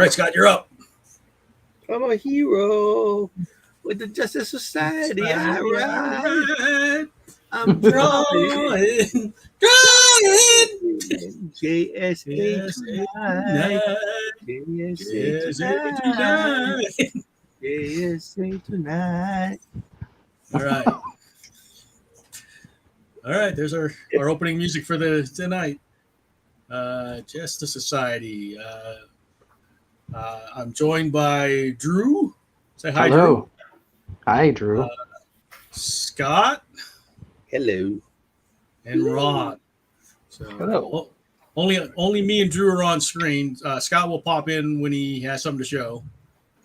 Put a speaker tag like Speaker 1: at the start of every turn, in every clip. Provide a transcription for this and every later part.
Speaker 1: right, Scott, you're up.
Speaker 2: I'm a hero with the Justice Society. All right. I'm drawing. JSA tonight. JSA tonight. JSA tonight.
Speaker 1: All right. All right, there's our opening music for tonight. Justice Society. I'm joined by Drew. Say hi,
Speaker 3: Hello.
Speaker 1: Drew.
Speaker 3: Hi, Drew.
Speaker 1: Scott.
Speaker 2: Hello.
Speaker 1: And Ron. So,
Speaker 3: Hello.
Speaker 1: Only me and Drew are on screen. Scott will pop in when he has something to show,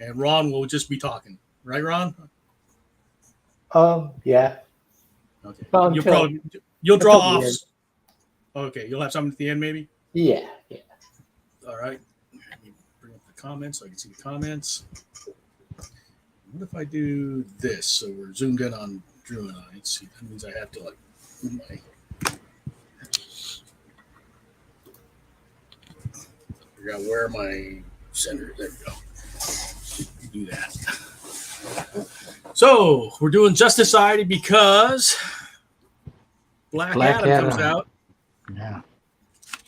Speaker 1: and Ron will just be talking. Right, Ron?
Speaker 3: Yeah.
Speaker 1: Okay.
Speaker 3: Well,
Speaker 1: You'll draw off. Okay, you'll have something at the end, maybe.
Speaker 3: Yeah.
Speaker 1: All right. Let me bring up the comments so I can see the comments. What if I do this? So we're zoomed in on Drew and I. Let's see. That means I have to move my. Figure out where my center. There we go. Do that. So we're doing Justice Society because Black Adam comes out.
Speaker 3: Yeah.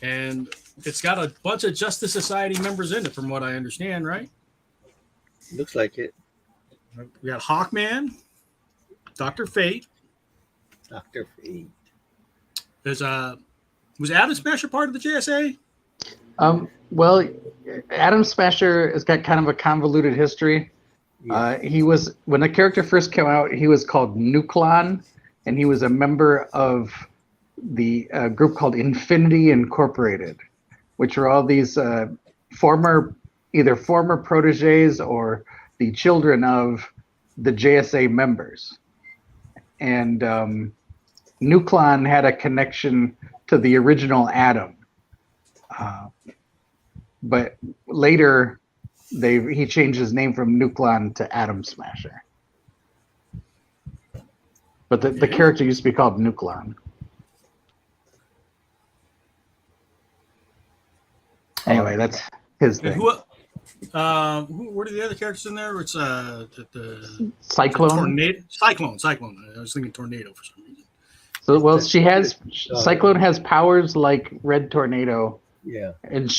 Speaker 1: And it's got a bunch of Justice Society members in it, from what I understand, right?
Speaker 2: Looks like it.
Speaker 1: We got Hawkman, Dr. Fate.
Speaker 2: Dr. Fate.
Speaker 1: There's was Atom Smasher part of the JSA?
Speaker 3: Well, Atom Smasher has got kind of a convoluted history. Yeah. He was, when the character first came out, he was called Nuclon, and he was a member of the group called Infinity Incorporated, which are all these former proteges or the children of the JSA members. And Nuclon had a connection to the original Atom. But later, he changed his name from Nuclon to Atom Smasher. But the character used to be called Nuclon. Anyway, that's his thing.
Speaker 1: What are the other characters in there? It's the
Speaker 3: Cyclone.
Speaker 1: Tornado. Cyclone. I was thinking Tornado for some reason.
Speaker 3: So, well, Cyclone has powers like Red Tornado.
Speaker 2: Yeah.
Speaker 3: And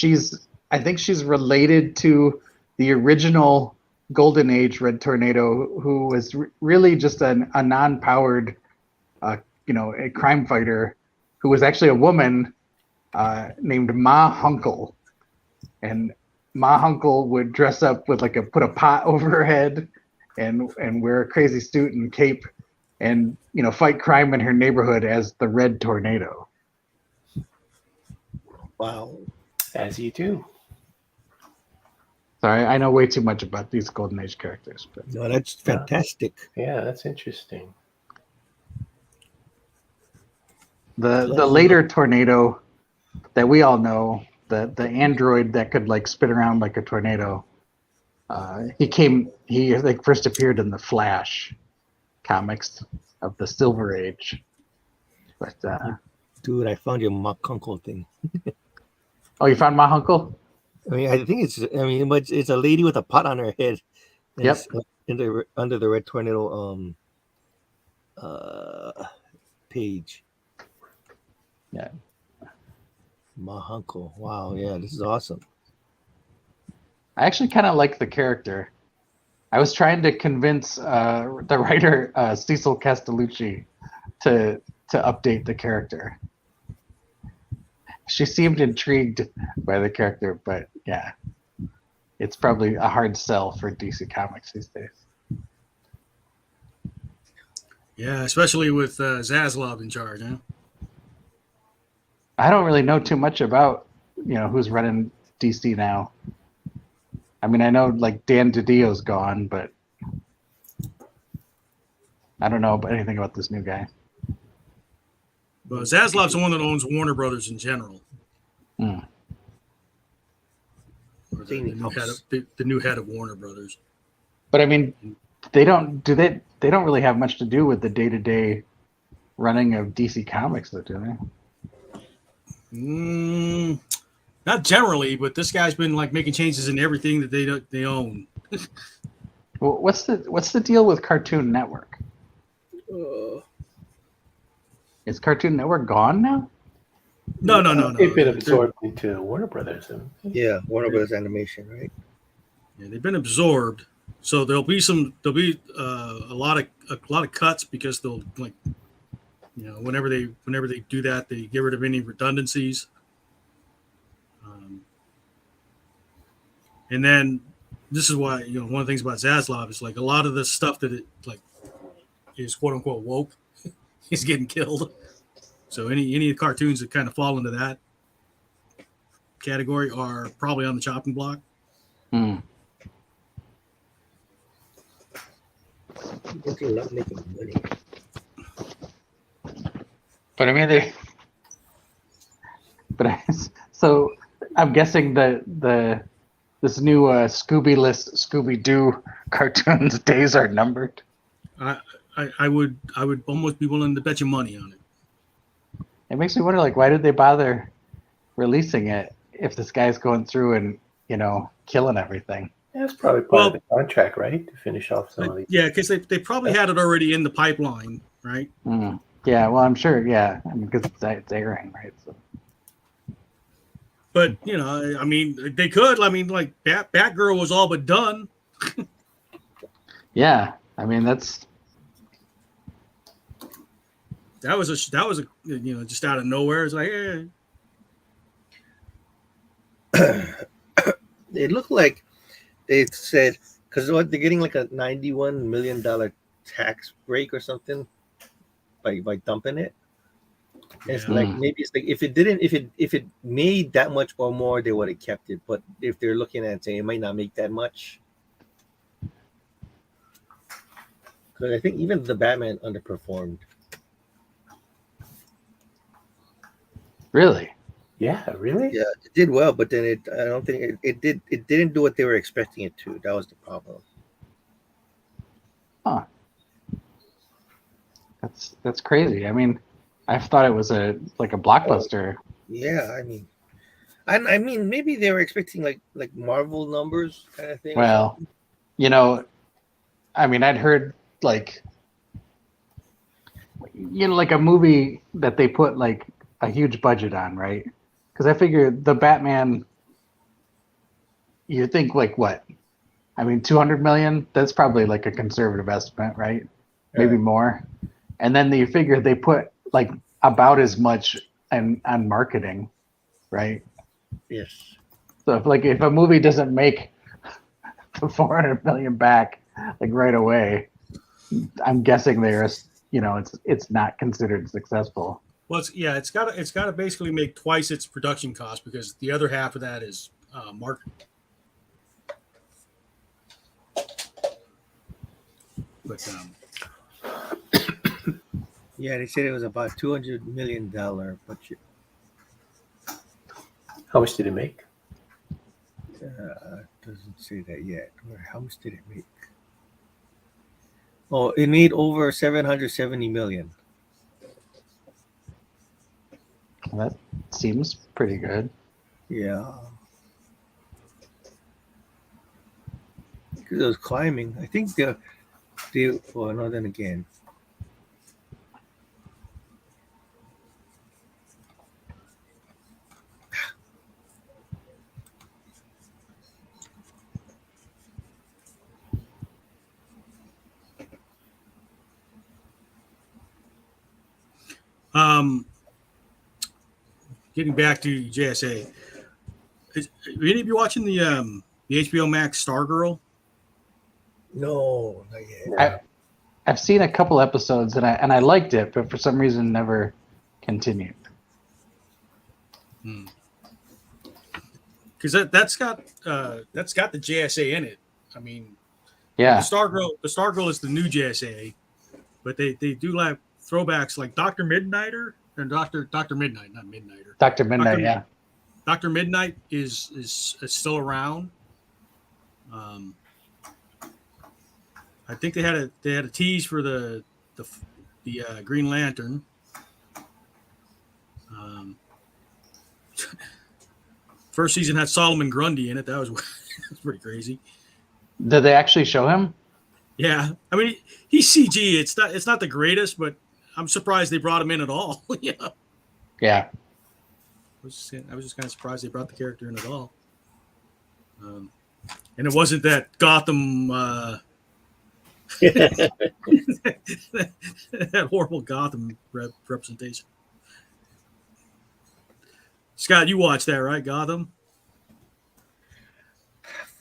Speaker 3: I think she's related to the original Golden Age Red Tornado, who was really just a non-powered, a crime fighter, who was actually a woman named Ma Hunkle. And Ma Hunkle would dress up with put a pot over her head and wear a crazy suit and cape and, fight crime in her neighborhood as the Red Tornado.
Speaker 2: Wow.
Speaker 4: As you do.
Speaker 3: Sorry, I know way too much about these Golden Age characters. But
Speaker 2: no, that's fantastic.
Speaker 4: Yeah, that's interesting.
Speaker 3: The later Tornado that we all know, the android that could spin around like a tornado, he first appeared in the Flash comics of the Silver Age. But
Speaker 2: dude, I found your Ma Hunkle thing.
Speaker 3: Oh, you found Ma Hunkle?
Speaker 2: I mean, I think it's a lady with a pot on her head.
Speaker 3: Yep.
Speaker 2: Under the Red Tornado page.
Speaker 3: Yeah.
Speaker 2: Ma Hunkle. Wow, yeah, this is awesome.
Speaker 3: I actually kind of like the character. I was trying to convince the writer Cecil Castellucci to update the character. She seemed intrigued by the character, but yeah, it's probably a hard sell for DC Comics these days.
Speaker 1: Yeah, especially with Zaslav in charge, huh?
Speaker 3: I don't really know too much about, who's running DC now. I mean, I know Dan DiDio's gone, but I don't know anything about this new guy.
Speaker 1: But Zaslav's the one that owns Warner Brothers in general.
Speaker 3: Mm.
Speaker 1: Or the new head of Warner Brothers.
Speaker 3: But I mean, they don't really have much to do with the day-to-day running of DC Comics, though, do they?
Speaker 1: Not generally, but this guy's been like making changes in everything that they own.
Speaker 3: Well, what's the deal with Cartoon Network? Is Cartoon Network gone now?
Speaker 1: No.
Speaker 4: They've been absorbed into Warner Brothers.
Speaker 2: Yeah, Warner Brothers Animation, right?
Speaker 1: Yeah, they've been absorbed. So there'll be a lot of cuts because they'll like, whenever they do that, they get rid of any redundancies. And then this is why one of the things about Zaslav is like a lot of the stuff that it like is quote unquote woke is getting killed. So any of the cartoons that kind of fall into that category are probably on the chopping block.
Speaker 3: Hmm.
Speaker 2: They're not making money.
Speaker 3: But I mean, so I'm guessing this new Scooby-Doo cartoons days are numbered.
Speaker 1: I would almost be willing to bet you money on it.
Speaker 3: It makes me wonder, like, why did they bother releasing it if this guy's going through and killing everything?
Speaker 4: That's probably part of the contract, right? To finish off some of these.
Speaker 1: Yeah, because they probably had it already in the pipeline, right?
Speaker 3: Mm. Yeah, well, I'm sure. Yeah, I mean, because it's airing, right? So.
Speaker 1: But I mean, they could. I mean, like Batgirl was all but done.
Speaker 3: Yeah, I mean that
Speaker 1: was a just out of nowhere. It's like,
Speaker 2: It looked like they said because they're getting like a $91 million tax break or something by dumping it. It's like maybe it's like if it made that much or more, they would have kept it. But if they're looking at it saying it might not make that much, because I think even the Batman underperformed.
Speaker 3: really.
Speaker 4: Yeah, really?
Speaker 2: Yeah, it did well, but then I don't think it didn't do what they were expecting it to. That was the problem.
Speaker 3: Huh. That's crazy. I mean, I thought it was a blockbuster.
Speaker 2: Yeah, I mean, maybe they were expecting like Marvel numbers kind of thing.
Speaker 3: Well, I mean, I'd heard like a movie that they put like a huge budget on, right? Because I figured the Batman, you think like what? I mean, 200 million. That's probably like a conservative estimate, right? Maybe more. And then you figure they put like about as much on marketing, right?
Speaker 2: Yes.
Speaker 3: So if a movie doesn't make the 400 million back like right away, I'm guessing it's not considered successful.
Speaker 1: well, it's got to basically make twice its production cost because the other half of that is marketing. But
Speaker 2: Yeah, they said it was about $200 million budget.
Speaker 4: How much did it make?
Speaker 2: Doesn't say that yet. How much did it make? Oh, it made over 770 million.
Speaker 3: That seems pretty good.
Speaker 2: Yeah. Because it was climbing. I think well, no, then again.
Speaker 1: getting back to JSA, are any of you watching the HBO Max Stargirl?
Speaker 2: No, not yet.
Speaker 3: I've seen a couple episodes and I liked it, but for some reason never continued.
Speaker 1: Because that's got the JSA in it. I mean,
Speaker 3: Yeah.
Speaker 1: the Stargirl is the new JSA, but they do have throwbacks like Dr. Midnighter and Dr. Midnight, not Midnighter.
Speaker 3: Dr. Midnight, yeah.
Speaker 1: Dr. Midnight is still around. I think they had a tease for the Green Lantern. First season had Solomon Grundy in it. That was that's pretty crazy.
Speaker 3: Did they actually show him?
Speaker 1: Yeah, I mean he's CG. It's not the greatest, but I'm surprised they brought him in at all. Yeah,
Speaker 3: Yeah.
Speaker 1: I was just kind of surprised they brought the character in at all. And it wasn't that Gotham, that horrible Gotham representation. Scott, you watched that, right? Gotham.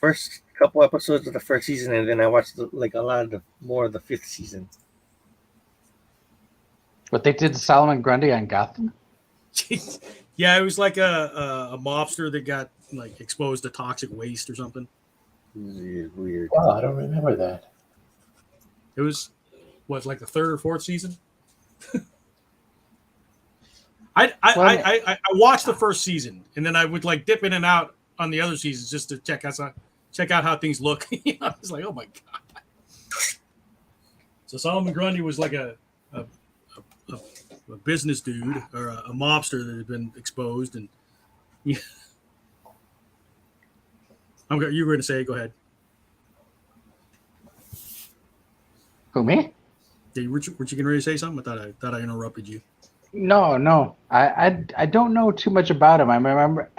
Speaker 2: First couple episodes of the first season, and then I watched like a lot of more of the fifth season.
Speaker 3: What they did to Solomon Grundy on Gotham?
Speaker 1: Yeah, it was like a mobster that got like exposed to toxic waste or something.
Speaker 2: Weird.
Speaker 4: Wow, I don't remember that.
Speaker 1: It was like the third or fourth season. I watched the first season, and then I would like dip in and out on the other seasons just to check out how things look. I was like, oh my god. So Solomon Grundy was like a business dude or a mobster that had been exposed, and you were going to say, go ahead.
Speaker 3: Who, me?
Speaker 1: Yeah, weren't you getting ready to say something? I thought I interrupted you.
Speaker 3: No. I don't know too much about him. I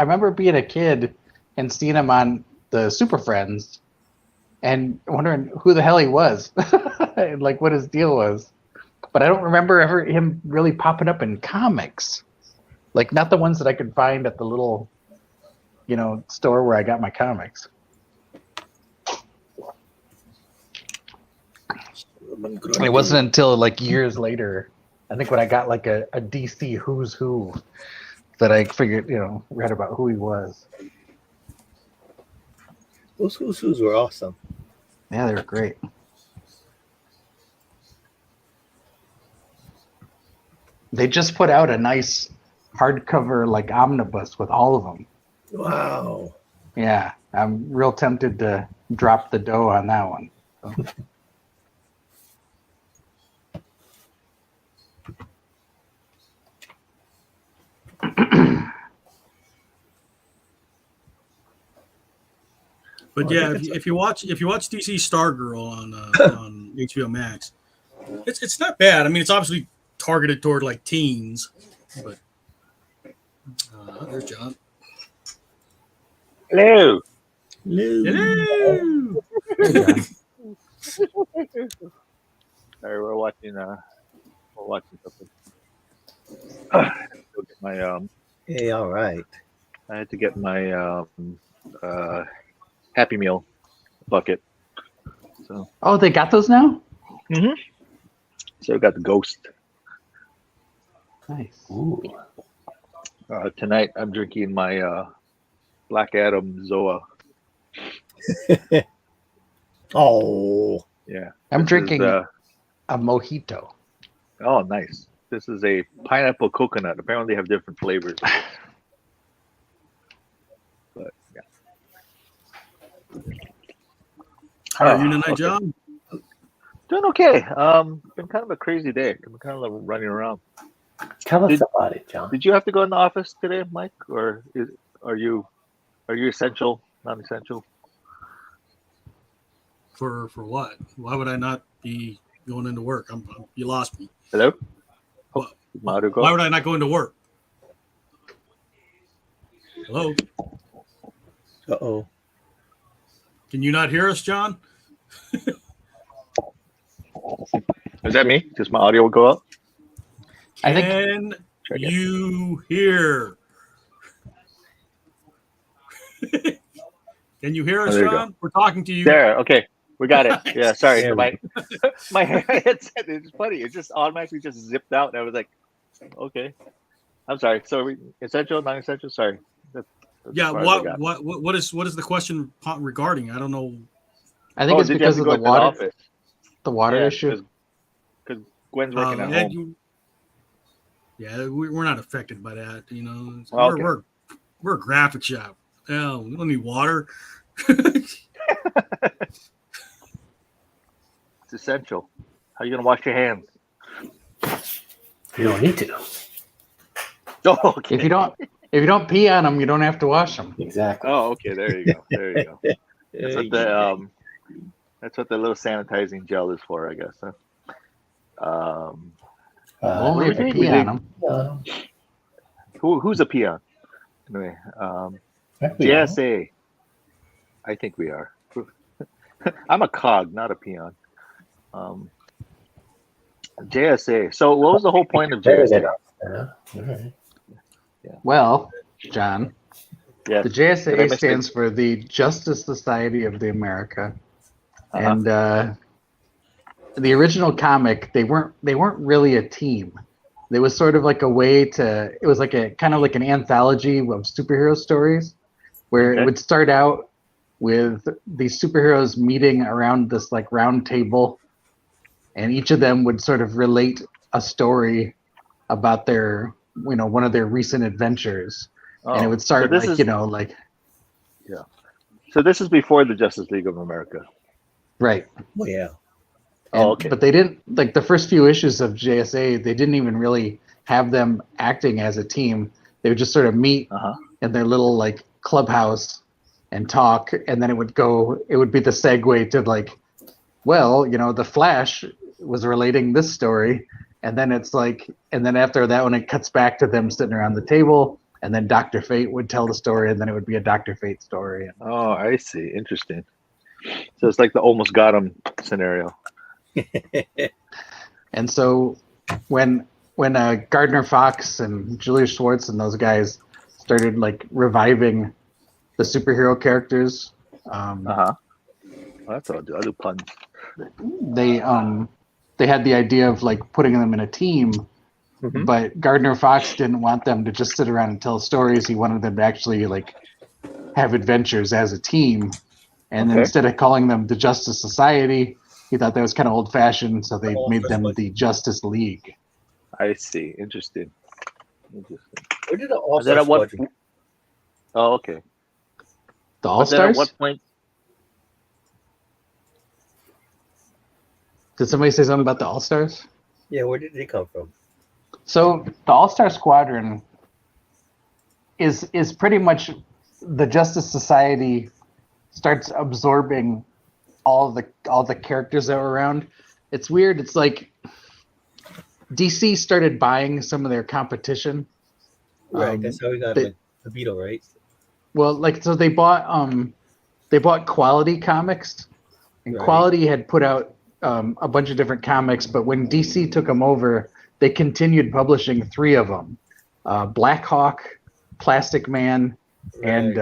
Speaker 3: remember being a kid and seeing him on the Super Friends and wondering who the hell he was, and like what his deal was. But I don't remember him really popping up in comics, like not the ones that I could find at the little, store where I got my comics. It wasn't until like years later, I think when I got like a DC Who's Who, that I figured, read about who he was.
Speaker 2: Those Who's Who's were awesome.
Speaker 3: Yeah, they were great. They just put out a nice hardcover like omnibus with all of them.
Speaker 2: Wow.
Speaker 3: Yeah, I'm real tempted to drop the dough on that one. So.
Speaker 1: But yeah, if you watch DC Stargirl on HBO Max, it's not bad. I mean, it's obviously targeted toward like teens, but there's John.
Speaker 5: Hello.
Speaker 1: Hello.
Speaker 5: Sorry, we're watching something. Go get my
Speaker 2: Hey, all right.
Speaker 5: I had to get my Happy Meal bucket. So
Speaker 3: Oh, they got those now?
Speaker 5: so I got the Ghost.
Speaker 3: Nice.
Speaker 4: Ooh.
Speaker 5: Tonight I'm drinking my Black Adam Zoa.
Speaker 2: Oh.
Speaker 5: Yeah.
Speaker 3: I'm
Speaker 5: This
Speaker 3: drinking
Speaker 5: is,
Speaker 3: a mojito.
Speaker 5: oh, nice. This is a pineapple coconut. Apparently they have different flavors. But yeah.
Speaker 1: How are you tonight, John?
Speaker 5: Doing okay. Been kind of a crazy day. I've been kind of running around.
Speaker 4: Tell us about it, John.
Speaker 5: Did you have to go in the office today, Mike, or are you essential, non-essential?
Speaker 1: For what? Why would I not be going into work? You lost me.
Speaker 5: Hello?
Speaker 1: What?
Speaker 5: Did my audio go?
Speaker 1: Why would I not go into work? Hello?
Speaker 2: Uh-oh.
Speaker 1: Can you not hear us, John?
Speaker 5: Is that me? Does my audio go up?
Speaker 3: I think
Speaker 1: Can
Speaker 5: Check it.
Speaker 1: you hear? Can you hear us,
Speaker 5: Oh, there you
Speaker 1: John? We're talking to you.
Speaker 5: There. Okay. We got it. Yeah. Sorry.
Speaker 2: There
Speaker 5: My my headset. It's funny. It just automatically just zipped out, and I was like, okay. I'm sorry. So essential, non-essential. Sorry. That's
Speaker 1: Yeah.
Speaker 5: as far as I got.
Speaker 1: What is the question regarding? I don't know.
Speaker 3: I think it's
Speaker 5: did you have
Speaker 3: because
Speaker 5: to
Speaker 3: of
Speaker 5: go
Speaker 3: the
Speaker 5: into
Speaker 3: water,
Speaker 5: office?
Speaker 3: the water
Speaker 5: Yeah,
Speaker 3: issue.
Speaker 5: Because Gwen's working at home.
Speaker 1: We're not affected by that.
Speaker 5: Oh, okay.
Speaker 1: We're a graphic shop. Hell, we don't need water.
Speaker 5: It's essential. How are you gonna wash your hands?
Speaker 4: You don't need to.
Speaker 5: Oh, okay.
Speaker 3: If you If you don't pee on them, you don't have to wash them.
Speaker 4: Exactly.
Speaker 5: Oh, okay. There you go. There you go. That's what the little sanitizing gel is for, I guess. Huh?
Speaker 3: Only if you
Speaker 5: we
Speaker 3: pee
Speaker 5: think?
Speaker 3: on them.
Speaker 5: Who's a peon? Anyway,
Speaker 4: Aren't we all?
Speaker 5: JSA. I think we are. I'm a cog, not a peon. JSA. So, what was the whole point of
Speaker 4: Better than
Speaker 5: JSA?
Speaker 4: us, huh? All right.
Speaker 3: Well, John,
Speaker 5: Yeah.
Speaker 3: the
Speaker 5: Did I
Speaker 3: JSA
Speaker 5: miss
Speaker 3: stands for the Justice Society of the America,
Speaker 5: Uh-huh.
Speaker 3: and the original comic they weren't really a team. It was sort of like a way to. It was like a kind of like an anthology of superhero stories, where
Speaker 5: Okay.
Speaker 3: it would start out with these superheroes meeting around this like round table, and each of them would sort of relate a story about their one of their recent adventures. And it would start
Speaker 5: this
Speaker 3: like
Speaker 5: is, So this is before the Justice League of America.
Speaker 3: right.
Speaker 2: Oh, yeah.
Speaker 5: Oh, okay.
Speaker 3: But they didn't like the first few issues of JSA. They didn't even really have them acting as a team. They would just sort of meet
Speaker 5: Uh-huh.
Speaker 3: in their little like clubhouse and talk, and then it would be the segue to like, well, the Flash was relating this story, and then it's like, and then after that one, it cuts back to them sitting around the table, and then Dr. Fate would tell the story, and then it would be a Dr. Fate story.
Speaker 5: Oh, I see. Interesting. So it's like the almost got him scenario.
Speaker 3: And so when Gardner Fox and Julius Schwartz and those guys started like reviving the superhero characters,
Speaker 5: Well, that's all. I'll do puns.
Speaker 3: they had the idea of like putting them in a team,
Speaker 5: Mhm.
Speaker 3: but Gardner Fox didn't want them to just sit around and tell stories. He wanted them to actually like have adventures as a team. And then
Speaker 5: Okay.
Speaker 3: instead of calling them the Justice Society, he thought that was kind of old fashioned, so they made them the Justice League.
Speaker 5: I see. Interesting.
Speaker 2: Where did the
Speaker 5: And then
Speaker 2: All-Star
Speaker 5: at what?
Speaker 2: Squadron?
Speaker 5: Oh, okay.
Speaker 3: The
Speaker 5: But
Speaker 3: All
Speaker 5: then at
Speaker 3: Stars?
Speaker 5: what point?
Speaker 3: Did somebody say something about the All Stars?
Speaker 2: Yeah, where did they come from?
Speaker 3: So the All Star Squadron is pretty much the Justice Society starts absorbing all the characters that were around. It's weird. It's like DC started buying some of their competition.
Speaker 2: Right, that's how we got like the Beetle, right?
Speaker 3: Well, like so they bought Quality Comics, and
Speaker 2: Right.
Speaker 3: Quality had put out a bunch of different comics, but when DC took them over, they continued publishing 3 of them: Black Hawk, Plastic Man, and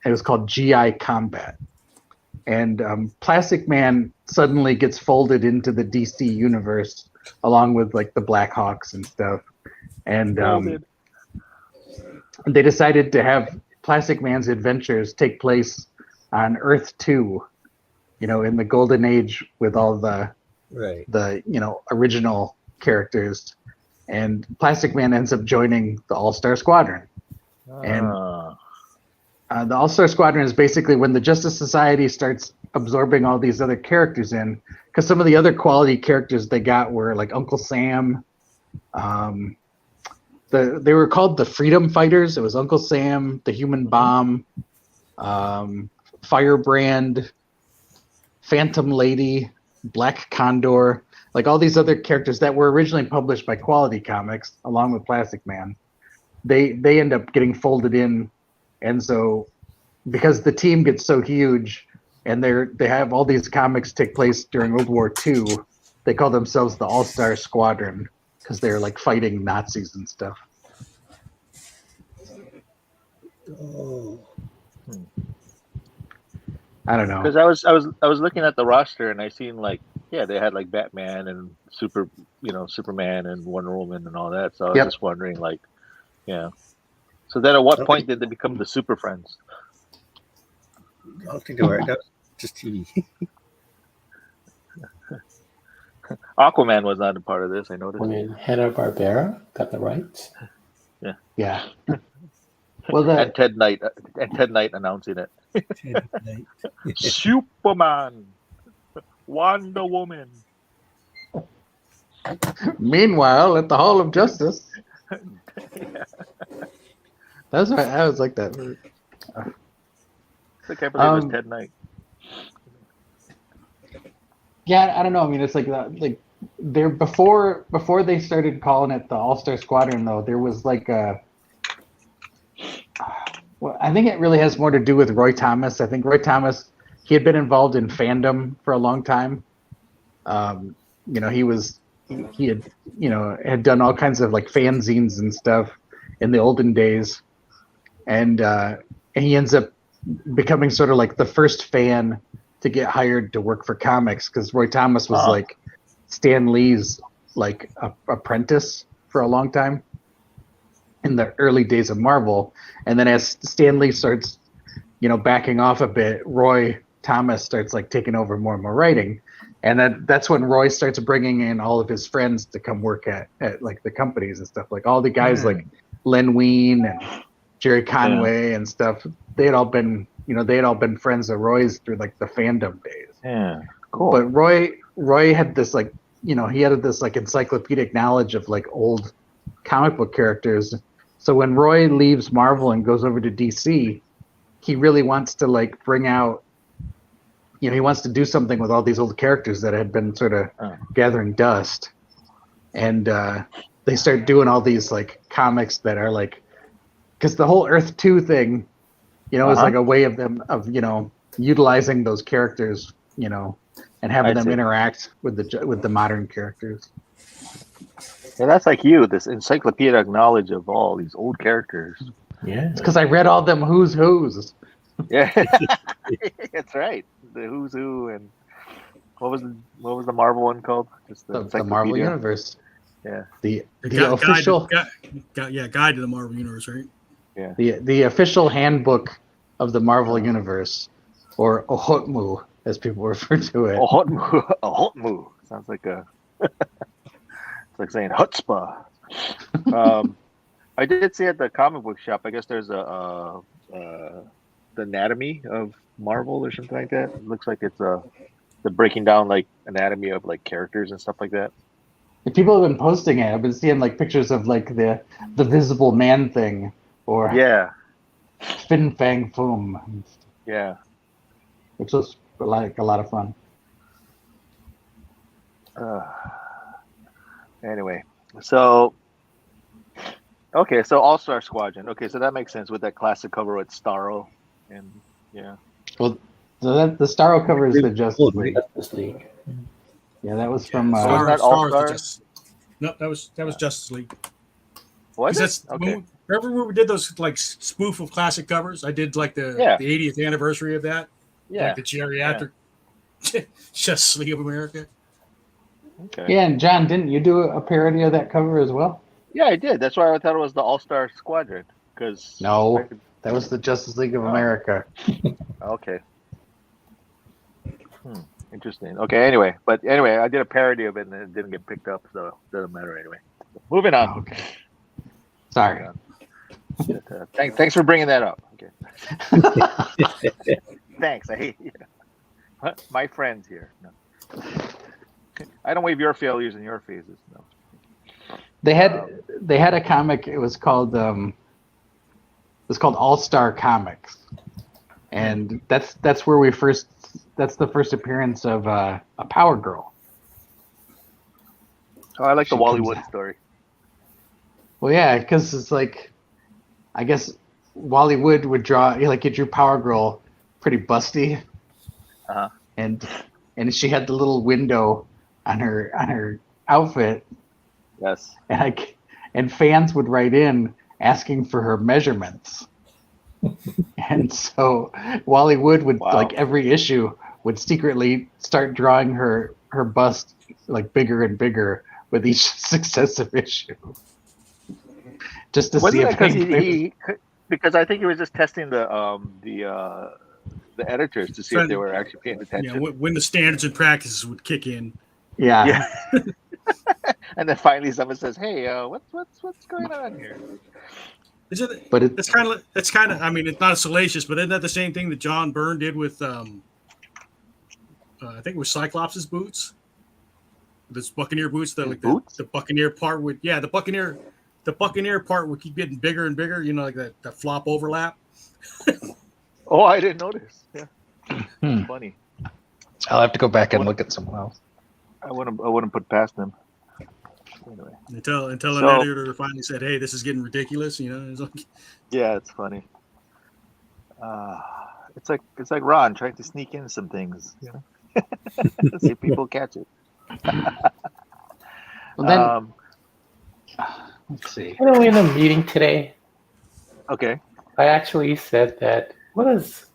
Speaker 3: it was called GI Combat. And Plastic Man suddenly gets folded into the DC universe along with like the Black Hawks and stuff. And they decided to have Plastic Man's adventures take place on Earth 2, in the Golden Age with all the original characters. And Plastic Man ends up joining the All-Star Squadron. And the All-Star Squadron is basically when the Justice Society starts absorbing all these other characters in, because some of the other quality characters they got were like Uncle Sam. They were called the Freedom Fighters. It was Uncle Sam, the Human Bomb, Firebrand, Phantom Lady, Black Condor, like all these other characters that were originally published by Quality Comics along with Plastic Man. They end up getting folded in. And so, because the team gets so huge, and they have all these comics take place during World War II, they call themselves the All-Star Squadron because they're like fighting Nazis and stuff.
Speaker 2: Oh.
Speaker 3: I don't know.
Speaker 5: Because I was looking at the roster and I seen like they had like Batman and Superman and Wonder Woman and all that. So I was just wondering like So then at what point did they become the Super Friends?
Speaker 2: I don't think they were. That was just TV.
Speaker 5: Aquaman was not a part of this. I noticed.
Speaker 4: I mean, Hanna-Barbera got the rights.
Speaker 3: Yeah. Well,
Speaker 5: and Ted Knight announcing it. Superman, Wonder Woman.
Speaker 3: Meanwhile, at the Hall of Justice. That's right. I was like that.
Speaker 5: I think I believe it was Ted Knight.
Speaker 3: Yeah, I don't know. I mean, it's like there before they started calling it the All-Star Squadron, though. There was like a. Well, I think it really has more to do with Roy Thomas. I think Roy Thomas, he had been involved in fandom for a long time. You know, he had, you know, had done all kinds of like fanzines and stuff in the olden days, and he ends up becoming sort of like the first fan to get hired to work for comics, because Roy Thomas was like Stan Lee's like apprentice for a long time in the early days of Marvel. And then as Stan Lee starts, you know, backing off a bit, Roy Thomas starts like taking over more and more writing. And that's when Roy starts bringing in all of his friends to come work at like the companies and stuff. Like all the guys like Len Wein and Jerry Conway and stuff. They had all been friends of Roy's through like the fandom days.
Speaker 5: Yeah, cool.
Speaker 3: But Roy had this like, you know, he had this like encyclopedic knowledge of like old comic book characters. So when Roy leaves Marvel and goes over to DC, he really wants to like bring out, you know, he wants to do something with all these old characters that had been sort of gathering dust. And they start doing all these like comics that are like, because the whole Earth 2 thing, you know, is like a way of them, of, you know, utilizing those characters, you know, and having them interact with the modern characters.
Speaker 5: Yeah, that's like you, this encyclopedic knowledge of all these old characters.
Speaker 4: Yeah.
Speaker 3: It's because I read all them who's.
Speaker 5: Yeah, that's right. The who's who, and what was the Marvel one called? Just
Speaker 3: The Marvel Universe.
Speaker 5: Yeah.
Speaker 3: The official
Speaker 1: guide to the Marvel Universe, right?
Speaker 5: Yeah.
Speaker 3: The official handbook of the Marvel Universe, or Ohotmu, as people refer to it.
Speaker 5: Ohotmu sounds like a. It's like saying chutzpah. I did see at the comic book shop, I guess there's the anatomy of Marvel or something like that. It looks like it's the breaking down like anatomy of like characters and stuff like that.
Speaker 3: People have been posting it. I've been seeing like pictures of like the Visible Man thing, or Fin Fang Foom.
Speaker 5: Yeah.
Speaker 3: Which was like a lot of fun.
Speaker 5: Anyway, so All-Star Squadron. Okay, so that makes sense with that classic cover with Starro, and
Speaker 3: Well, the Starro cover is the Justice League. Yeah, that was from.
Speaker 5: Wasn't that All-Star?
Speaker 1: No, that was Justice League.
Speaker 5: Was it?
Speaker 1: That's
Speaker 5: okay.
Speaker 1: Remember when we did those like spoof of classic covers? I did like the 80th anniversary of that.
Speaker 5: Yeah.
Speaker 1: Like the geriatric Justice League of America.
Speaker 5: Okay.
Speaker 3: Yeah, and John, didn't you do a parody of that cover as well?
Speaker 5: Yeah, I did. That's why I thought it was the All-Star Squadron. Because
Speaker 3: no, that was the Justice League of America.
Speaker 5: Okay. Interesting. Okay. Anyway, I did a parody of it and it didn't get picked up, so it doesn't matter anyway. Moving on.
Speaker 3: Okay. Sorry.
Speaker 5: Thanks for bringing that up. Okay. Thanks. I hate you. My friends here. No. I don't wave your failures in your faces. No.
Speaker 3: They had a comic. It was called All-Star Comics, and that's where that's the first appearance of a Power Girl.
Speaker 5: Oh, I like the Wally Wood story.
Speaker 3: Well, yeah, because it's like, I guess Wally Wood would draw, like, he drew Power Girl pretty busty, and she had the little window on her outfit.
Speaker 5: Yes.
Speaker 3: And fans would write in asking for her measurements. And so Wally Wood would like every issue would secretly start drawing her bust like bigger and bigger with each successive issue. Just to see if
Speaker 5: because I think he was just testing the editors to see if they were actually paying attention.
Speaker 1: Yeah, when the standards and practices would kick in.
Speaker 3: Yeah.
Speaker 5: And then finally someone says, "Hey, what's going on here?"
Speaker 1: It's kind of. I mean, it's not as salacious, but isn't that the same thing that John Byrne did with? I think it was Cyclops' boots. This Buccaneer boots, the Buccaneer part with the Buccaneer. the Buccaneer part will keep getting bigger and bigger. You know, like the flop overlap.
Speaker 5: Oh, I didn't notice. Yeah, funny.
Speaker 3: I'll have to go back and look at someone else.
Speaker 5: I wouldn't put past them. Anyway.
Speaker 1: Until an editor finally said, "Hey, this is getting ridiculous." You know, it's like,
Speaker 5: yeah, it's funny. It's like Ron trying to sneak in some things, you know, see if people catch it.
Speaker 3: Well, then, let's see.
Speaker 4: You know, in a meeting today,
Speaker 5: Okay.
Speaker 4: I actually said that, what does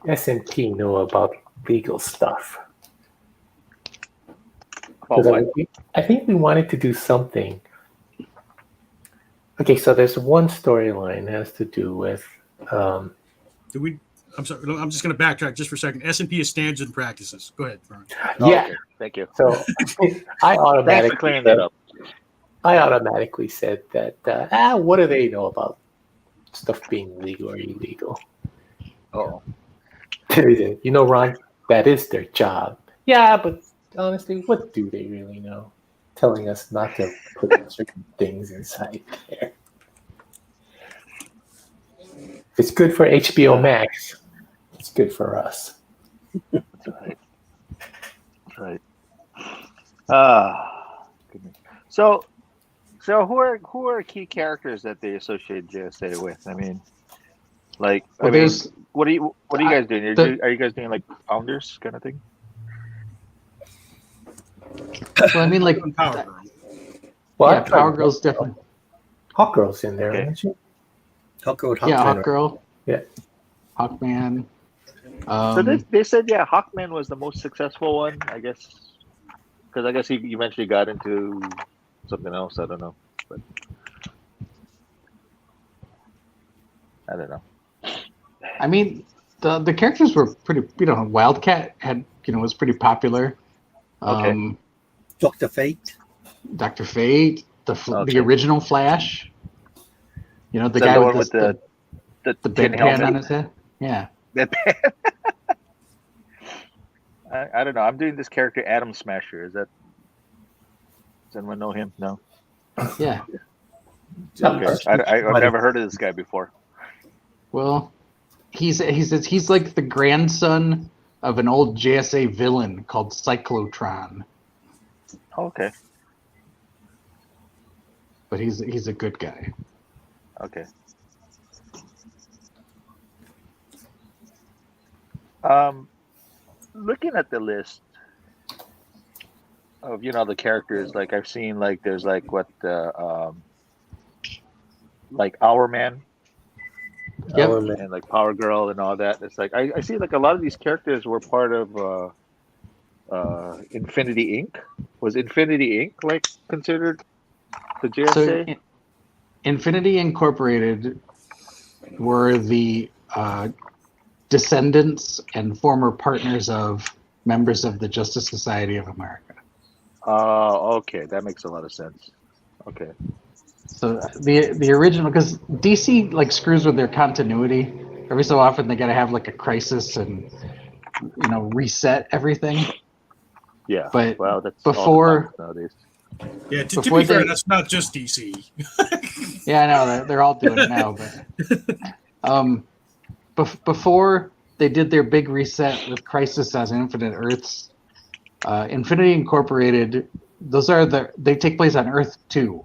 Speaker 4: S&P know about legal stuff?
Speaker 5: Oh, what?
Speaker 4: I think we wanted to do something. Okay, so there's one storyline that has to do with.
Speaker 1: I'm sorry. I'm just going to backtrack just for a second. S&P is standards and practices. Go ahead, Brian.
Speaker 4: Yeah.
Speaker 5: Okay. Thank you.
Speaker 4: So I
Speaker 5: Thanks for clearing that up.
Speaker 4: I automatically said that. What do they know about stuff being legal or illegal?
Speaker 5: Oh.
Speaker 4: You know, Ron, that is their job. Yeah, but honestly, what do they really know? Telling us not to put certain things inside there. If it's good for HBO Max, it's good for us.
Speaker 5: That's right. That's right. Goodness. So who are key characters that they associate JSA with? I mean, like,
Speaker 3: Well,
Speaker 5: what are you guys doing? Are you guys doing like founders kind of thing?
Speaker 3: Well, I mean, like,
Speaker 1: Power Girl.
Speaker 4: Well,
Speaker 3: yeah, Power Girl's definitely.
Speaker 4: Hawkgirl's in there,
Speaker 5: Okay.
Speaker 4: isn't she?
Speaker 2: Hawkgirl,
Speaker 3: Yeah, Hawkgirl.
Speaker 4: Yeah.
Speaker 3: Hawkman.
Speaker 5: So they said, yeah, Hawkman was the most successful one, I guess, because I guess he eventually got into something else. I don't know, but I don't know.
Speaker 3: I mean, the characters were pretty. You know, Wildcat was pretty popular.
Speaker 5: Okay.
Speaker 2: Dr. Fate.
Speaker 3: Dr. Fate, the original Flash. You know, the
Speaker 5: Is that
Speaker 3: guy
Speaker 5: the
Speaker 3: with,
Speaker 5: one with the
Speaker 3: the
Speaker 5: tin
Speaker 3: bedpan
Speaker 5: helmet?
Speaker 3: on his head. Yeah.
Speaker 5: I don't know. I'm doing this character Atom Smasher. Does anyone know him? No.
Speaker 3: Yeah.
Speaker 5: Okay. I've never heard of this guy before.
Speaker 3: Well, he's like the grandson of an old JSA villain called Cyclotron,
Speaker 5: Okay.
Speaker 3: but he's a good guy.
Speaker 5: Okay. Looking at the list of the characters, like I've seen, like there's like what like Our Man
Speaker 3: Yep.
Speaker 5: and like Power Girl and all that. It's like I see like a lot of these characters were part of Infinity Inc. Was Infinity Inc. like considered the JSA?
Speaker 3: So Infinity Incorporated were the descendants and former partners of members of the Justice Society of America.
Speaker 5: Oh, okay, that makes a lot of sense. Okay.
Speaker 3: So the original, because DC like screws with their continuity. Every so often they got to have like a crisis and reset everything.
Speaker 5: Yeah.
Speaker 3: But
Speaker 5: well, that's
Speaker 3: before
Speaker 5: all the time nowadays.
Speaker 1: Yeah, to
Speaker 3: Before
Speaker 1: be fair,
Speaker 3: they-
Speaker 1: that's not just DC.
Speaker 3: yeah, I know they're all doing it now, but before they did their big reset with Crisis on Infinite Earths, Infinity Incorporated, they take place on Earth 2,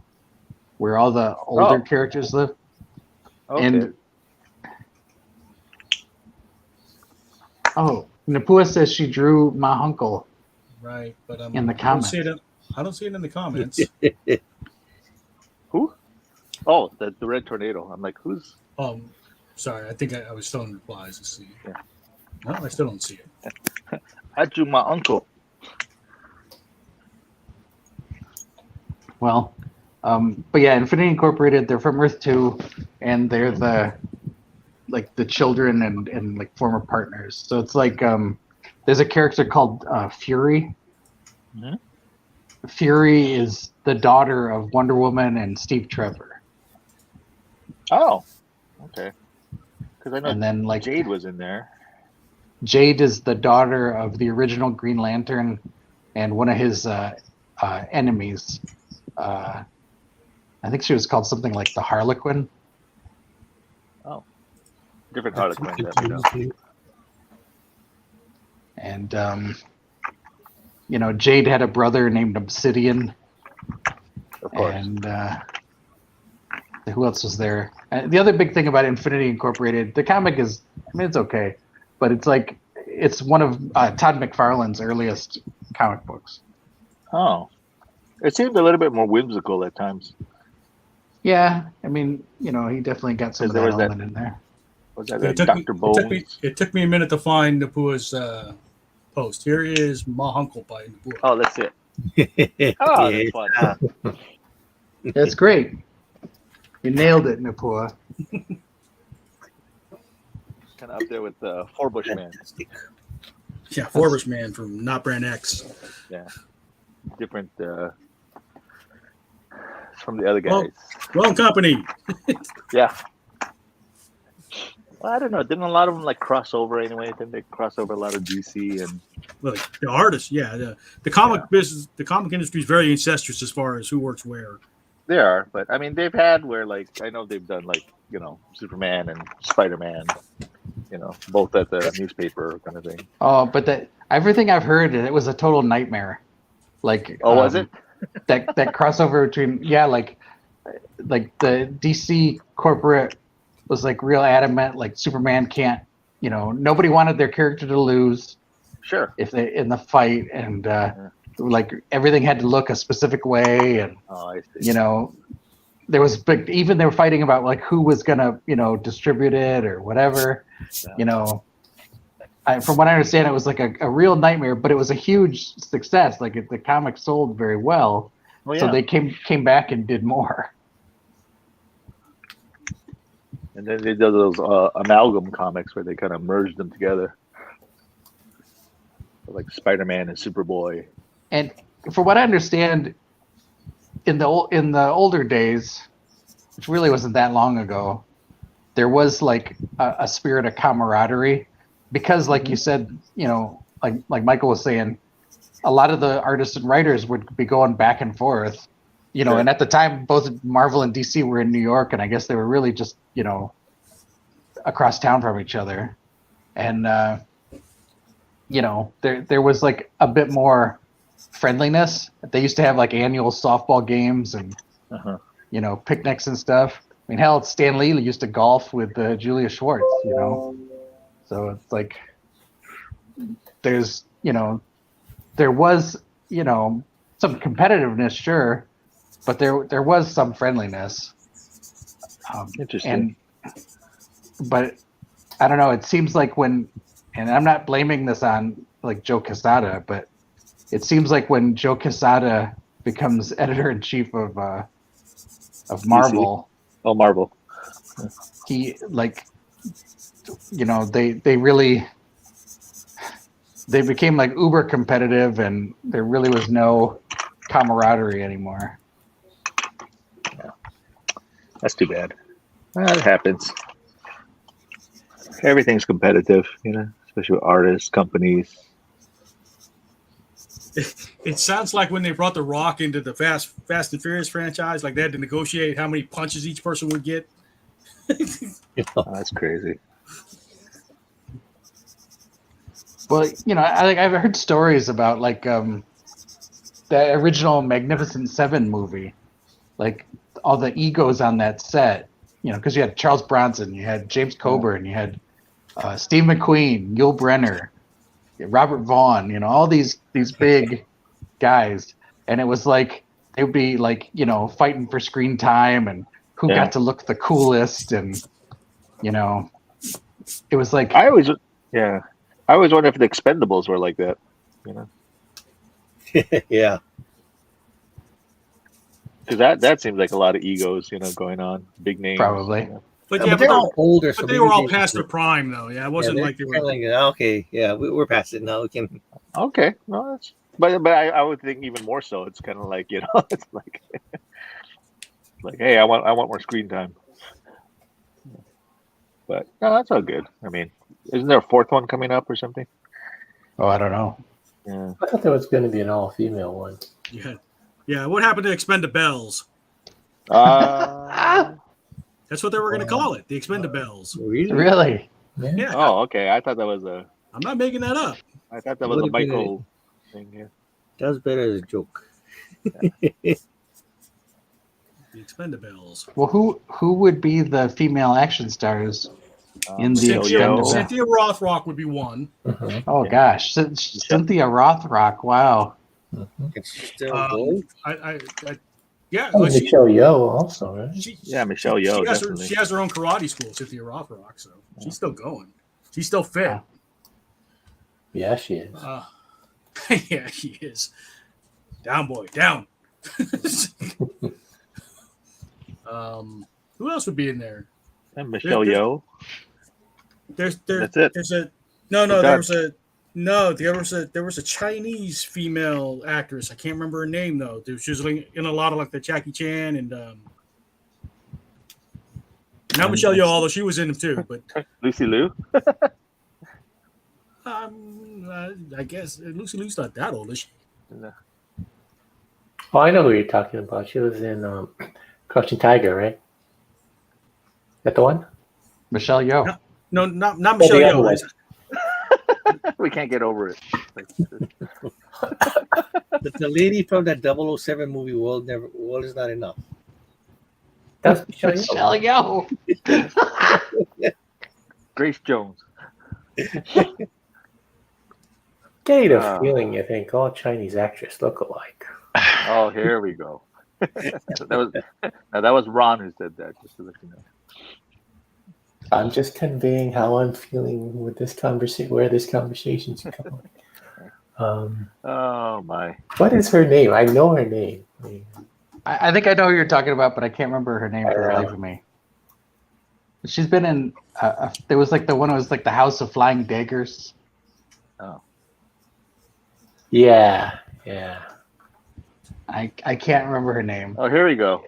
Speaker 3: where all the older characters live.
Speaker 5: Okay.
Speaker 3: And Napua says she drew my uncle
Speaker 1: Right, but
Speaker 3: in the comments.
Speaker 1: I don't see it in the comments.
Speaker 5: Who? Oh, the Red Tornado. I'm like, who's?
Speaker 1: Sorry, I think I was still in replies to see.
Speaker 5: Yeah.
Speaker 1: No, I still don't see it.
Speaker 5: I drew my uncle.
Speaker 3: Well, but yeah, Infinity Incorporated, they're from Earth 2, and they're the children and like former partners. So it's like there's a character called Fury.
Speaker 5: Mm-hmm.
Speaker 3: Fury is the daughter of Wonder Woman and Steve Trevor.
Speaker 5: Oh, okay. Because I know
Speaker 3: And then like
Speaker 5: Jade was in there.
Speaker 3: Jade is the daughter of the original Green Lantern and one of his enemies. I think she was called something like the Harlequin.
Speaker 5: Oh, different Harlequin. Let me know.
Speaker 3: And Jade had a brother named Obsidian.
Speaker 5: Of course.
Speaker 3: And who else was there? The other big thing about Infinity Incorporated, the comic is, it's okay, but it's one of Todd McFarlane's earliest comic books.
Speaker 5: Oh, it seemed a little bit more whimsical at times.
Speaker 3: Yeah, he definitely got some of that element in there.
Speaker 5: Was that Dr. Bones?
Speaker 1: It took me a minute to find Napua's post. Here is Ma Hunkel by Napua.
Speaker 5: Oh, that's it. Oh, that's fun.
Speaker 3: That's great. You nailed it, Napua.
Speaker 5: Kind of up there with Forbush Man.
Speaker 1: Yeah, Forbush Man from Not Brand X.
Speaker 5: Yeah, different from the other guys.
Speaker 1: Wrong company.
Speaker 5: Yeah. Well, I don't know. Didn't a lot of them cross over anyway? Didn't they cross over a lot of DC and?
Speaker 1: Well, the artists, yeah. The comic business, the comic industry is very incestuous as far as who works where.
Speaker 5: They are, but they've had where I know they've done Superman and Spider-Man, both at the newspaper kind of thing.
Speaker 3: Oh, but everything I've heard, it was a total nightmare.
Speaker 5: Was it?
Speaker 3: that crossover between the DC corporate was real adamant, Superman can't, nobody wanted their character to lose.
Speaker 5: Sure.
Speaker 3: If they in the fight, and everything had to look a specific way, and
Speaker 5: I see.
Speaker 3: there was even they were fighting about who was gonna distribute it or whatever.
Speaker 5: Yeah.
Speaker 3: From what I understand, it was a real nightmare, but it was a huge success. The comic sold very well, so they came back and did more.
Speaker 5: And then they did those amalgam comics where they kind of merged them together, like Spider-Man and Superboy. And
Speaker 3: from what I understand, in the older days, which really wasn't that long ago, there was a spirit of camaraderie, because you said, like Michael was saying, a lot of the artists and writers would be going back and forth, sure. And at the time both Marvel and DC were in New York, and I guess they were really just across town from each other, and there was a bit more friendliness. They used to have annual softball games and picnics and stuff. Hell, Stan Lee used to golf with Julia Schwartz, so it's there's there was some competitiveness, sure, but there was some friendliness.
Speaker 5: Interesting.
Speaker 3: But I don't know, it seems when, and I'm not blaming this on Joe Quesada, but it seems when Joe Quesada becomes editor-in-chief of Marvel.
Speaker 5: Oh, Marvel.
Speaker 3: He they became uber competitive, and there really was no camaraderie anymore.
Speaker 5: Yeah. That's too bad. That happens. Everything's competitive, especially with artists, companies.
Speaker 1: It sounds like when they brought The Rock into the Fast and Furious franchise, they had to negotiate how many punches each person would get.
Speaker 5: That's crazy.
Speaker 3: Well, I've heard stories about the original Magnificent Seven movie, all the egos on that set, because you had Charles Bronson, you had James Coburn, you had Steve McQueen, Yul Brynner, Robert Vaughn, all these big guys, and it was they would be fighting for screen time and who got to look the coolest, and it was
Speaker 5: I always wonder if the Expendables were like that,
Speaker 2: Yeah.
Speaker 5: Because that seems like a lot of egos, going on, big names.
Speaker 3: Probably.
Speaker 1: But
Speaker 2: they're all older,
Speaker 1: but they were all past their prime, though. Yeah, it wasn't
Speaker 2: they were okay. Yeah, we're past it now. We can.
Speaker 5: Okay, no, that's. But I would think even more so. It's kind of it's hey, I want more screen time. But no, that's all good. Isn't there a fourth one coming up or something?
Speaker 3: Oh, I don't know.
Speaker 5: Yeah,
Speaker 4: I thought there was going to be an all-female one.
Speaker 1: Yeah. What happened to Expendables? That's what they were going to call it, the Expendables.
Speaker 2: Really?
Speaker 3: Really?
Speaker 1: Yeah.
Speaker 5: Oh, okay. I thought that was a.
Speaker 1: I'm not making that up.
Speaker 5: I thought that was a
Speaker 2: Would've been
Speaker 5: Michael thing. Yeah.
Speaker 2: That was better as a joke.
Speaker 1: The Expendables.
Speaker 3: Well, who would be the female action stars in the
Speaker 5: Michelle Yeoh.
Speaker 3: Expendables?
Speaker 1: Cynthia Rothrock would be one.
Speaker 4: Mhm.
Speaker 3: Oh
Speaker 5: Yeah.
Speaker 3: gosh, Cynthia Rothrock. Wow.
Speaker 4: Mhm.
Speaker 2: It's still gold.
Speaker 1: Yeah.
Speaker 4: Oh,
Speaker 1: well, she,
Speaker 4: Michelle Yeoh also, right?
Speaker 5: Yeah, Michelle Yeoh,
Speaker 1: she has,
Speaker 5: definitely.
Speaker 1: she has her own karate school, Cynthia Rothrock, so she's still going. She's still fit.
Speaker 3: Wow.
Speaker 4: Yeah, she is.
Speaker 1: Yeah, she is. Down, boy, down. Who else would be in there?
Speaker 5: And Michelle Yeoh.
Speaker 1: That's
Speaker 5: it.
Speaker 1: There's a there was a Chinese female actress. I can't remember her name though. She was in a lot of like the Jackie Chan and not Michelle Yeoh, although she was in them too. But
Speaker 5: Lucy Liu.
Speaker 1: I guess Lucy Liu's not that old, is she?
Speaker 5: No.
Speaker 4: Oh, I know who you're talking about. She was in Crouching Tiger, right? Is that the one?
Speaker 3: Michelle Yeoh.
Speaker 1: No, not Michelle
Speaker 4: the other
Speaker 1: Yeoh.
Speaker 4: one.
Speaker 5: We can't get over it.
Speaker 2: The lady from that 007 movie, World is Not Enough.
Speaker 4: That's Michelle Yeoh.
Speaker 3: Michelle Yeoh.
Speaker 5: Grace Jones.
Speaker 4: Getting a feeling you think all Chinese actors look alike.
Speaker 5: Oh, here we go. that was Ron who said that. Just to let you know.
Speaker 4: I'm just conveying how I'm feeling with this conversation, where this conversation's going.
Speaker 5: Oh my!
Speaker 4: What is her name? I know her name.
Speaker 3: I think I know who you're talking about, but I can't remember her name for the life of me. She's been in. There was like the one that was like the House of Flying Daggers.
Speaker 5: Oh.
Speaker 4: Yeah.
Speaker 3: I can't remember her name.
Speaker 5: Oh, here we go.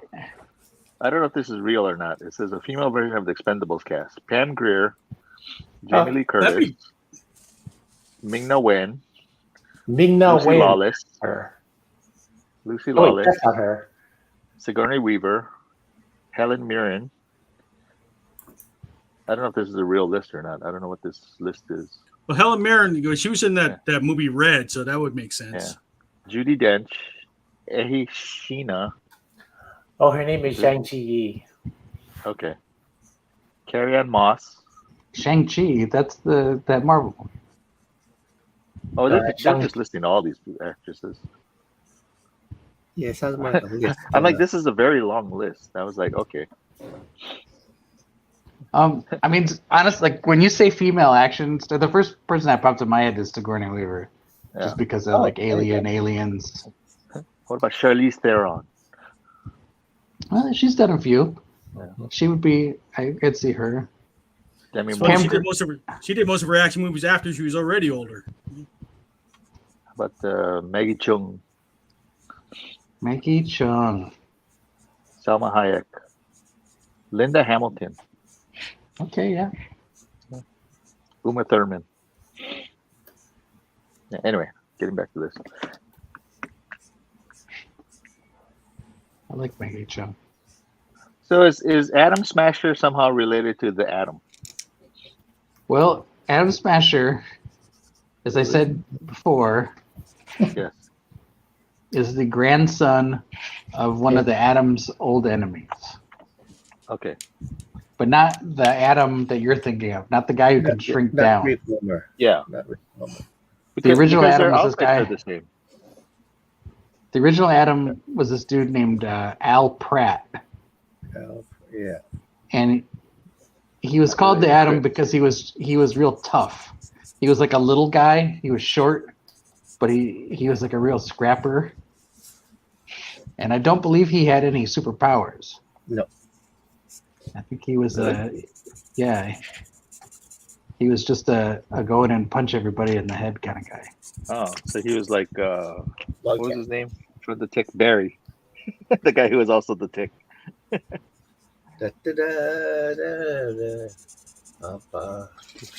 Speaker 5: I don't know if this is real or not. It says a female version of the Expendables cast: Pam Grier, Jamie Lee Curtis, Ming-Na Wen, Lucy Lawless, Lucy Lawless,
Speaker 4: that's not her.
Speaker 5: Sigourney Weaver, Helen Mirren. I don't know if this is a real list or not. I don't know what this list is.
Speaker 1: Well, Helen Mirren, she was in that movie Red, so that would make sense.
Speaker 5: Yeah. Judi Dench, Ehi Sheena.
Speaker 4: Oh, her name is Zhang Ji.
Speaker 5: Okay. Carrie-Anne Moss.
Speaker 3: Shang-Chi, that's that Marvel one.
Speaker 5: Oh, they're just listing all these actresses.
Speaker 2: Yeah, sounds more.
Speaker 5: I'm like, this is a very long list. I was like, okay.
Speaker 3: I mean, honestly, like when you say female action, the first person that pops in my head is Sigourney Weaver, just because of like Aliens.
Speaker 5: What about Charlize Theron?
Speaker 3: Well, she's done a few.
Speaker 5: Yeah.
Speaker 3: She would be. I could see her.
Speaker 5: Demi
Speaker 1: Well,
Speaker 5: Moore.
Speaker 1: she did most of her action movies after she was already older.
Speaker 5: But Maggie Chung,
Speaker 3: Maggie Chung.
Speaker 5: Salma Hayek, Linda Hamilton,
Speaker 3: Okay, yeah.
Speaker 5: Uma Thurman. Yeah, anyway, getting back to this.
Speaker 3: I like Maggie Chung.
Speaker 5: So is Atom Smasher somehow related to the Atom?
Speaker 3: Well, Atom Smasher, as I said before,
Speaker 5: Yes.
Speaker 3: is the grandson of one of the Atom's old enemies.
Speaker 5: Okay.
Speaker 3: But not the Atom that you're thinking of, not the guy who can shrink down.
Speaker 2: Rick Wilmer.
Speaker 5: Yeah.
Speaker 2: Not Rick Wilmer.
Speaker 3: The original
Speaker 5: because
Speaker 3: Atom
Speaker 5: their
Speaker 3: was this
Speaker 5: outfits
Speaker 3: guy.
Speaker 5: are the same.
Speaker 3: The original Atom was this dude named Al Pratt.
Speaker 2: Yeah.
Speaker 3: And he was called the Atom because he was real tough. He was like a little guy. He was short, but he was like a real scrapper. And I don't believe he had any superpowers.
Speaker 2: No.
Speaker 3: I think he was he was just a go in and punch everybody in the head kind of guy.
Speaker 5: Oh, so he was like what was his name? For the Tick, Barry. The guy who was also the Tick.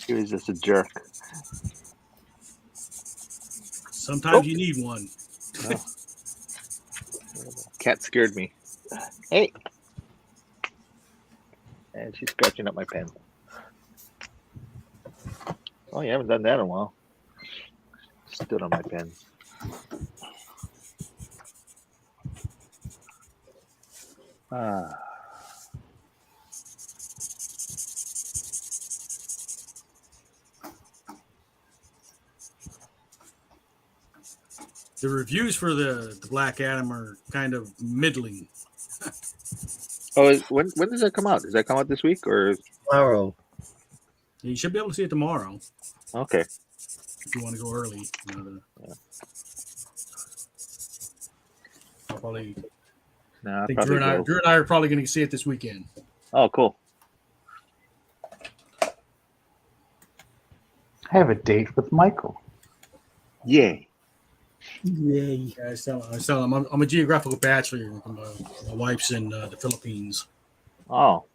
Speaker 5: He was just a jerk.
Speaker 1: Sometimes you need one.
Speaker 5: Oh. Cat scared me. Hey, And she's scratching up my pen. Oh, you haven't done that in a while. Stood on my pen. Ah.
Speaker 1: The reviews for the Black Adam are kind of middling.
Speaker 5: Oh, when does that come out? Does that come out this week or?
Speaker 2: Tomorrow.
Speaker 1: You should be able to see it tomorrow
Speaker 5: Okay.
Speaker 1: if you want to go early. I'll probably.
Speaker 5: Nah,
Speaker 1: I think Drew and I are probably going to see it this weekend.
Speaker 5: Oh, cool.
Speaker 3: I have a date with Michael.
Speaker 5: Yay.
Speaker 2: Yay.
Speaker 1: Yeah, I was telling him I'm a geographical bachelor. My wife's in the Philippines.
Speaker 5: Oh.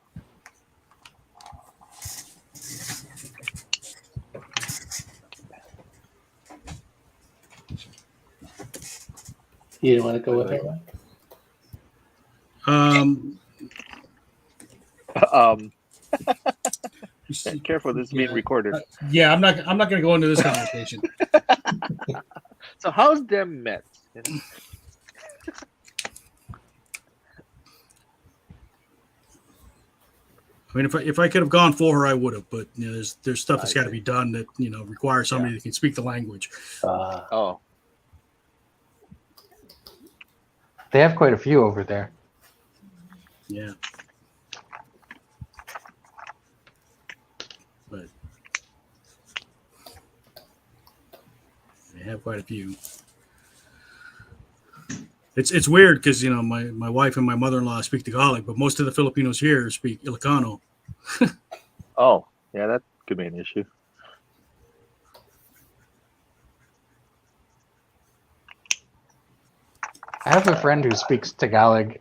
Speaker 4: You didn't want to go with her, Mike?
Speaker 5: Careful, this is being recorded.
Speaker 1: Yeah, I'm not going to go into this conversation.
Speaker 5: So how's them met?
Speaker 1: I mean, if I could have gone for her, I would have. But there's stuff that's got to be done that requires somebody that can speak the language.
Speaker 5: Oh.
Speaker 3: They have quite a few over there.
Speaker 1: Yeah. But they have quite a few. It's weird because my wife and my mother-in-law speak Tagalog, but most of the Filipinos here speak Ilocano.
Speaker 5: Oh, yeah, that could be an issue.
Speaker 3: I have a friend who speaks Tagalog,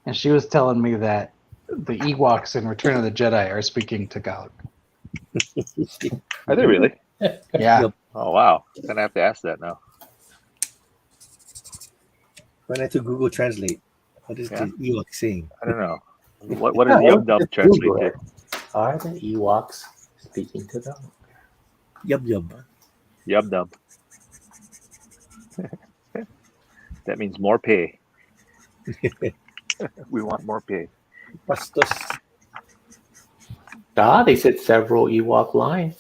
Speaker 3: and she was telling me that the Ewoks in Return of the Jedi are speaking Tagalog.
Speaker 5: Are they really?
Speaker 3: Yeah.
Speaker 5: Oh, wow. I'm going to have to ask that now.
Speaker 2: Why not to Google Translate? What is the Ewok saying?
Speaker 5: I don't know. What does Yub Dub translate to?
Speaker 4: Are the Ewoks speaking to them?
Speaker 2: Yub.
Speaker 5: Yub Dub. That means more pay. We want more pay.
Speaker 2: Pastos.
Speaker 4: They said several Ewok lines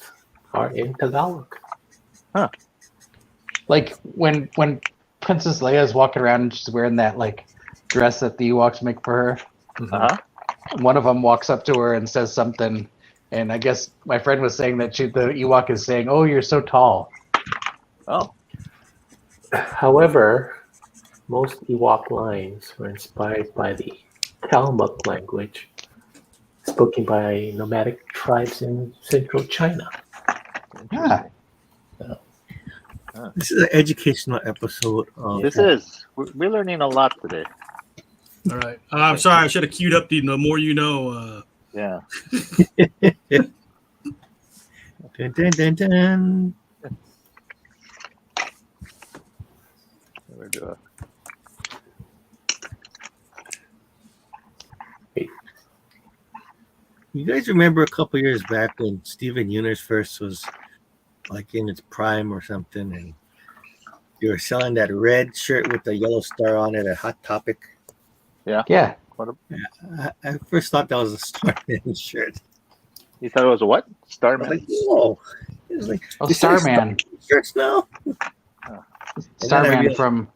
Speaker 4: are in Tagalog.
Speaker 5: Huh.
Speaker 3: Like when Princess Leia's walking around and she's wearing that dress that the Ewoks make for her.
Speaker 5: Uh-huh.
Speaker 3: One of them walks up to her and says something, and I guess my friend was saying that the Ewok is saying, "Oh, you're so tall."
Speaker 5: Oh.
Speaker 4: However, most Ewok lines were inspired by the Kalmuk language, spoken by nomadic tribes in central China.
Speaker 3: Yeah.
Speaker 2: This is an educational episode.
Speaker 5: This is. We're learning a lot today.
Speaker 1: All right. I'm sorry. I should have queued up the more you know.
Speaker 5: Yeah.
Speaker 2: Dun, dun, dun, dun.
Speaker 5: We're doing.
Speaker 2: You guys remember a couple years back when Steven Universe first was in its prime or something, and you were selling that red shirt with the yellow star on it at Hot Topic?
Speaker 3: Yeah.
Speaker 2: I first thought that was a Starman shirt.
Speaker 5: You thought it was a what?
Speaker 2: I was
Speaker 5: Starman?
Speaker 2: like, whoa. It was like,
Speaker 3: Oh,
Speaker 2: "This is
Speaker 3: Starman.
Speaker 2: shirts now?
Speaker 3: Starman from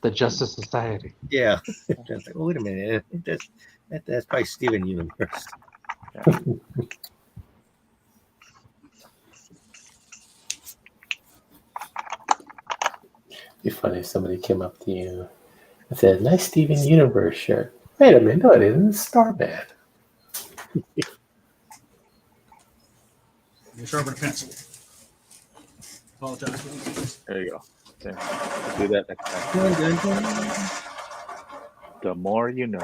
Speaker 3: the Justice Society.
Speaker 2: Yeah. I was like, wait a minute. That's probably Steven Universe.
Speaker 5: Yeah.
Speaker 4: It'd be funny if somebody came up to you and said, "Nice Steven Universe shirt." Wait a minute, no, it isn't. Starman.
Speaker 1: You sharpen a pencil. Apologize.
Speaker 5: There you go. Okay. Let's do that next time.
Speaker 2: Dun, dun, dun.
Speaker 5: The more you know.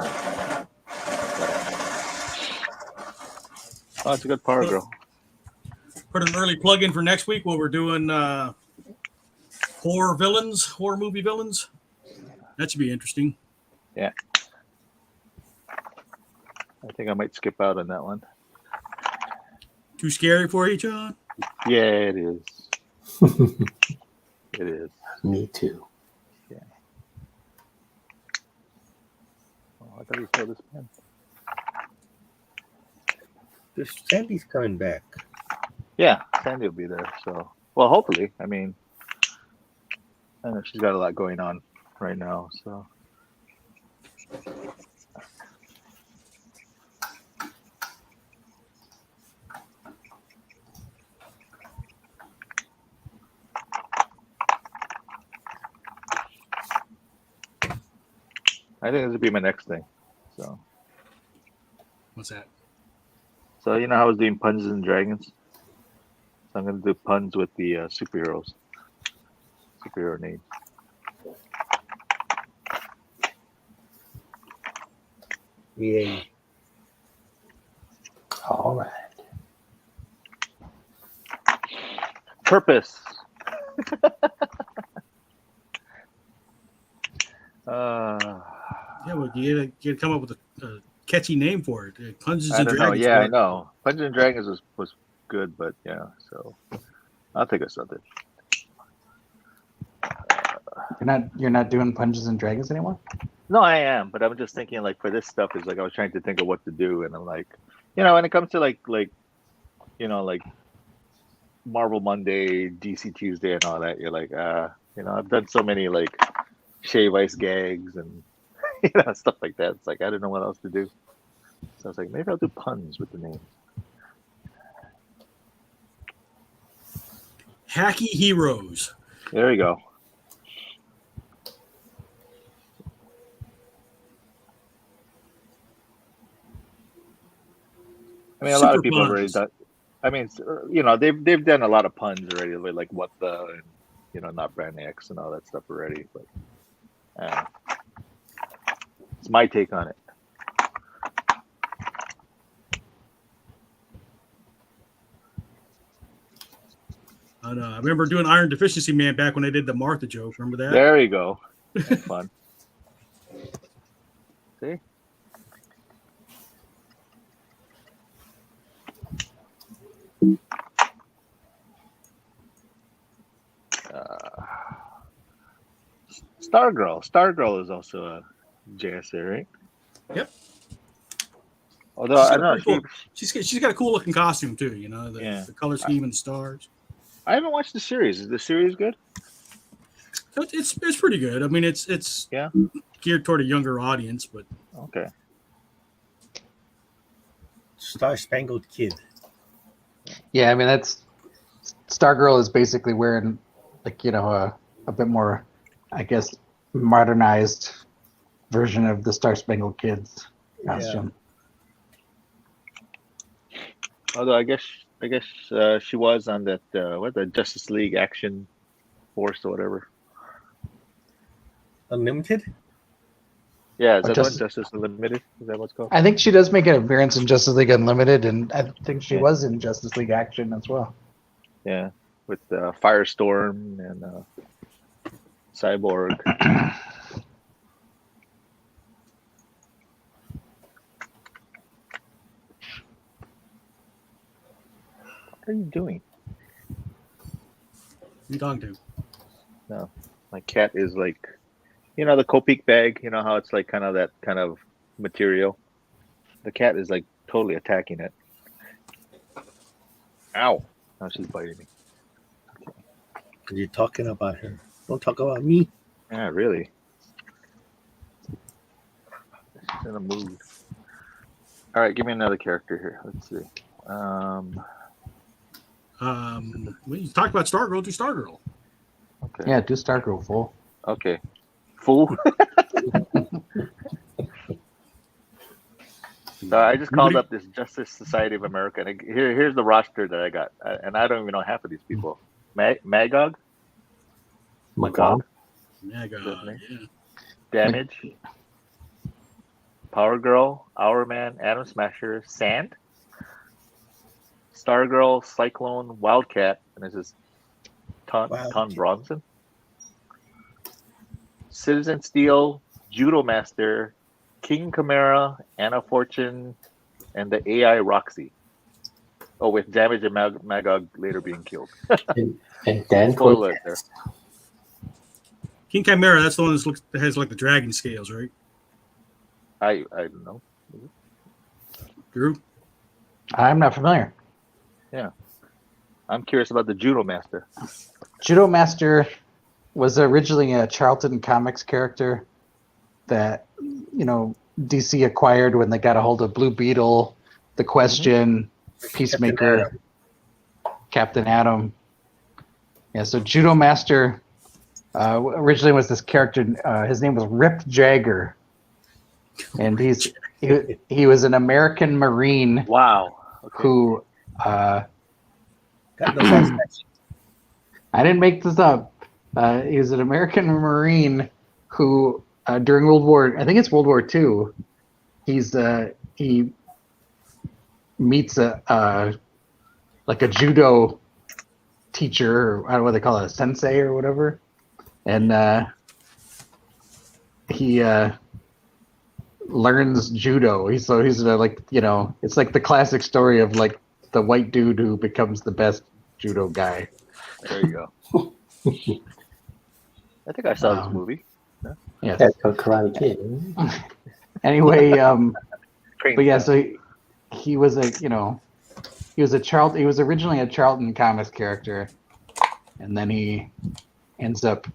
Speaker 5: Oh, it's a good power girl.
Speaker 1: Put an early plug in for next week where we're doing horror movie villains. That should be interesting.
Speaker 5: Yeah. I think I might skip out on that one.
Speaker 1: Too scary for you, John?
Speaker 5: Yeah, it is. It is.
Speaker 4: Me too.
Speaker 5: Oh, I thought you saw this pen.
Speaker 2: This Sandy's coming back.
Speaker 5: Yeah, Sandy will be there. So, well, hopefully. I mean, I know she's got a lot going on right now. So, I think this would be my next thing. So,
Speaker 1: What's that?
Speaker 5: so you know how I was doing puns and dragons. So I'm gonna do puns with the superhero names.
Speaker 2: Yay.
Speaker 4: All right.
Speaker 5: Purpose.
Speaker 1: Yeah, well, you gotta come up with a catchy name for it. Punches
Speaker 5: I
Speaker 1: and
Speaker 5: don't know.
Speaker 1: Dragons.
Speaker 5: Yeah, I
Speaker 1: work.
Speaker 5: know. Dungeons and Dragons was good, but yeah. So I'll think of something.
Speaker 3: You're not doing Punches and Dragons anymore?
Speaker 5: No, I am, but I'm just thinking like for this stuff is like I was trying to think of what to do, and I'm like, when it comes to like like Marvel Monday, DC Tuesday, and all that, you're like, I've done so many like shave ice gags and stuff like that. It's like I don't know what else to do, so I was like, maybe I'll do puns with the names.
Speaker 1: Hacky Heroes.
Speaker 5: There we go. I mean, a lot of
Speaker 1: Super
Speaker 5: people have already
Speaker 1: puns.
Speaker 5: done. I mean, they've done a lot of puns already, like what the, and not brand X and all that stuff already. But it's my take on it.
Speaker 1: I know. I remember doing Iron Deficiency Man back when I did the Martha joke. Remember that?
Speaker 5: There you go. That's fun. See. Stargirl is also a JSA, right?
Speaker 1: Yep.
Speaker 5: Although I don't know,
Speaker 1: Cool. She's got a cool looking costume too. The color scheme and the stars.
Speaker 5: I haven't watched the series. Is the series good?
Speaker 1: It's pretty good. I mean, it's geared toward a younger audience, but
Speaker 5: Okay.
Speaker 2: Star Spangled Kid.
Speaker 3: Yeah, I mean that's Stargirl is basically wearing like a bit more, I guess, modernized version of the Star Spangled Kid's costume.
Speaker 5: Although I guess she was on that the Justice League Action Force or whatever.
Speaker 2: Unlimited?
Speaker 5: Yeah, is that
Speaker 3: Justice-
Speaker 5: one Justice Unlimited? Is that what's called?
Speaker 3: I think she does make an appearance in Justice League Unlimited, and I think she was in Justice League Action as well.
Speaker 5: Yeah, with Firestorm and Cyborg. What are you doing?
Speaker 1: you talking to?
Speaker 5: No, my cat is like, the Copic bag. You know how it's like kind of that kind of material. The cat is like totally attacking it. Ow! Now she's biting me.
Speaker 2: You're talking about her. Don't talk about me.
Speaker 5: Yeah, really. She's in a mood. All right, give me another character here. Let's see.
Speaker 1: When you talk about Stargirl, do Stargirl.
Speaker 5: Okay.
Speaker 3: Yeah, do Stargirl full.
Speaker 5: Okay. Fool. So I just called up this Justice Society of America, and here's the roster that I got, and I don't even know half of these people. Magog.
Speaker 4: Magog.
Speaker 1: Yeah, God, yeah.
Speaker 5: Damage. Power Girl, Hourman, Atom Smasher, Sand, Stargirl, Cyclone, Wildcat, and this is Ton Bronson. Citizen Steel, Judo Master, King Chimera, Anna Fortune, and the AI Roxy. Oh, with Damage and Magog later being killed.
Speaker 4: And Dan
Speaker 5: Spoiler alert there.
Speaker 1: King Chimera, that's the one that has like the dragon scales, right?
Speaker 5: I don't know.
Speaker 1: Drew?
Speaker 3: I'm not familiar.
Speaker 5: I'm curious about the Judo Master.
Speaker 3: Judo Master was originally a Charlton Comics character that, DC acquired when they got a hold of Blue Beetle, The Question, Peacemaker, Captain Atom. Yeah, so Judo Master originally was this character. His name was Rip Jagger, and he was an American Marine
Speaker 5: Wow. Okay.
Speaker 3: who
Speaker 2: Got those eyes.
Speaker 3: I didn't make this up. He was an American Marine who, during World War II, he meets a judo teacher, or I don't know what they call it, a sensei or whatever, and he learns judo. He's it's like the classic story of like the white dude who becomes the best judo guy.
Speaker 5: There you go. I think I saw this movie.
Speaker 3: Yes.
Speaker 4: That's called Karate Kid.
Speaker 3: Anyway,
Speaker 5: Train
Speaker 3: but yeah,
Speaker 5: Star.
Speaker 3: so he was originally a Charlton Comics character, and then he ends up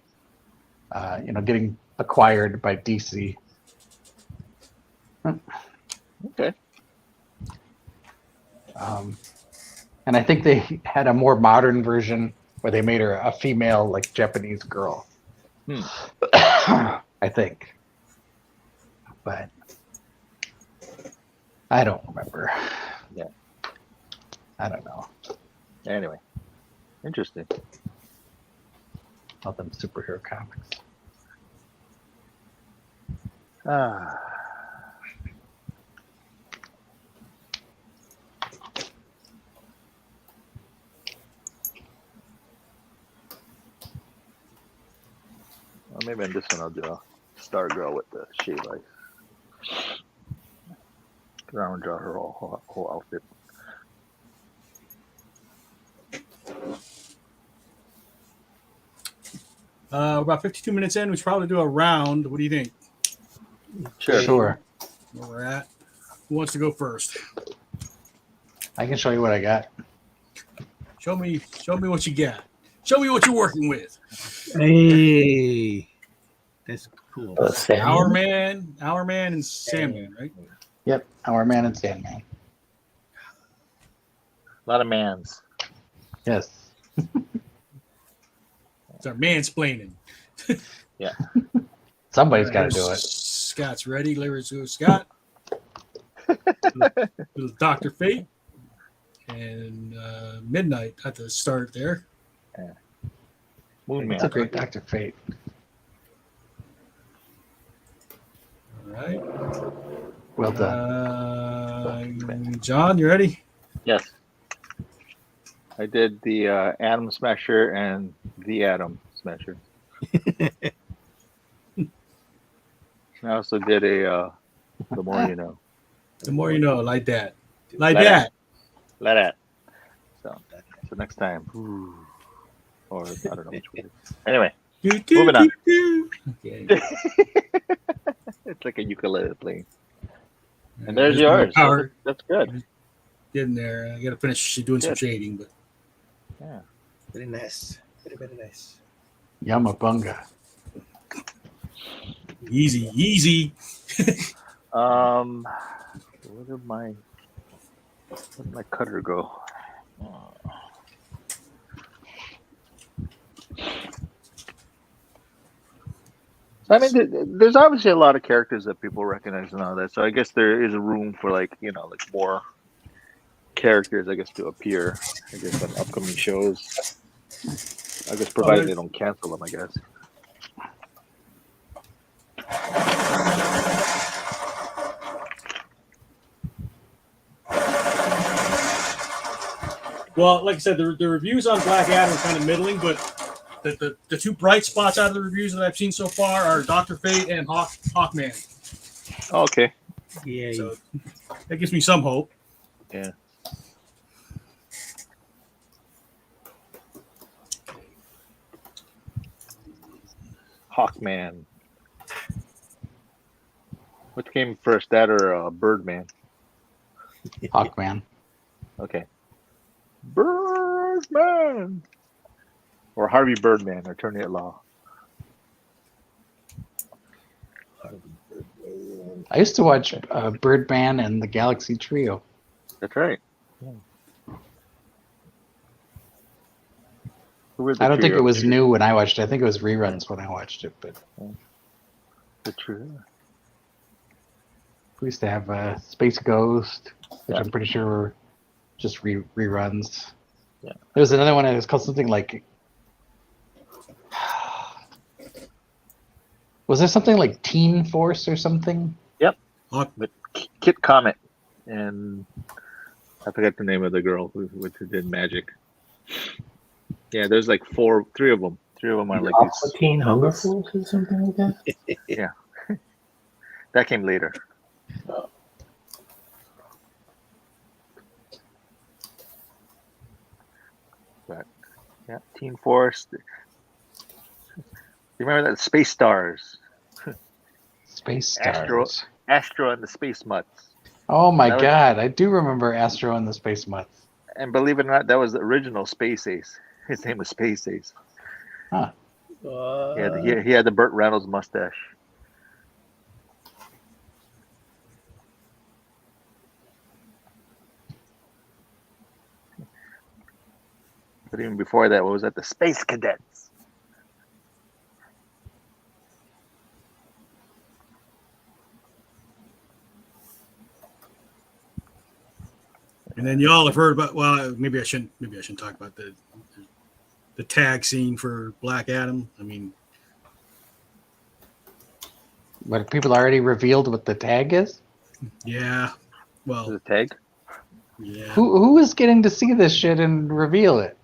Speaker 3: getting acquired by DC.
Speaker 5: Okay.
Speaker 3: And I think they had a more modern version where they made her a female, like Japanese girl. I think, but I don't remember.
Speaker 5: Yeah.
Speaker 3: I don't know.
Speaker 5: Anyway, interesting.
Speaker 3: All them superhero comics.
Speaker 5: Ah. Well, maybe on this one I'll do a Stargirl with the shave ice. Because I want to draw her whole outfit.
Speaker 1: We're about 52 minutes in. We should probably do a round. What do you think?
Speaker 3: Sure.
Speaker 1: Where we're at? Who wants to go first?
Speaker 3: I can show you what I got.
Speaker 1: Show me what you got. Show me what you're working with.
Speaker 2: Hey, that's cool.
Speaker 1: Our Man, and Sandman, right?
Speaker 3: Yep, Our Man and Sandman.
Speaker 5: A lot of mans.
Speaker 3: Yes.
Speaker 1: It's our mansplaining.
Speaker 5: Yeah.
Speaker 3: Somebody's got to do it.
Speaker 1: Scott's ready. Let's go, Scott. Little Dr. Fate. And Midnight at the start there.
Speaker 5: Yeah. Moon
Speaker 3: It's
Speaker 5: Man.
Speaker 3: a great Dr. Fate.
Speaker 1: All right.
Speaker 3: Well done.
Speaker 1: John, you ready?
Speaker 5: Yes. I did the Atom Smasher and the Atom Smasher. I also did a The More You Know.
Speaker 1: The more you know, like that. Like that.
Speaker 5: Like that. So next time. Or I don't know which way. Anyway, moving on.
Speaker 1: Okay.
Speaker 5: It's like a ukulele playing. And there's yours.
Speaker 1: Power.
Speaker 5: That's good.
Speaker 1: Getting there. I got to finish doing some
Speaker 5: Good.
Speaker 1: shading, but
Speaker 5: Yeah.
Speaker 2: Very nice. Very nice.
Speaker 3: Yamabunga.
Speaker 1: easy.
Speaker 5: Where'd my cutter go? So, I mean, there's obviously a lot of characters that people recognize and all that. So I guess there is a room for like more characters, I guess, to appear. I guess on upcoming shows. I guess provided they don't cancel them, I guess.
Speaker 1: Well, like I said, the reviews on Black Adam are kind of middling, but the two bright spots out of the reviews that I've seen so far are Dr. Fate and Hawkman.
Speaker 5: Oh, okay.
Speaker 2: Yeah.
Speaker 1: So that gives me some hope.
Speaker 5: Yeah. Hawkman. Which came first, that or Birdman?
Speaker 3: Hawkman.
Speaker 5: Okay. Birdman! Or Harvey Birdman, attorney at law.
Speaker 3: I used to watch Birdman and the Galaxy Trio.
Speaker 5: That's right. Yeah.
Speaker 3: I don't think it was new when I watched it. I think it was reruns when I watched it. But
Speaker 5: The Trio.
Speaker 3: we used to have Space Ghost, which
Speaker 5: Yeah.
Speaker 3: I'm pretty sure were just reruns.
Speaker 5: Yeah.
Speaker 3: There was another one that was called something like. Was there something like Teen Force or something?
Speaker 5: Yep.
Speaker 1: Hawk,
Speaker 5: But Kit Comet and I forgot the name of the girl who did magic. Yeah, there's like three of them. Three of them are like
Speaker 4: Aqua Teen Hunger Force or something like that.
Speaker 5: that came later. But yeah, Teen Force. You remember that Space Stars?
Speaker 3: Space Stars.
Speaker 5: Astro and the Space Mutts.
Speaker 3: Oh my
Speaker 5: That was-
Speaker 3: God, I do remember Astro and the Space Mutts.
Speaker 5: And believe it or not, that was the original Space Ace. His name was Space Ace.
Speaker 3: Huh.
Speaker 5: He had the Burt Reynolds mustache. But even before that, what was that? The Space Cadets.
Speaker 1: and then y'all have heard about. Well, maybe I shouldn't talk about the tag scene for Black Adam. I mean,
Speaker 3: But people already revealed what the tag is?
Speaker 1: yeah.
Speaker 5: Was
Speaker 1: Well,
Speaker 5: it tag?
Speaker 1: yeah.
Speaker 3: Who is getting to see this shit and reveal it?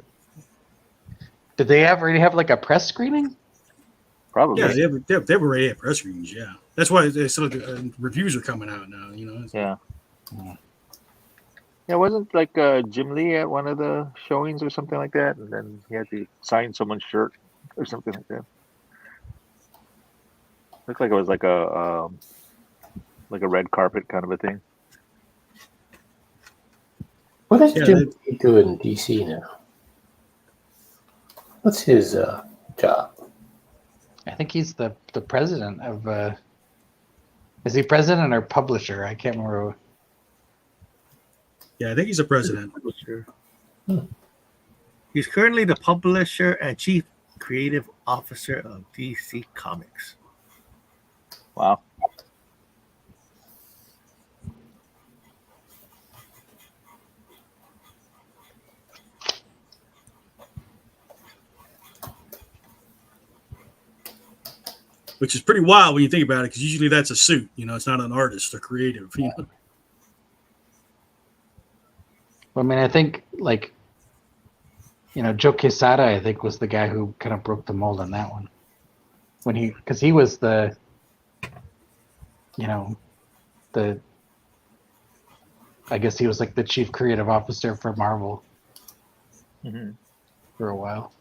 Speaker 3: Did they already have like a press screening?
Speaker 5: Probably.
Speaker 1: Yeah, they have already had press screens. Yeah, that's why they said reviews are coming out now. You know.
Speaker 5: Yeah.
Speaker 3: Hmm.
Speaker 5: Yeah, wasn't like Jim Lee at one of the showings or something like that, and then he had to sign someone's shirt or something like that. Looked like it was like a red carpet kind of a thing.
Speaker 4: What does
Speaker 1: Yeah,
Speaker 4: Jim Lee do in DC now? What's his job?
Speaker 3: I think he's the president of. Is he president or publisher? I can't remember.
Speaker 1: Yeah, I think he's a president.
Speaker 2: Publisher.
Speaker 4: Hmm.
Speaker 2: He's currently the publisher and chief creative officer of DC Comics.
Speaker 5: Wow.
Speaker 1: Which is pretty wild when you think about it, because usually that's a suit. You know, it's not an artist or creative. You know.
Speaker 3: I mean, I think like, Joe Quesada, I think was the guy who kind of broke the mold on that one. Because he was the I guess he was like the chief creative officer for Marvel
Speaker 5: Mm-hmm.
Speaker 3: for a while.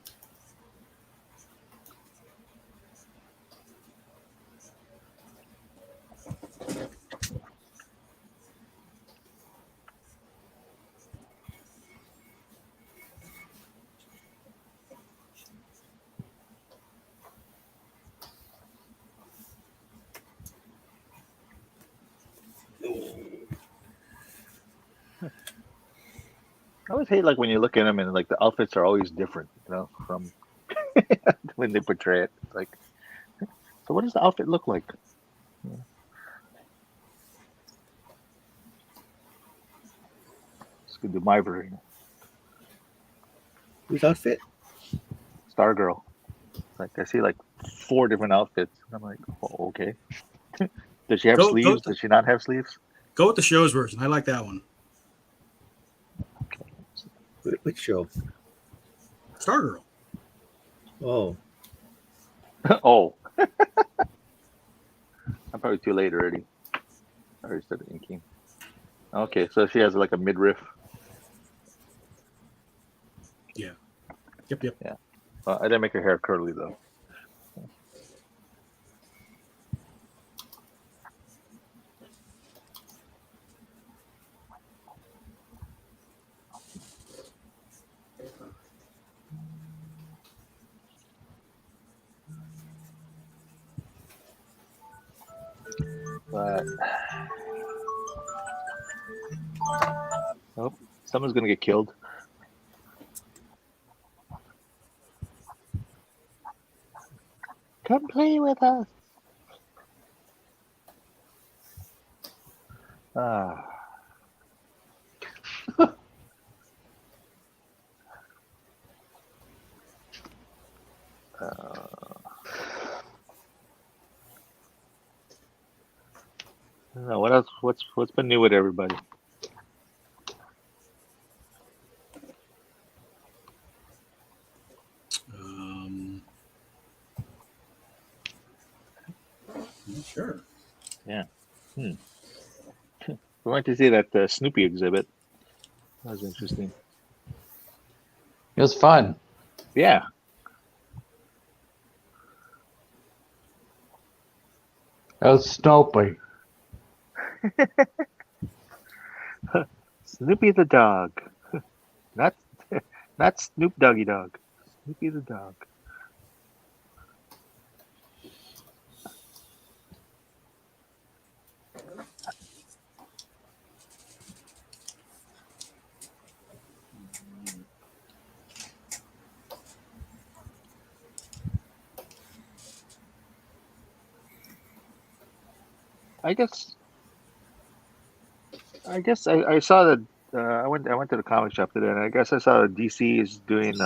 Speaker 5: I always hate like when you look at them and like the outfits are always different, from when they portray it. Like, so what does the outfit look like? It's good to my version.
Speaker 2: Whose outfit?
Speaker 5: Stargirl. Like I see like 4 different outfits. I'm like, oh, okay. Does she have
Speaker 1: Go-
Speaker 5: sleeves?
Speaker 1: go-
Speaker 5: Does she not have sleeves?
Speaker 1: Go with the show's version. I like that one.
Speaker 2: Which show?
Speaker 1: Stargirl.
Speaker 2: Oh,
Speaker 5: Oh. I'm probably too late already. I already started inking. Okay, so she has like a midriff.
Speaker 1: Yep.
Speaker 5: I didn't make her hair curly though. But oh, someone's gonna get killed. Come play with us. Ah. I don't know, what else? What's been new with everybody?
Speaker 1: Sure.
Speaker 5: Yeah. We went to see that Snoopy exhibit. That was interesting.
Speaker 3: It was fun.
Speaker 5: Yeah.
Speaker 3: That was Snoopy.
Speaker 5: Snoopy the dog. Not Snoop Doggy Dog. Snoopy the dog. I guess I saw that I went to the comic shop today, and I guess I saw DC is doing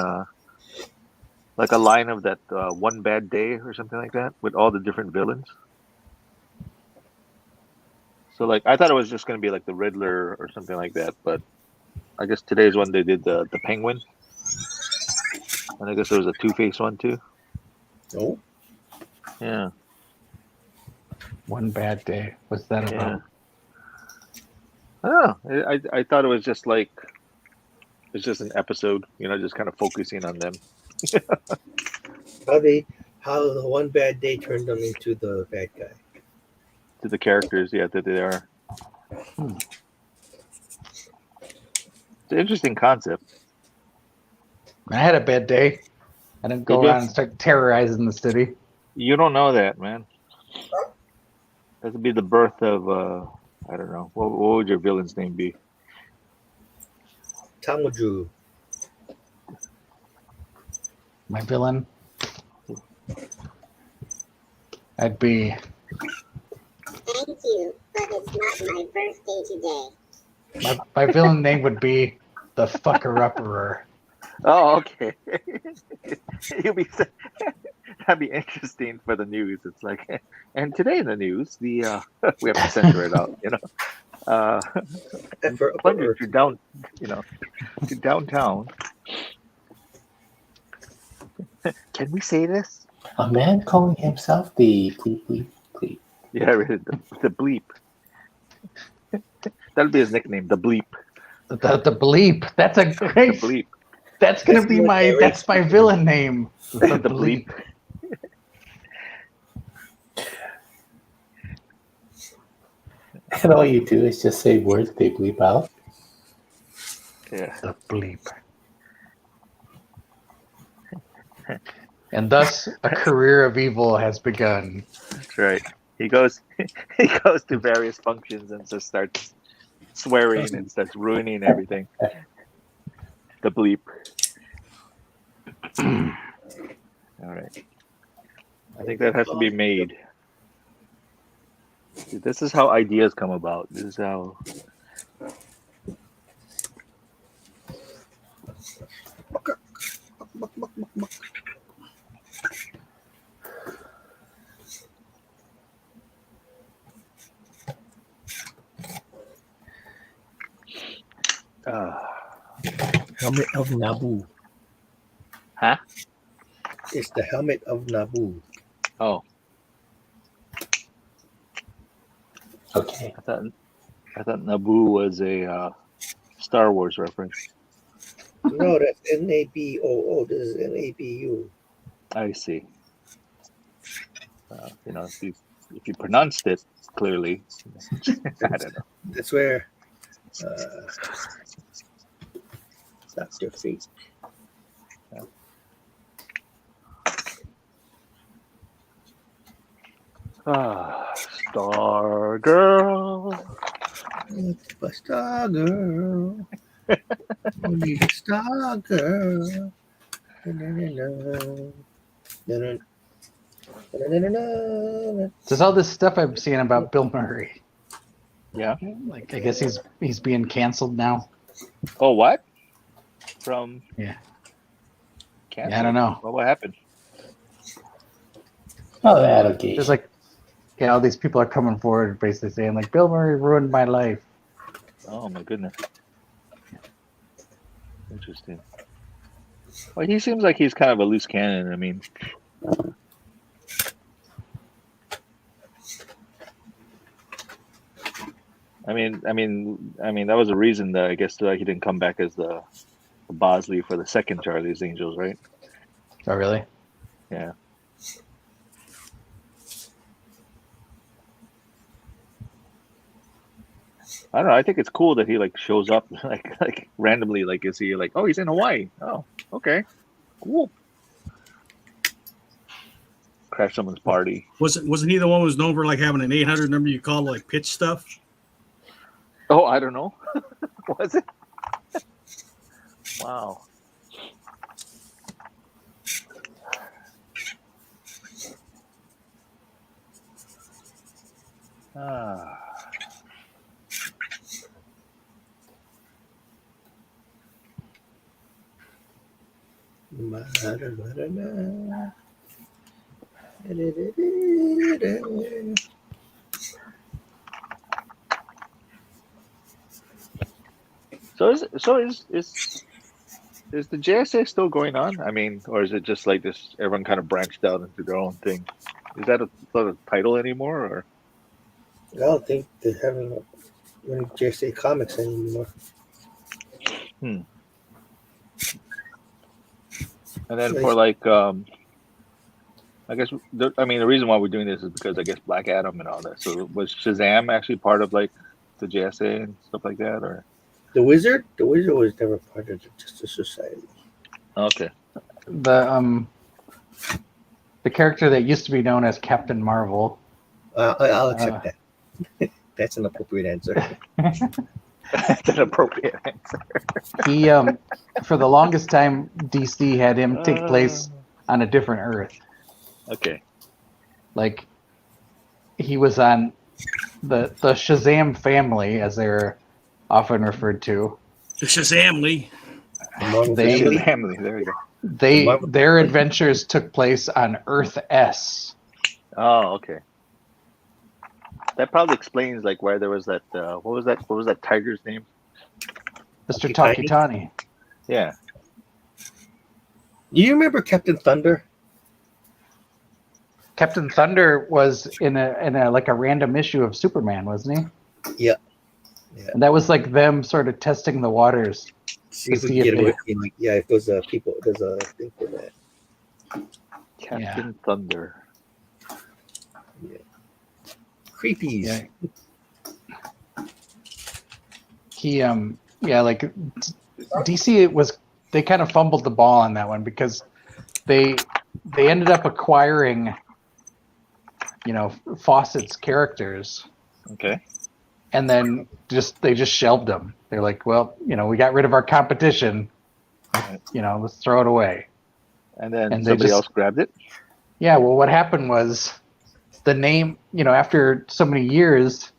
Speaker 5: like a line of that One Bad Day or something like that with all the different villains. So like I thought it was just gonna be like the Riddler or something like that, but I guess today's one they did the Penguin, and I guess there was a Two-Face one too.
Speaker 2: Oh,
Speaker 5: Yeah,
Speaker 3: One Bad Day. What's that
Speaker 5: yeah.
Speaker 3: about?
Speaker 5: I don't know. I thought it was just like it's just an episode, just kind of focusing on them.
Speaker 2: how the one bad day turned them into the bad guy.
Speaker 5: To the characters, yeah, that they are. It's an interesting concept.
Speaker 3: I had a bad day. I didn't go
Speaker 5: Did ya?
Speaker 3: around and start terrorizing the city.
Speaker 5: You don't know that, man. That would be the birth of I don't know. What would your villain's name be?
Speaker 2: Tamuju.
Speaker 3: My villain. I'd be.
Speaker 6: Thank you, but it's not my birthday today.
Speaker 3: My villain name would be the Fucker-Upperer.
Speaker 5: Oh, okay. That'd be interesting for the news. It's like, and today in the news, we have to censor it out,
Speaker 2: And for
Speaker 5: Plunger to downtown. Can we say this?
Speaker 4: A man calling himself the bleep bleep bleep.
Speaker 5: Yeah, really, the bleep. That'll be his nickname, the bleep.
Speaker 3: The bleep. That's a
Speaker 5: The
Speaker 3: great.
Speaker 5: bleep.
Speaker 3: That's gonna be that's my villain name. The bleep.
Speaker 4: And all you do is just say words they bleep out.
Speaker 5: Yeah.
Speaker 3: The bleep. And thus a career of evil has begun.
Speaker 5: That's right. He goes to various functions and just starts swearing and starts ruining everything. The bleep. All right. I think that has to be made. See, this is how ideas come about. This is how.
Speaker 2: Helmet of Naboo.
Speaker 5: Huh?
Speaker 2: It's the helmet of Naboo.
Speaker 5: Oh,
Speaker 4: Okay.
Speaker 5: I thought Naboo was a Star Wars reference.
Speaker 2: No, that's Naboo. This is Nabu.
Speaker 5: I see. If you pronounced it clearly, I don't know.
Speaker 2: That's where that's your feet.
Speaker 5: Star Girl.
Speaker 2: A star girl. You need a star girl.
Speaker 3: There's all this stuff I'm seeing about Bill Murray.
Speaker 5: Yeah.
Speaker 3: Like, I guess he's being canceled now.
Speaker 5: Oh, what? From
Speaker 3: Yeah.
Speaker 5: canceled?
Speaker 3: Yeah, I don't know.
Speaker 5: Well, what happened?
Speaker 4: Oh, the allegation.
Speaker 3: There's like, yeah, all these people are coming forward basically saying like, Bill Murray ruined my life.
Speaker 5: Oh my goodness. Interesting. Well, he seems like he's kind of a loose cannon. I mean, that was a reason that I guess that he didn't come back as the Bosley for the second Charlie's Angels, right?
Speaker 3: Oh, really?
Speaker 5: Yeah. I don't know. I think it's cool that he like shows up like randomly. Like, is he like, oh, he's in Hawaii? Oh, okay, cool. Crash someone's party.
Speaker 1: Wasn't he the one who was known for like having an 800 number you call like pitch stuff?
Speaker 5: Oh, I don't know. Was it? Wow. Ah. So is the JSA still going on? I mean, or is it just like this? Everyone kind of branched out into their own thing. Is that not a title anymore, or?
Speaker 2: I don't think they're having any JSA comics anymore.
Speaker 5: And then for like, I guess the reason why we're doing this is because I guess Black Adam and all that. So was Shazam actually part of like the JSA and stuff like that, or?
Speaker 2: The Wizard was never part of the Justice Society.
Speaker 5: Okay.
Speaker 3: The character that used to be known as Captain Marvel.
Speaker 2: I'll accept that. That's an appropriate answer.
Speaker 5: That's an appropriate answer.
Speaker 3: He for the longest time DC had him take place on a different Earth.
Speaker 5: Okay.
Speaker 3: Like he was on the Shazam family, as they're often referred to.
Speaker 1: The Shazamly.
Speaker 5: Family. There you go.
Speaker 3: Their adventures took place on Earth S.
Speaker 5: Oh, okay. That probably explains like why there was that. What was that tiger's name?
Speaker 3: Mr. Takitani.
Speaker 5: Yeah.
Speaker 2: Do you remember Captain Thunder?
Speaker 3: Captain Thunder was in a like a random issue of Superman, wasn't he?
Speaker 2: Yeah.
Speaker 3: And that was like them sort of testing the waters.
Speaker 2: If there's people, there's a thing for that.
Speaker 5: Captain Thunder.
Speaker 2: Yeah. Creepies.
Speaker 3: Yeah. He like DC they kind of fumbled the ball on that one because they ended up acquiring Fawcett's characters.
Speaker 5: Okay.
Speaker 3: And then they just shelved them. They're like, well, we got rid of our competition. Let's throw it away.
Speaker 5: And then somebody else grabbed it?
Speaker 3: Yeah, well, what happened was the name, after so many years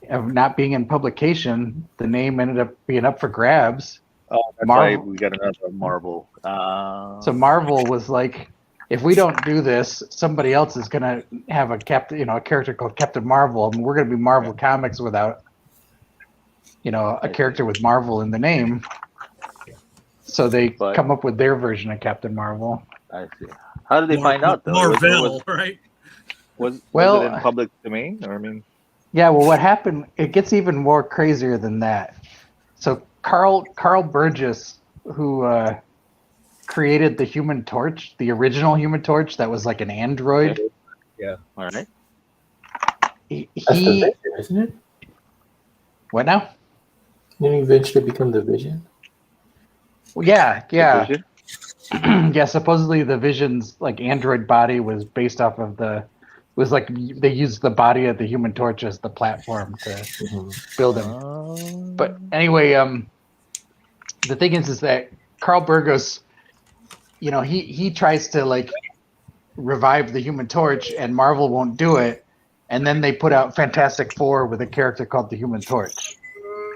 Speaker 3: of not being in publication, the name ended up being up for grabs.
Speaker 5: Oh, that's right. We got another Marvel.
Speaker 3: So Marvel was like, if we don't do this, somebody else is going to have a character called Captain Marvel, and we're going to be Marvel Comics without, a character with Marvel in the name. So they come up with their version of Captain Marvel.
Speaker 5: I see. How did they find out, though?
Speaker 1: Marvel, right?
Speaker 5: Was it in public domain, or
Speaker 3: Yeah, well, what happened? It gets even more crazier than that. So Carl Burgess, who created the Human Torch, the original Human Torch, that was like an android.
Speaker 2: Yeah.
Speaker 5: All right.
Speaker 3: He
Speaker 4: That's the Vision, isn't it?
Speaker 3: What now?
Speaker 4: Didn't he eventually become the Vision?
Speaker 3: Well, yeah.
Speaker 5: Vision?
Speaker 3: Yeah, supposedly the Vision's like android body was based off of the was like they used the body of the Human Torch as the platform to build him. But anyway, the thing is that Carl Burgos, you know, he tries to like revive the Human Torch, and Marvel won't do it. And then they put out Fantastic Four with a character called the Human Torch,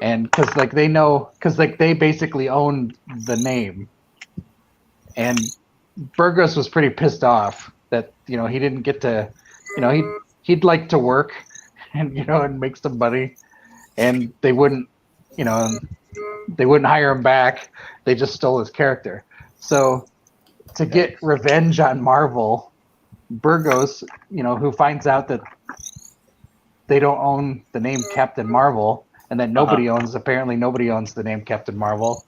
Speaker 3: and because like they basically own the name, and Burgos was pretty pissed off that, you know, he didn't get to, you know, he'd like to work and, you know, and make some money, and they wouldn't, you know, they wouldn't hire him back. They just stole his character. So to get revenge on Marvel, Burgos, you know, who finds out that they don't own the name Captain Marvel, and that apparently nobody owns the name Captain Marvel.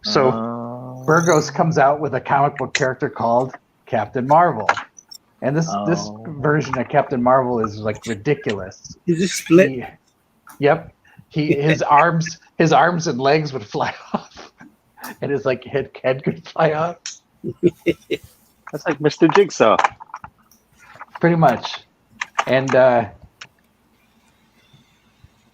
Speaker 3: So Burgos comes out with a comic book character called Captain Marvel. And this version of Captain Marvel is like ridiculous.
Speaker 2: Is it split?
Speaker 3: His arms and legs would fly off, and his like head could fly off.
Speaker 5: That's like Mr. Jigsaw.
Speaker 3: Pretty much. And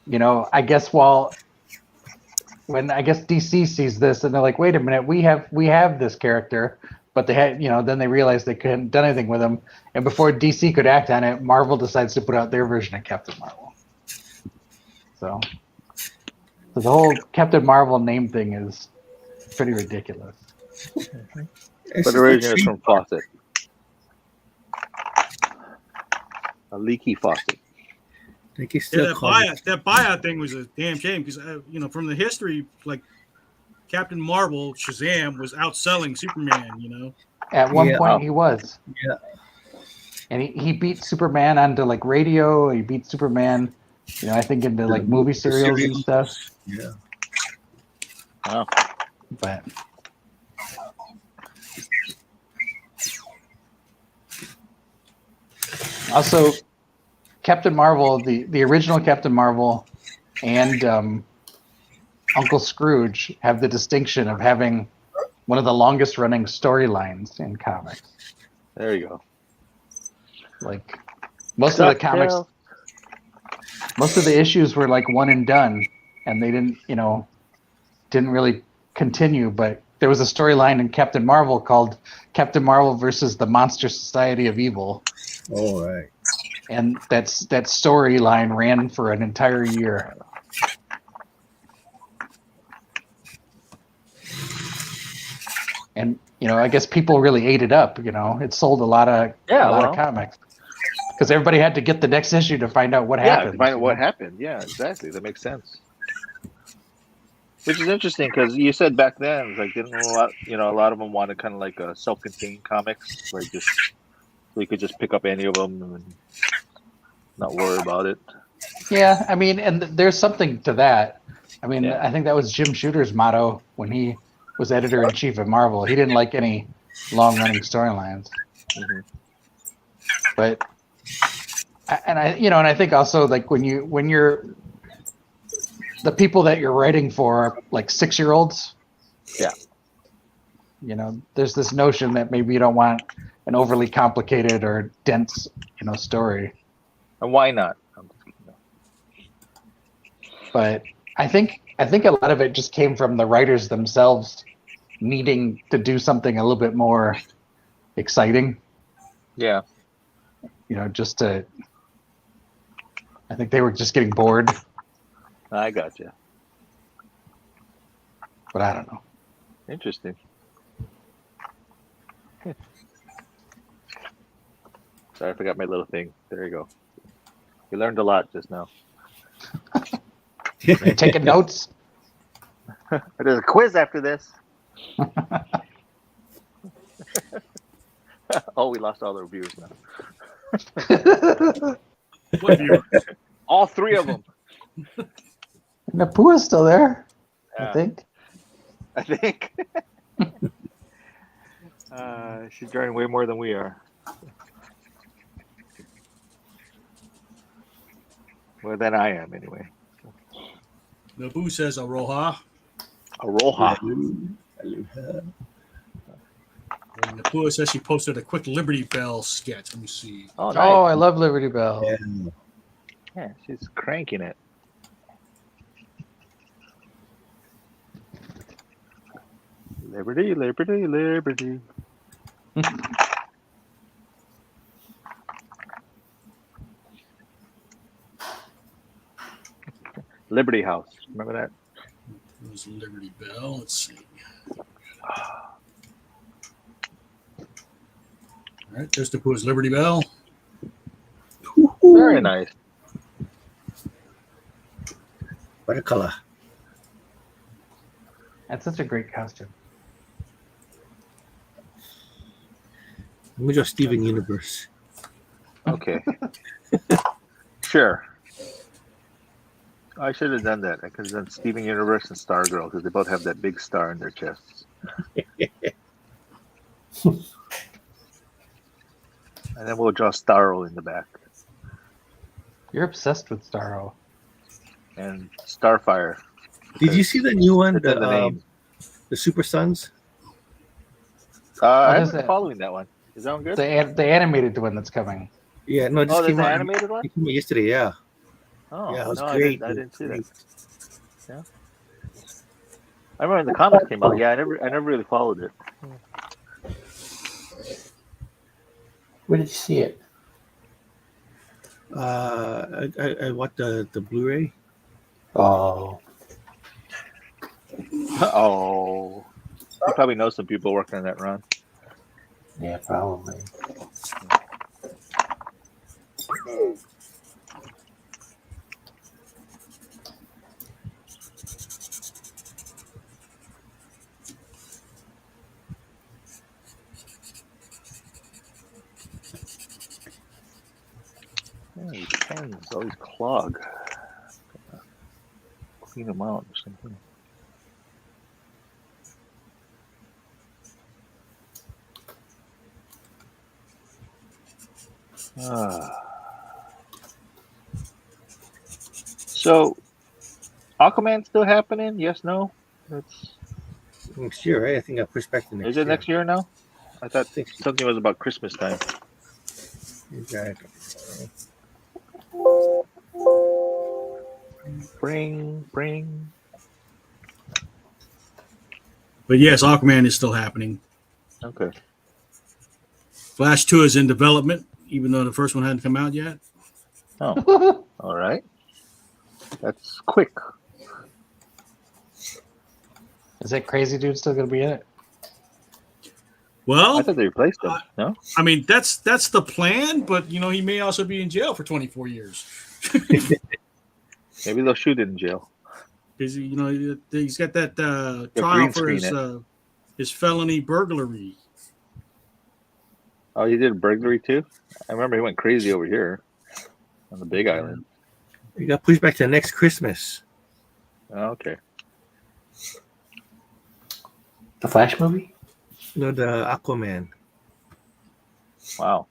Speaker 3: you know, I guess when DC sees this and they're like, wait a minute, we have this character, but they had, you know, then they realized they couldn't done anything with him, and before DC could act on it, Marvel decides to put out their version of Captain Marvel. So the whole Captain Marvel name thing is pretty ridiculous.
Speaker 5: But originally it's from Fawcett. A leaky faucet.
Speaker 1: That buyout thing was a damn shame because, you know, from the history, like Captain Marvel, Shazam was outselling Superman, you know.
Speaker 3: At one point he was.
Speaker 2: Yeah.
Speaker 3: And he beat Superman onto like radio. He beat Superman, you know, I think into like movie serials and stuff.
Speaker 2: Yeah.
Speaker 5: Wow.
Speaker 3: But also, Captain Marvel, the original Captain Marvel, and Uncle Scrooge have the distinction of having one of the longest running storylines in comics.
Speaker 5: There you go.
Speaker 3: Like most of the issues were like one and done, and they didn't really continue. But there was a storyline in Captain Marvel called Captain Marvel versus the Monster Society of Evil.
Speaker 2: All right.
Speaker 3: And that storyline ran for an entire year. And, you know, I guess people really ate it up, you know. It sold a lot of comics. Because everybody had to get the next issue to find out what happened.
Speaker 5: To find out what happened. Yeah, exactly. That makes sense. Which is interesting because you said back then, like, didn't a lot of them wanted kind of like a self-contained comics, where you could just pick up any of them and not worry about it.
Speaker 3: Yeah, I mean, and there's something to that. I mean, I think that was Jim Shooter's motto when he was editor-in-chief of Marvel. He didn't like any long-running storylines.
Speaker 5: Mm-hmm.
Speaker 3: But, and I think also, like, when you're the people that you're writing for are like 6-year-olds.
Speaker 5: Yeah.
Speaker 3: You know, there's this notion that maybe you don't want an overly complicated or dense, you know, story.
Speaker 5: And why not?
Speaker 3: But I think a lot of it just came from the writers themselves needing to do something a little bit more exciting.
Speaker 5: Yeah.
Speaker 3: You know, I think they were just getting bored.
Speaker 5: I gotcha.
Speaker 3: But I don't know.
Speaker 5: Interesting. Sorry, I forgot my little thing. There you go. You learned a lot just now.
Speaker 3: You taking notes?
Speaker 5: There's a quiz after this. Oh, we lost all the reviews now.
Speaker 1: What viewers?
Speaker 5: All 3 of them.
Speaker 3: Napua's still there,
Speaker 5: Yeah.
Speaker 3: I think.
Speaker 5: She's joining way more than we are. Well, than I am, anyway.
Speaker 1: Naboo says Aroha.
Speaker 5: Aloha.
Speaker 2: Aloha.
Speaker 1: And Napua says she posted a quick Liberty Bell sketch. Let me see.
Speaker 5: Oh,
Speaker 3: Oh,
Speaker 5: nice.
Speaker 3: I love Liberty Bell.
Speaker 2: Yeah.
Speaker 5: Yeah, she's cranking it. Liberty, liberty, liberty. Liberty House. Remember that?
Speaker 1: There's Liberty Bell. Let's see. All right, there's Napua's Liberty Bell.
Speaker 5: Very nice.
Speaker 2: What a color.
Speaker 3: That's such a great costume.
Speaker 2: Let me draw Steven Universe.
Speaker 5: Okay. Sure. I should have done that. I could have done Steven Universe and Stargirl because they both have that big star in their chests. And then we'll draw Starro in the back.
Speaker 3: You're obsessed with Starro.
Speaker 5: And Starfire.
Speaker 2: Did you see the new one,
Speaker 5: It's in the name.
Speaker 2: the Super Sons?
Speaker 5: I
Speaker 3: is
Speaker 5: haven't been
Speaker 3: that?
Speaker 5: following that one. Is that one good?
Speaker 3: The animated one that's coming.
Speaker 2: Yeah, no, it just
Speaker 5: Oh, there's
Speaker 2: came
Speaker 5: an
Speaker 2: out.
Speaker 5: animated one?
Speaker 2: It came out yesterday. Yeah,
Speaker 5: Oh,
Speaker 2: yeah, it was
Speaker 5: no,
Speaker 2: great.
Speaker 5: I didn't see that. Yeah. I remember when the comics came out. Yeah, I never really followed it.
Speaker 4: Where did you see it?
Speaker 2: I watched the Blu-ray.
Speaker 4: Oh,
Speaker 5: Oh. You probably know some people working on that run.
Speaker 4: yeah, probably.
Speaker 5: Yeah, these pens always clog. Clean them out or something. So, Aquaman's still happening? Yes, no? That's
Speaker 2: Next year, right? I think I pushed back to next
Speaker 5: Is
Speaker 2: year.
Speaker 5: it next year now? I thought
Speaker 2: I think
Speaker 5: something was about Christmas time.
Speaker 2: exactly.
Speaker 5: Bring.
Speaker 1: But yes, Aquaman is still happening.
Speaker 5: Okay.
Speaker 1: Flash 2 is in development, even though the first one hadn't come out yet.
Speaker 5: Oh, all right. That's quick.
Speaker 3: Is that crazy dude still going to be in it?
Speaker 1: Well,
Speaker 5: I thought they replaced him. No?
Speaker 1: I mean, that's the plan, but he may also be in jail for 24 years.
Speaker 5: Maybe they'll shoot it in jail.
Speaker 1: Because he's got that trial
Speaker 5: green
Speaker 1: for
Speaker 5: screen
Speaker 1: his felony burglary.
Speaker 5: Oh, he did burglary too? I remember he went crazy over here on the Big Island.
Speaker 2: You got pushed back to next Christmas.
Speaker 5: Oh, okay.
Speaker 4: The Flash movie?
Speaker 2: No, the Aquaman.
Speaker 5: Wow.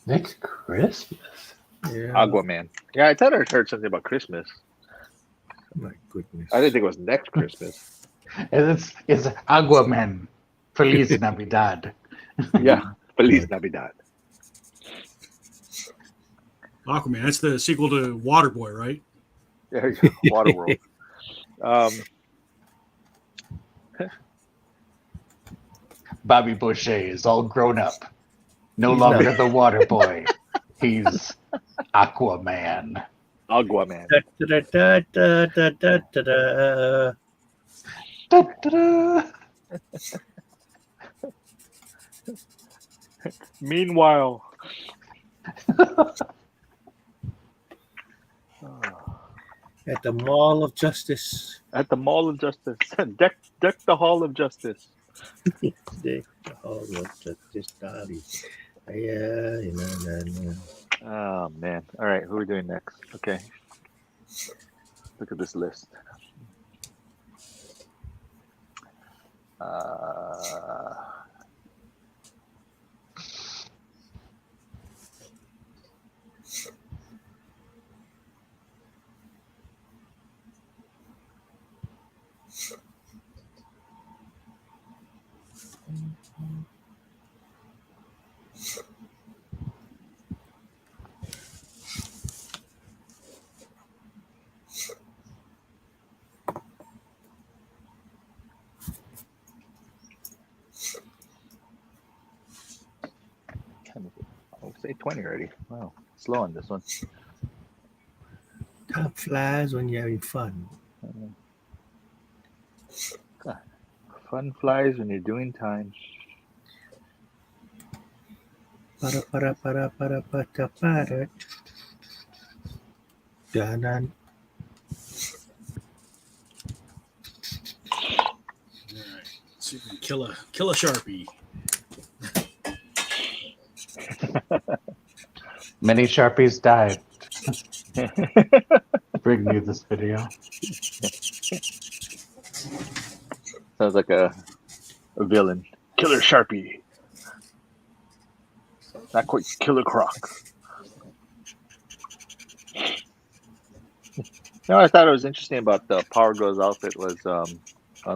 Speaker 4: Next Christmas?
Speaker 2: Yeah.
Speaker 5: Aquaman. Yeah, I thought I heard something about Christmas.
Speaker 2: My goodness.
Speaker 5: I didn't think it was next Christmas.
Speaker 3: It's Aquaman. Feliz Navidad.
Speaker 5: Yeah. Feliz Navidad.
Speaker 1: Aquaman. That's the sequel to Waterboy, right?
Speaker 5: There you go. Waterworld.
Speaker 3: Bobby Boucher is all grown up. No
Speaker 2: He's
Speaker 3: longer
Speaker 2: not.
Speaker 3: the water boy. He's Aquaman.
Speaker 5: Aquaman.
Speaker 2: Da, da, da, da, da, da, da.
Speaker 3: Da-da-da.
Speaker 5: Meanwhile.
Speaker 2: At the Mall of Justice.
Speaker 5: At the Mall of Justice. Deck the Hall of Justice.
Speaker 2: The Hall of Justice. Daddy. Yeah.
Speaker 5: Oh, man. All right. Who are we doing next? Okay. Look at this list. 8:20 already. Wow, slow on this one.
Speaker 2: Time flies when you're having fun.
Speaker 5: God. Fun flies when you're doing time.
Speaker 2: Para para para para para para. Dun-dun.
Speaker 1: All right. Let's see if we can kill a Sharpie.
Speaker 3: Many Sharpies died. Bring me this video.
Speaker 5: Sounds like a villain. Killer Sharpie. Not quite Killer Croc. No, I thought it was interesting about the Power Girl's outfit was on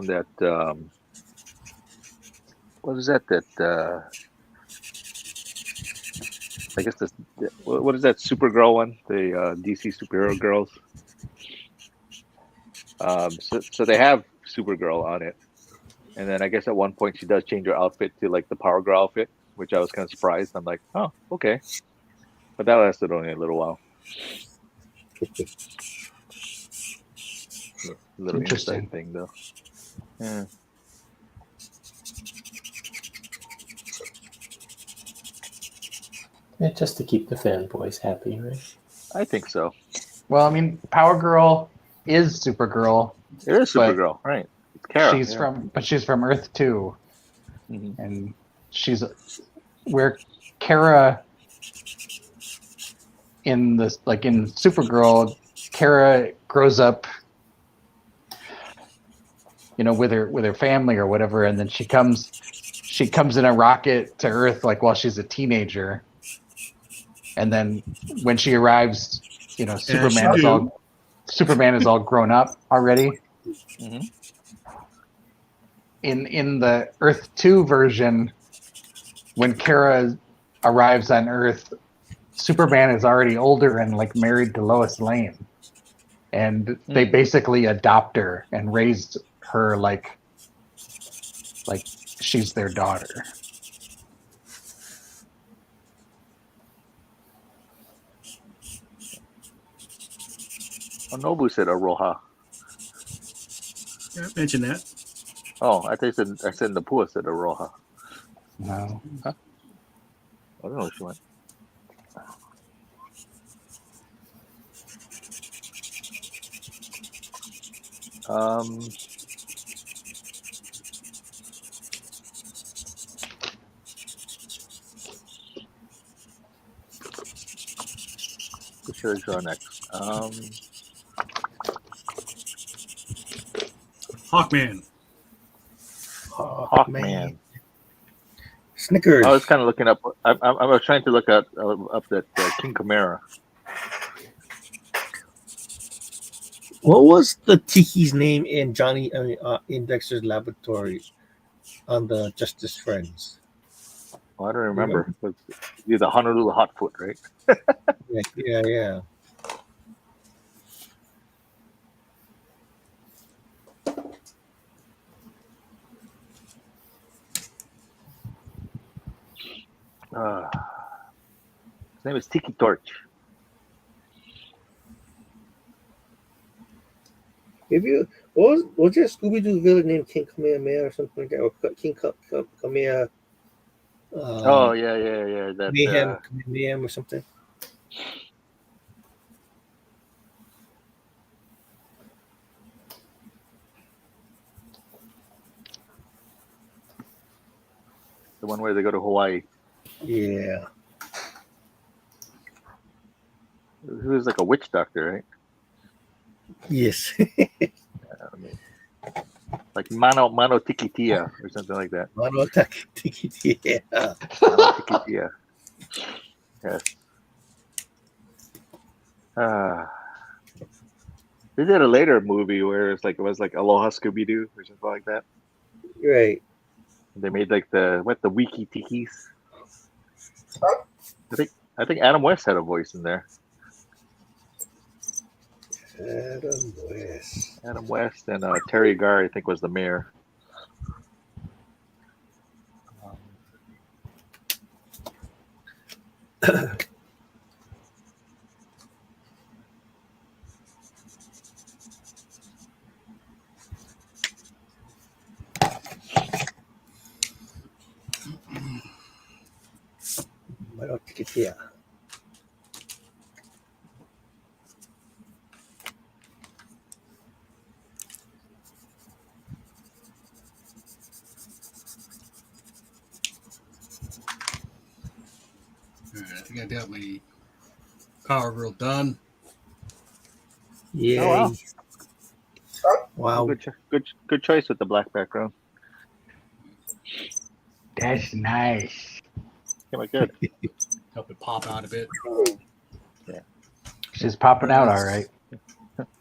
Speaker 5: that what is that I guess this what is that Supergirl one, the DC superhero girls, so they have Supergirl on it, and then I guess at one point she does change her outfit to like the Power Girl outfit, which I was kind of surprised. I'm like, oh, okay, but that lasted only a little while. Little
Speaker 3: Interesting.
Speaker 5: inside thing though. Yeah.
Speaker 4: Yeah, just to keep the fanboys happy, right?
Speaker 5: I think so.
Speaker 3: Well, I mean, Power Girl is Supergirl.
Speaker 5: It is
Speaker 3: But
Speaker 5: Supergirl, right? It's Kara.
Speaker 3: She's from Earth 2.
Speaker 5: Mhm.
Speaker 3: And she's where Kara in Supergirl, Kara grows up, with her family or whatever, and then she comes in a rocket to Earth like while she's a teenager. And then when she arrives, Superman is all grown up already.
Speaker 5: Mhm.
Speaker 3: In the Earth 2 version, when Kara arrives on Earth, Superman is already older and like married to Lois Lane, and they basically adopt her and raised her like she's their daughter.
Speaker 5: Oh, Nobu said Aroha.
Speaker 1: Yeah, mention that.
Speaker 5: Oh, I said Napua said Aroha.
Speaker 3: No.
Speaker 5: I don't know if she went. What should I draw next?
Speaker 1: Hawkman.
Speaker 5: Hawkman.
Speaker 2: Snickers.
Speaker 5: I was kind of looking up. I was trying to look up that King Chimera.
Speaker 2: What was the Tiki's name in in Dexter's Laboratory on the Justice Friends?
Speaker 5: Oh, I don't remember. It was the Honolulu Hotfoot, right?
Speaker 2: Yeah.
Speaker 5: His name is Tiki Torch.
Speaker 2: Was there a Scooby Doo villain named King Kamehameha or something like that, or King Kamehameha?
Speaker 5: Oh yeah. That
Speaker 2: Mayhem or something.
Speaker 5: the one where they go to Hawaii.
Speaker 2: Yeah.
Speaker 5: He was like a witch doctor, right?
Speaker 2: Yes.
Speaker 5: Like Mano Tikitia or something like that.
Speaker 2: Mano Tikitia.
Speaker 5: Mano Tikitia. Yes. They did a later movie where it was like Aloha Scooby Doo or something like that.
Speaker 2: Right.
Speaker 5: They made like the Wiki Tikis. I think Adam West had a voice in there. Adam West and Terry Garr, I think, was the mayor.
Speaker 2: Bueno, chiquitilla.
Speaker 1: All right, I think I got my Power Girl done.
Speaker 2: Yay.
Speaker 5: Oh,
Speaker 2: Wow.
Speaker 5: Good choice with the black background.
Speaker 3: That's nice.
Speaker 5: Came out good.
Speaker 1: Help it pop out a bit.
Speaker 3: She's popping out all right.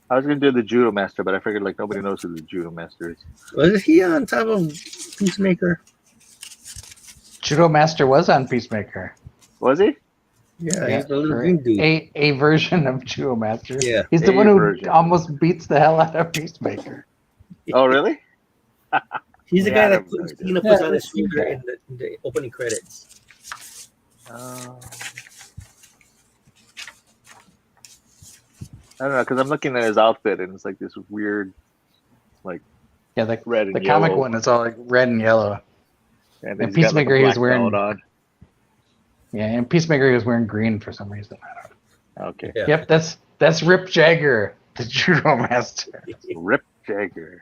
Speaker 5: I was gonna do the Judo Master, but I figured like nobody knows who the Judo Master is.
Speaker 2: Was he on top of Peacemaker?
Speaker 3: Judo Master was on Peacemaker.
Speaker 5: Was he?
Speaker 2: Yeah,
Speaker 3: Yeah,
Speaker 2: he's the little
Speaker 3: or
Speaker 2: green dude.
Speaker 3: a version of Judo Master.
Speaker 2: Yeah.
Speaker 3: He's the
Speaker 5: A
Speaker 3: one who
Speaker 5: version.
Speaker 3: almost beats the hell out of Peacemaker.
Speaker 5: Oh, really?
Speaker 2: He's the
Speaker 5: Yeah,
Speaker 2: guy
Speaker 5: I
Speaker 2: that
Speaker 5: have no idea.
Speaker 2: Cena puts
Speaker 4: Yeah,
Speaker 2: on his
Speaker 4: I've seen
Speaker 2: finger
Speaker 4: that.
Speaker 2: in the opening credits.
Speaker 5: I don't know, because I'm looking at his outfit and it's like this weird, like
Speaker 3: Yeah, the
Speaker 5: red and
Speaker 3: the comic
Speaker 5: yellow.
Speaker 3: one is all like red and yellow.
Speaker 5: And
Speaker 3: And
Speaker 5: he's got like a
Speaker 3: Peacemaker, he was
Speaker 5: black
Speaker 3: wearing-
Speaker 5: belt on.
Speaker 3: Yeah, and Peacemaker he was wearing green for some reason. I don't know.
Speaker 5: Okay.
Speaker 2: Yeah.
Speaker 3: Yep, that's Rip Jagger, the Judo Master.
Speaker 5: Rip Jagger.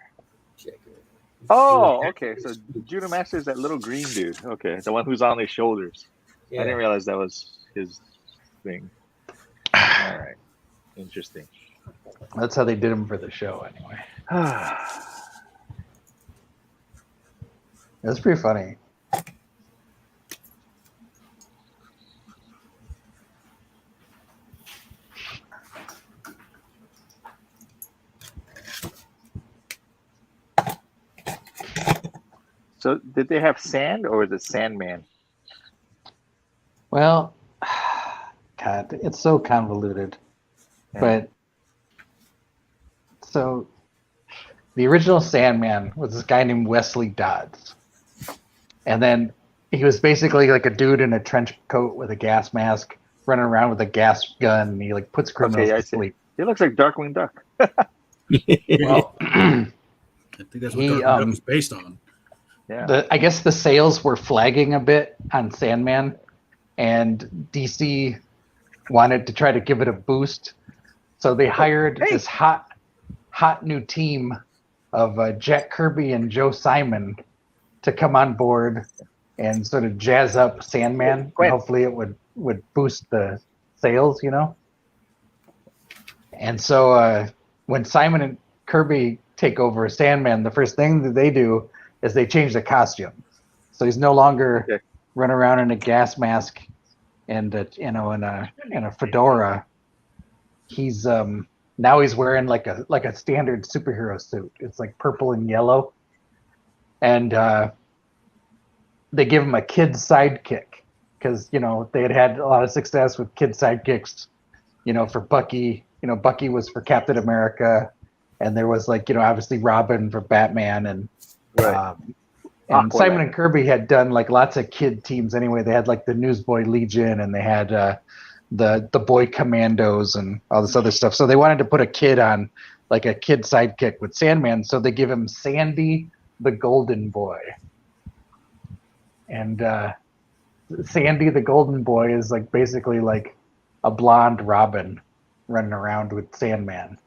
Speaker 5: Oh, okay. So Judo Master is that little green dude. Okay, the one who's on his shoulders. I didn't
Speaker 2: Yeah.
Speaker 5: realize that was his thing. All right. Interesting.
Speaker 3: That's how they did him for the show, anyway. It was pretty funny.
Speaker 5: So did they have sand or was it Sandman?
Speaker 3: Well, God, it's so convoluted.
Speaker 5: Yeah.
Speaker 3: But so the original Sandman was this guy named Wesley Dodds. And then he was basically like a dude in a trench coat with a gas mask running around with a gas gun, and he like puts criminals
Speaker 5: Okay, I
Speaker 3: to
Speaker 5: see.
Speaker 3: sleep.
Speaker 5: He looks like Darkwing Duck.
Speaker 3: Well,
Speaker 1: I think that's what
Speaker 3: He,
Speaker 1: Dark Duck was based on.
Speaker 5: Yeah.
Speaker 3: I guess the sales were flagging a bit on Sandman, and DC wanted to try to give it a boost, so they hired this hot new team of Jack Kirby and Joe Simon to come on board and sort of jazz up Sandman. And hopefully, it would boost the sales, you know. And so when Simon and Kirby take over Sandman, the first thing that they do is they change the costume. So he's no longer running around in a gas mask and in a fedora. He's now he's wearing like a standard superhero suit. It's like purple and yellow, and they give him a kid's sidekick because they had a lot of success with kid sidekicks. For Bucky, Bucky was for Captain America, and there was obviously Robin for Batman, and and Simon and Kirby had done like lots of kid teams anyway. They had like the Newsboy Legion, and they had the Boy Commandos and all this other stuff. So they wanted to put a kid on, like a kid sidekick with Sandman. So they give him Sandy the Golden Boy. And Sandy the Golden Boy is like basically like a blonde Robin running around with Sandman.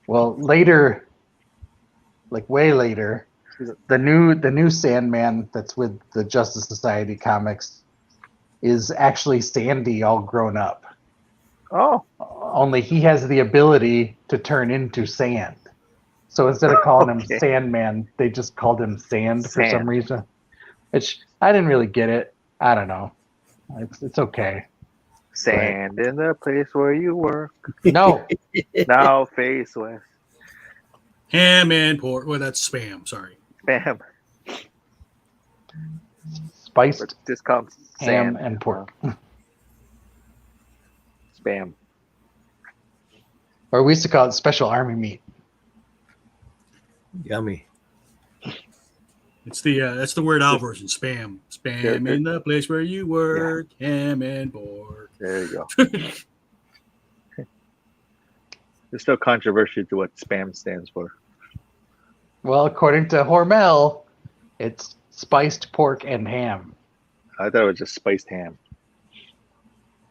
Speaker 3: Well, later, like way later, the new Sandman that's with the Justice Society comics is actually Sandy all grown up.
Speaker 5: Oh.
Speaker 3: Only he has the ability to turn into sand. So instead of calling him Sandman, they just called him Sand for some reason. Which I didn't really get it. I don't know. It's okay.
Speaker 5: Sand in the place where you work.
Speaker 3: No.
Speaker 5: Now face west.
Speaker 1: Ham and pork. Well, that's spam. Sorry.
Speaker 5: Spam.
Speaker 3: Spiced
Speaker 5: discount
Speaker 3: ham
Speaker 5: sand.
Speaker 3: and pork.
Speaker 5: Spam.
Speaker 3: Or we used to call it special army meat.
Speaker 2: Yummy.
Speaker 1: It's that's the word out version. Spam. Spam in the place where you work. Ham and pork.
Speaker 5: There you go. There's no controversy to what spam stands for.
Speaker 3: Well, according to Hormel, it's spiced pork and ham.
Speaker 5: I thought it was just spiced ham.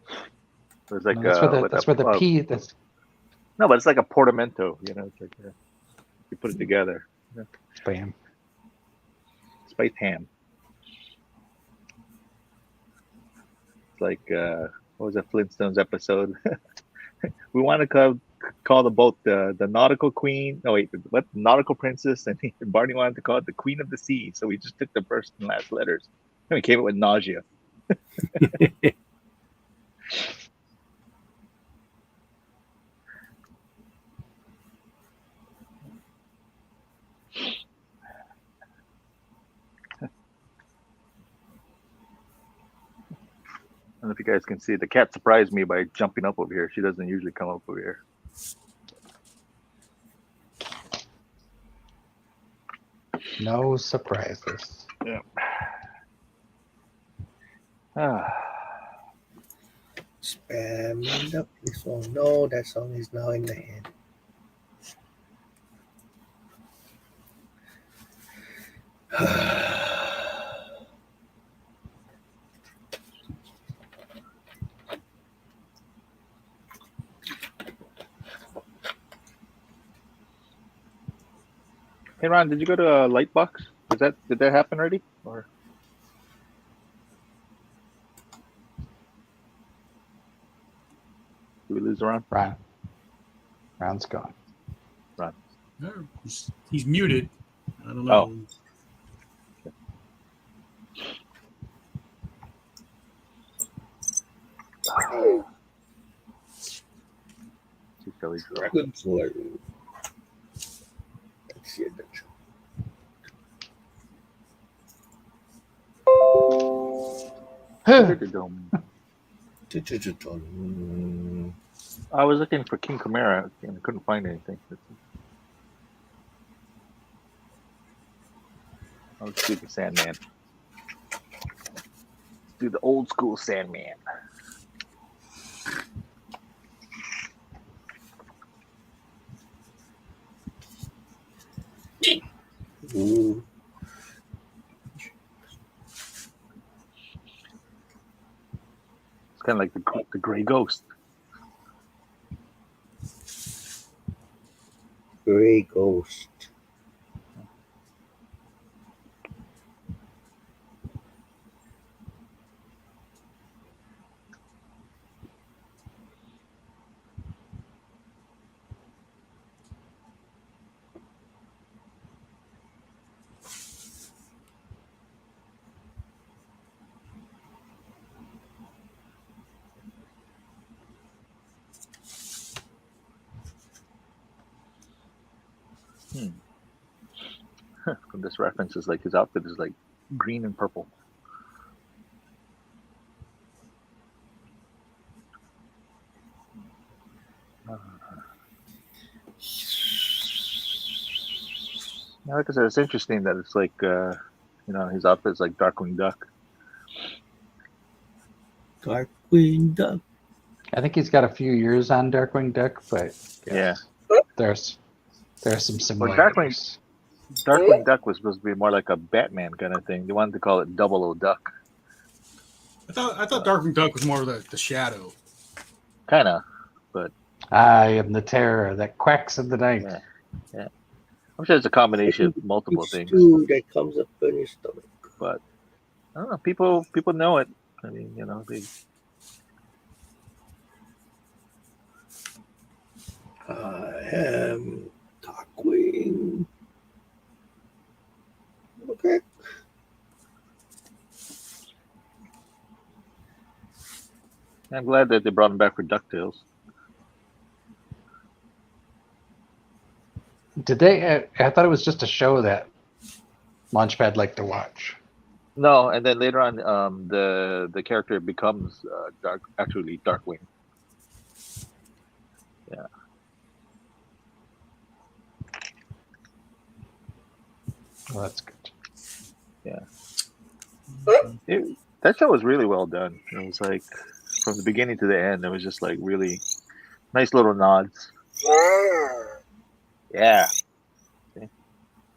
Speaker 5: It was like
Speaker 3: No, that's where the pea. That's
Speaker 5: no, but it's like a portamento. You know, it's like you put it together.
Speaker 3: spam.
Speaker 5: Spiced ham. It's like what was that Flintstones episode? We want to call the boat the nautical queen. No wait, what nautical princess? And Barney wanted to call it the queen of the sea. So we just took the first and last letters and we came up with nausea. I don't know if you guys can see. The cat surprised me by jumping up over here. She doesn't usually come up over here.
Speaker 3: No surprises.
Speaker 5: Yeah.
Speaker 2: Spam up this song. No, that song is now in the head.
Speaker 5: Hey Ron, did you go to Lightbox? Did that happen already? Or did we lose Ron?
Speaker 3: Ron's gone.
Speaker 5: Ron.
Speaker 1: No, he's muted. I don't know.
Speaker 2: Dragon Slayer. Let's see it.
Speaker 5: I was looking for King Chimera and I couldn't find anything. Let's do the Sandman. Let's do the old school Sandman.
Speaker 2: Ooh.
Speaker 5: It's kind of like the Gray Ghost.
Speaker 2: Gray Ghost.
Speaker 5: From this reference is like his outfit is like green and purple. Yeah, like I said, it's interesting that it's like his outfit is like Darkwing Duck.
Speaker 2: Darkwing Duck.
Speaker 3: I think he's got a few years on Darkwing Duck, but
Speaker 5: Yeah.
Speaker 3: there's some similarities.
Speaker 5: Darkwing Duck was supposed to be more like a Batman kind of thing. They wanted to call it 00 Duck.
Speaker 1: I thought Darkwing Duck was more of the shadow.
Speaker 5: Kind of, but
Speaker 3: I am the terror that quacks in the night.
Speaker 5: yeah. I'm sure it's a combination of multiple things.
Speaker 2: That comes up in your stomach.
Speaker 5: But I don't know. People know it. I mean, they.
Speaker 2: I am Darkwing. Okay.
Speaker 5: I'm glad that they brought him back for DuckTales.
Speaker 3: Did they? I thought it was just a show that Launchpad liked to watch.
Speaker 5: No, and then later on, the character becomes actually Darkwing. Yeah.
Speaker 3: Well, that's good.
Speaker 5: Yeah. That show was really well done. It was like from the beginning to the end, it was just like really nice little nods. Yeah.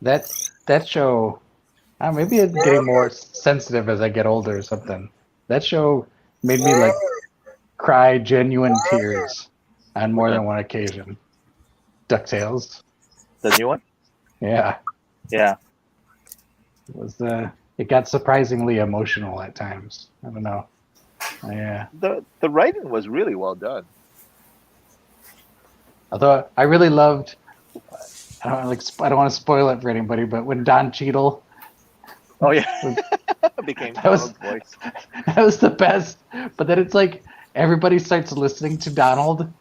Speaker 3: That show, maybe it's getting more sensitive as I get older or something. That show made me like cry genuine tears on more than one occasion. DuckTales.
Speaker 5: The new one?
Speaker 3: Yeah.
Speaker 5: Yeah.
Speaker 3: It got surprisingly emotional at times. I don't know. Yeah.
Speaker 5: The writing was really well done.
Speaker 3: Although I really loved, I don't want to spoil it for anybody, but when Don Cheadle,
Speaker 5: Oh yeah, became Donald's voice.
Speaker 3: That was the best. But then it's like everybody starts listening to Donald,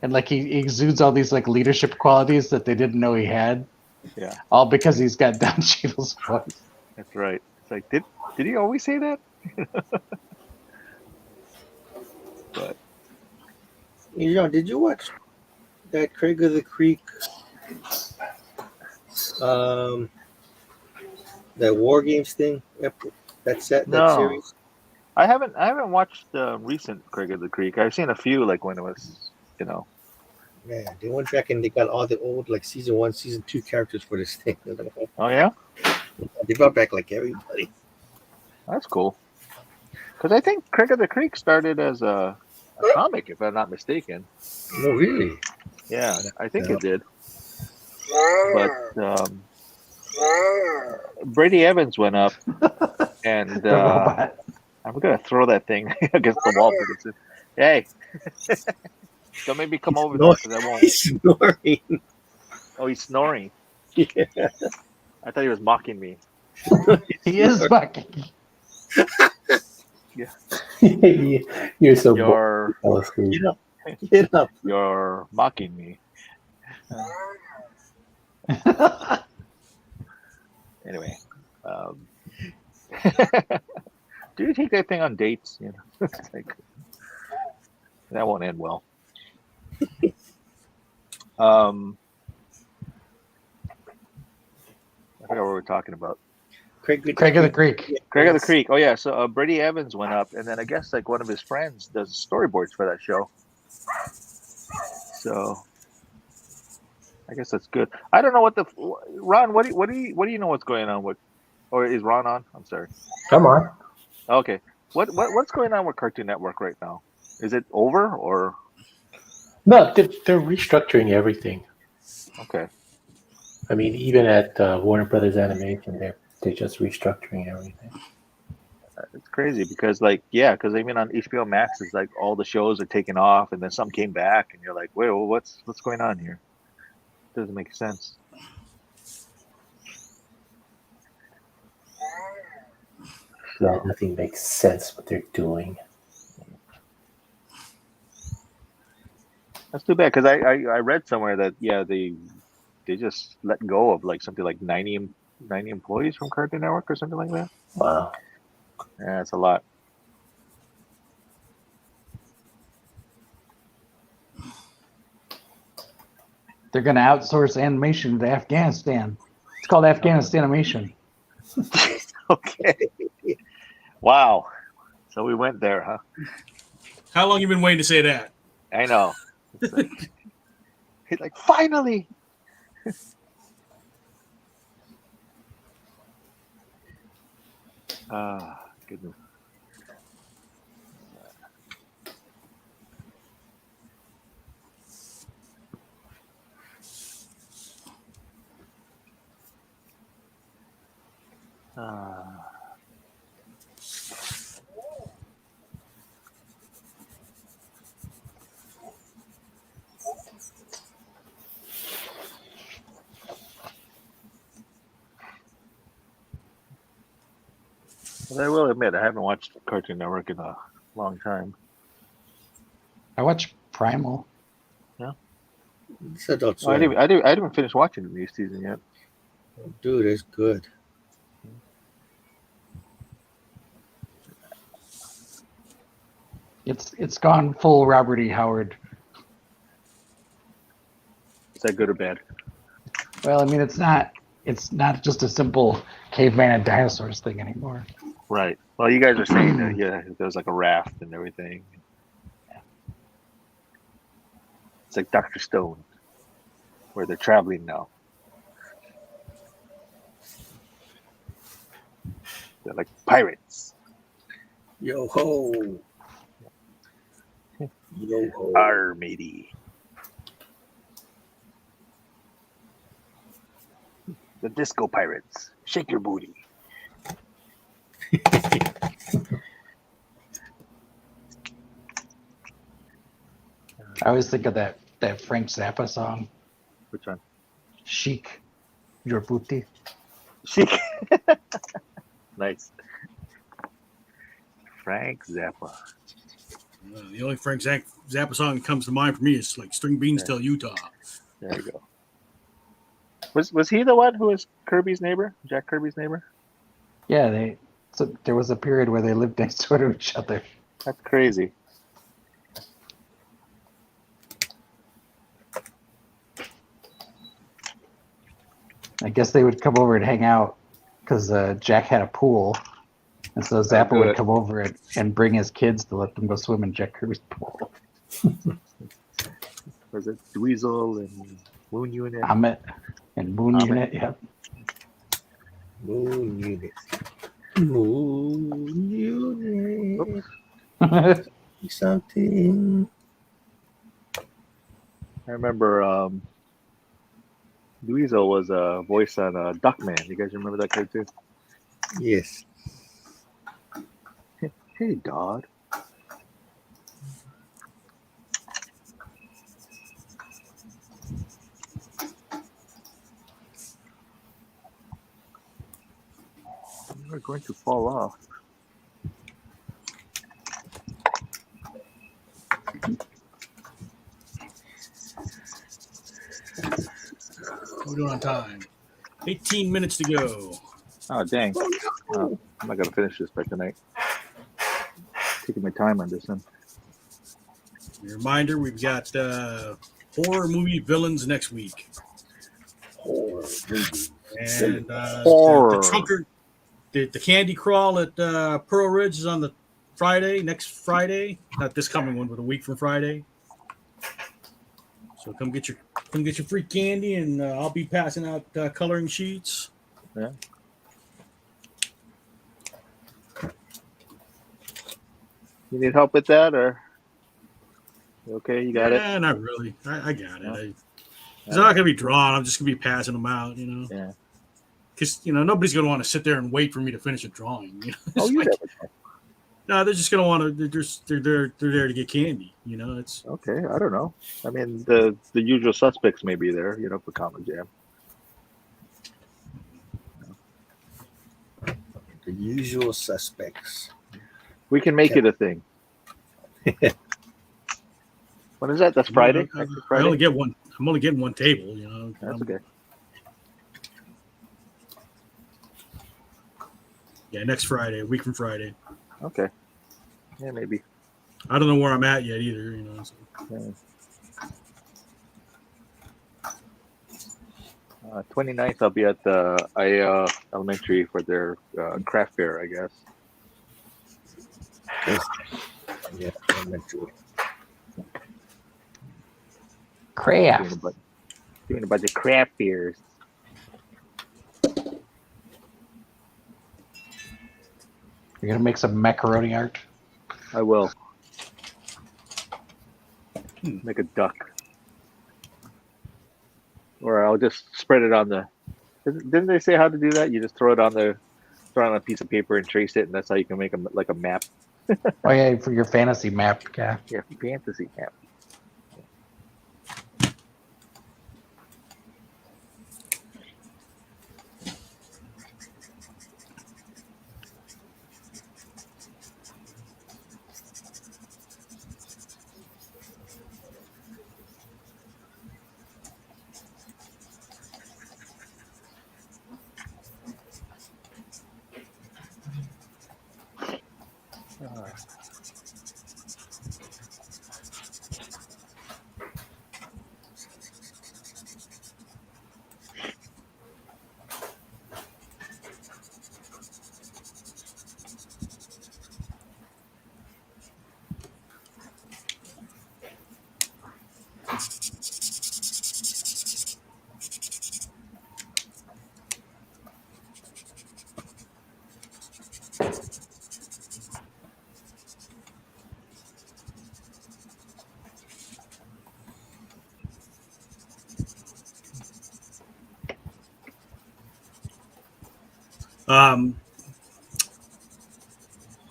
Speaker 3: and like he exudes all these like leadership qualities that they didn't know he had.
Speaker 5: Yeah.
Speaker 3: All because he's got Don Cheadle's voice.
Speaker 5: That's right. It's like did he always say that? But
Speaker 2: Did you watch that Craig of the Creek? That War Games thing. That series.
Speaker 5: I haven't watched the recent Craig of the Creek. I've seen a few like when it was,
Speaker 2: Yeah, they went back and they got all the old like season 1, season 2 characters for this thing.
Speaker 5: Oh yeah.
Speaker 2: They brought back like everybody.
Speaker 5: That's cool. Because I think Craig of the Creek started as a comic, if I'm not mistaken.
Speaker 2: Oh really?
Speaker 5: Yeah, I think it did. But Brady Evans went up, and I'm gonna throw that thing against the wall. Hey, don't make me come over there because I won't.
Speaker 2: He's snoring.
Speaker 5: Oh, he's snoring.
Speaker 2: Yeah.
Speaker 5: I thought he was mocking me.
Speaker 3: He is mocking.
Speaker 5: Yeah.
Speaker 4: You're so
Speaker 2: Get up.
Speaker 5: You're mocking me. Anyway, do you take that thing on dates? Like, that won't end well. I forgot what we were talking about.
Speaker 3: Craig of the Creek.
Speaker 5: Craig of the Creek. Oh yeah. So Brady Evans went up, and then I guess like one of his friends does storyboards for that show. So I guess that's good. I don't know what Ron. What do you know what's going on with? Or is Ron on? I'm sorry.
Speaker 4: Come on.
Speaker 5: Okay. What's going on with Cartoon Network right now? Is it over or?
Speaker 4: No, they're restructuring everything.
Speaker 5: Okay.
Speaker 4: I mean, even at Warner Brothers Animation, they're just restructuring everything.
Speaker 5: It's crazy because because even on HBO Max, it's like all the shows are taken off, and then some came back, and you're like, wait, well, what's going on here? It doesn't make sense.
Speaker 4: So nothing makes sense what they're doing.
Speaker 5: That's too bad because I read somewhere that they just let go of like something like 90 employees from Cartoon Network or something like that.
Speaker 4: Wow.
Speaker 5: Yeah, it's a lot.
Speaker 3: They're going to outsource animation to Afghanistan. It's called Afghanistan Animation.
Speaker 5: Okay. Wow. So we went there, huh?
Speaker 1: How long you been waiting to say that?
Speaker 5: I know. He's like, finally. Goodness. But I will admit, I haven't watched Cartoon Network in a long time.
Speaker 3: I watch Primal.
Speaker 5: Yeah.
Speaker 2: It's Adult
Speaker 5: I
Speaker 2: Swim.
Speaker 5: didn't even finish watching the new season yet.
Speaker 2: Dude, it's good.
Speaker 3: It's gone full Robert E. Howard.
Speaker 5: Is that good or bad?
Speaker 3: Well, I mean, it's not just a simple caveman and dinosaurs thing anymore.
Speaker 5: Right. Well, you guys are saying that there was like a raft and everything. It's like Dr. Stone, where they're traveling now. They're like pirates.
Speaker 2: Yo ho. Yo ho.
Speaker 5: Arr, matey. The disco pirates. Shake your booty.
Speaker 3: I always think of that Frank Zappa song,
Speaker 5: Which one?
Speaker 3: Chic, Your Booty.
Speaker 5: Shake. Nice. Frank Zappa.
Speaker 1: The only Frank Zappa song that comes to mind for me is like String Beans Till Utah.
Speaker 5: There you go. Was he the one who was Kirby's neighbor? Jack Kirby's neighbor?
Speaker 3: Yeah, there was a period where they lived next door to each other.
Speaker 5: That's crazy.
Speaker 3: I guess they would come over and hang out because Jack had a pool. And so Zappa would come over and bring his kids to let them go swim in Jack Kirby's pool.
Speaker 5: Was it Dweezil and Moon Unit?
Speaker 3: Amit and Moon Unit, yep.
Speaker 2: Moon Unit. Moon Unit. Something.
Speaker 5: I remember Dweezil was a voice on Duckman. You guys remember that cartoon?
Speaker 2: Yes.
Speaker 5: Hey, Dodd. You're going to fall off.
Speaker 1: We're doing on time. 18 minutes to go.
Speaker 5: Oh, dang. I'm not going to finish this by tonight. Taking my time on this one.
Speaker 1: Reminder, we've got horror movie villains next week.
Speaker 2: Horror movie.
Speaker 1: And
Speaker 5: Horror.
Speaker 1: the Trunker, the Candy Crawl at Pearl Ridge is on the next Friday. Not this coming one, but a week from Friday. So come get your free candy, and I'll be passing out coloring sheets.
Speaker 5: Yeah. You need help with that, or you okay? You got it?
Speaker 1: Yeah, not really. I got
Speaker 5: No.
Speaker 1: it. It's not gonna be drawn. I'm just gonna be passing them out, you know.
Speaker 5: Yeah.
Speaker 1: Because nobody's gonna want to sit there and wait for me to finish a drawing. You know?
Speaker 5: Oh, you
Speaker 1: like,
Speaker 5: never know.
Speaker 1: no, they're just gonna want to. They're there to get candy. You know, it's
Speaker 5: Okay, I don't know. I mean, the usual suspects may be there, for Common Jam.
Speaker 2: The usual suspects.
Speaker 5: We can make it a thing. When is that? That's Friday?
Speaker 1: I
Speaker 5: Next Friday?
Speaker 1: only get one. I'm only getting one table. You know.
Speaker 5: That's okay.
Speaker 1: Yeah, next Friday, a week from Friday.
Speaker 5: Okay. Yeah, maybe.
Speaker 1: I don't know where I'm at yet either. You know. So.
Speaker 5: Yeah. 29th, I'll be at the IA Elementary for their craft fair, I guess.
Speaker 2: Yeah, elementary.
Speaker 3: Craft.
Speaker 5: Doing a bunch of craft fairs.
Speaker 3: You're going to make some macaroni art?
Speaker 5: I will. Make a duck. Or I'll just spread it on the... Didn't they say how to do that? You just throw it on a piece of paper and trace it, and that's how you can make a map.
Speaker 3: Oh, yeah, for your fantasy map, yeah.
Speaker 5: Yeah, fantasy map.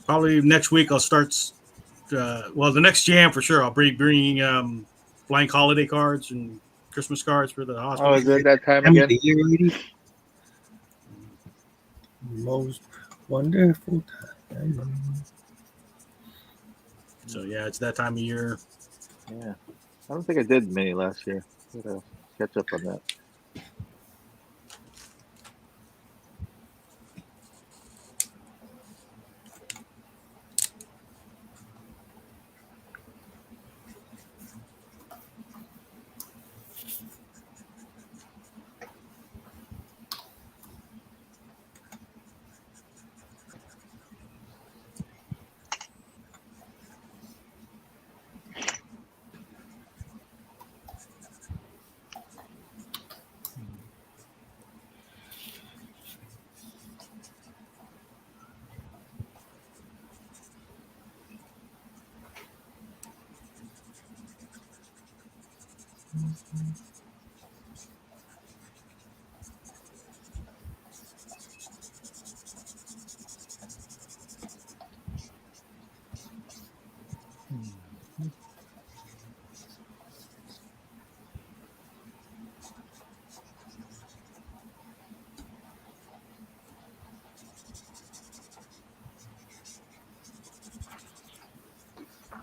Speaker 1: Probably next week I'll start. The next jam for sure. I'll be bringing blank holiday cards and Christmas cards for the hospital.
Speaker 5: Oh, is it that time
Speaker 2: Time of
Speaker 5: again?
Speaker 2: the year already. Most wonderful time.
Speaker 1: So yeah, it's that time of year.
Speaker 5: Yeah. I don't think I did many last year. Gotta catch up on that.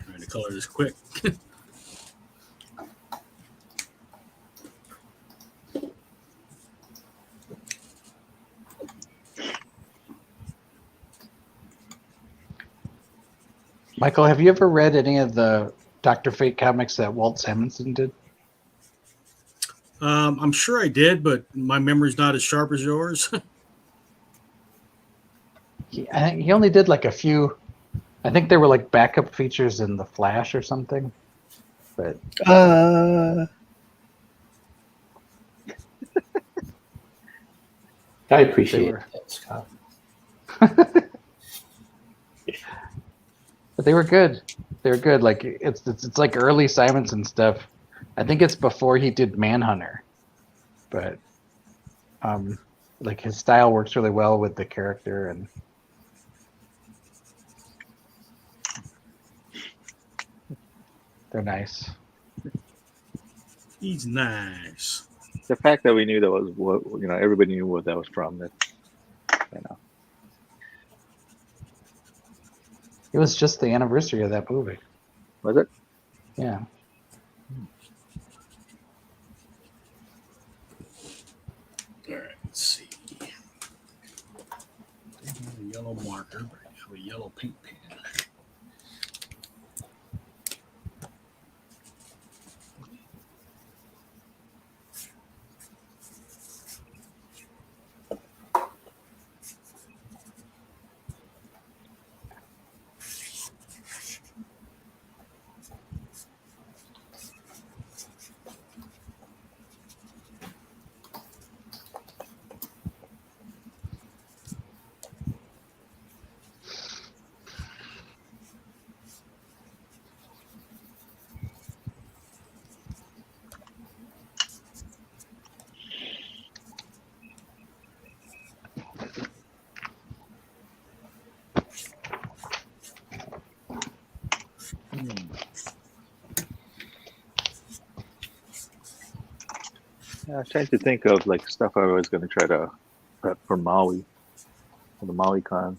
Speaker 1: Trying to color this quick.
Speaker 3: Michael, have you ever read any of the Dr. Fate comics that Walt Simonson did?
Speaker 1: I'm sure I did, but my memory's not as sharp as yours.
Speaker 3: He only did like a few. I think they were like backup features in The Flash or something. But
Speaker 4: I appreciate
Speaker 3: were-
Speaker 4: that, Scott.
Speaker 3: But they were good. They were good. Like it's like early Simonson stuff. I think it's before he did Manhunter. But like his style works really well with the character, and they're nice.
Speaker 1: He's nice.
Speaker 5: The fact that we knew that was what everybody knew what that was from. That
Speaker 3: It was just the anniversary of that movie.
Speaker 5: was it.
Speaker 3: Yeah.
Speaker 1: All right, let's see. I have a yellow marker, but I have a yellow paint pen.
Speaker 5: Yeah, I was trying to think of like stuff I was going to try to prep for Maui, for the Maui Con.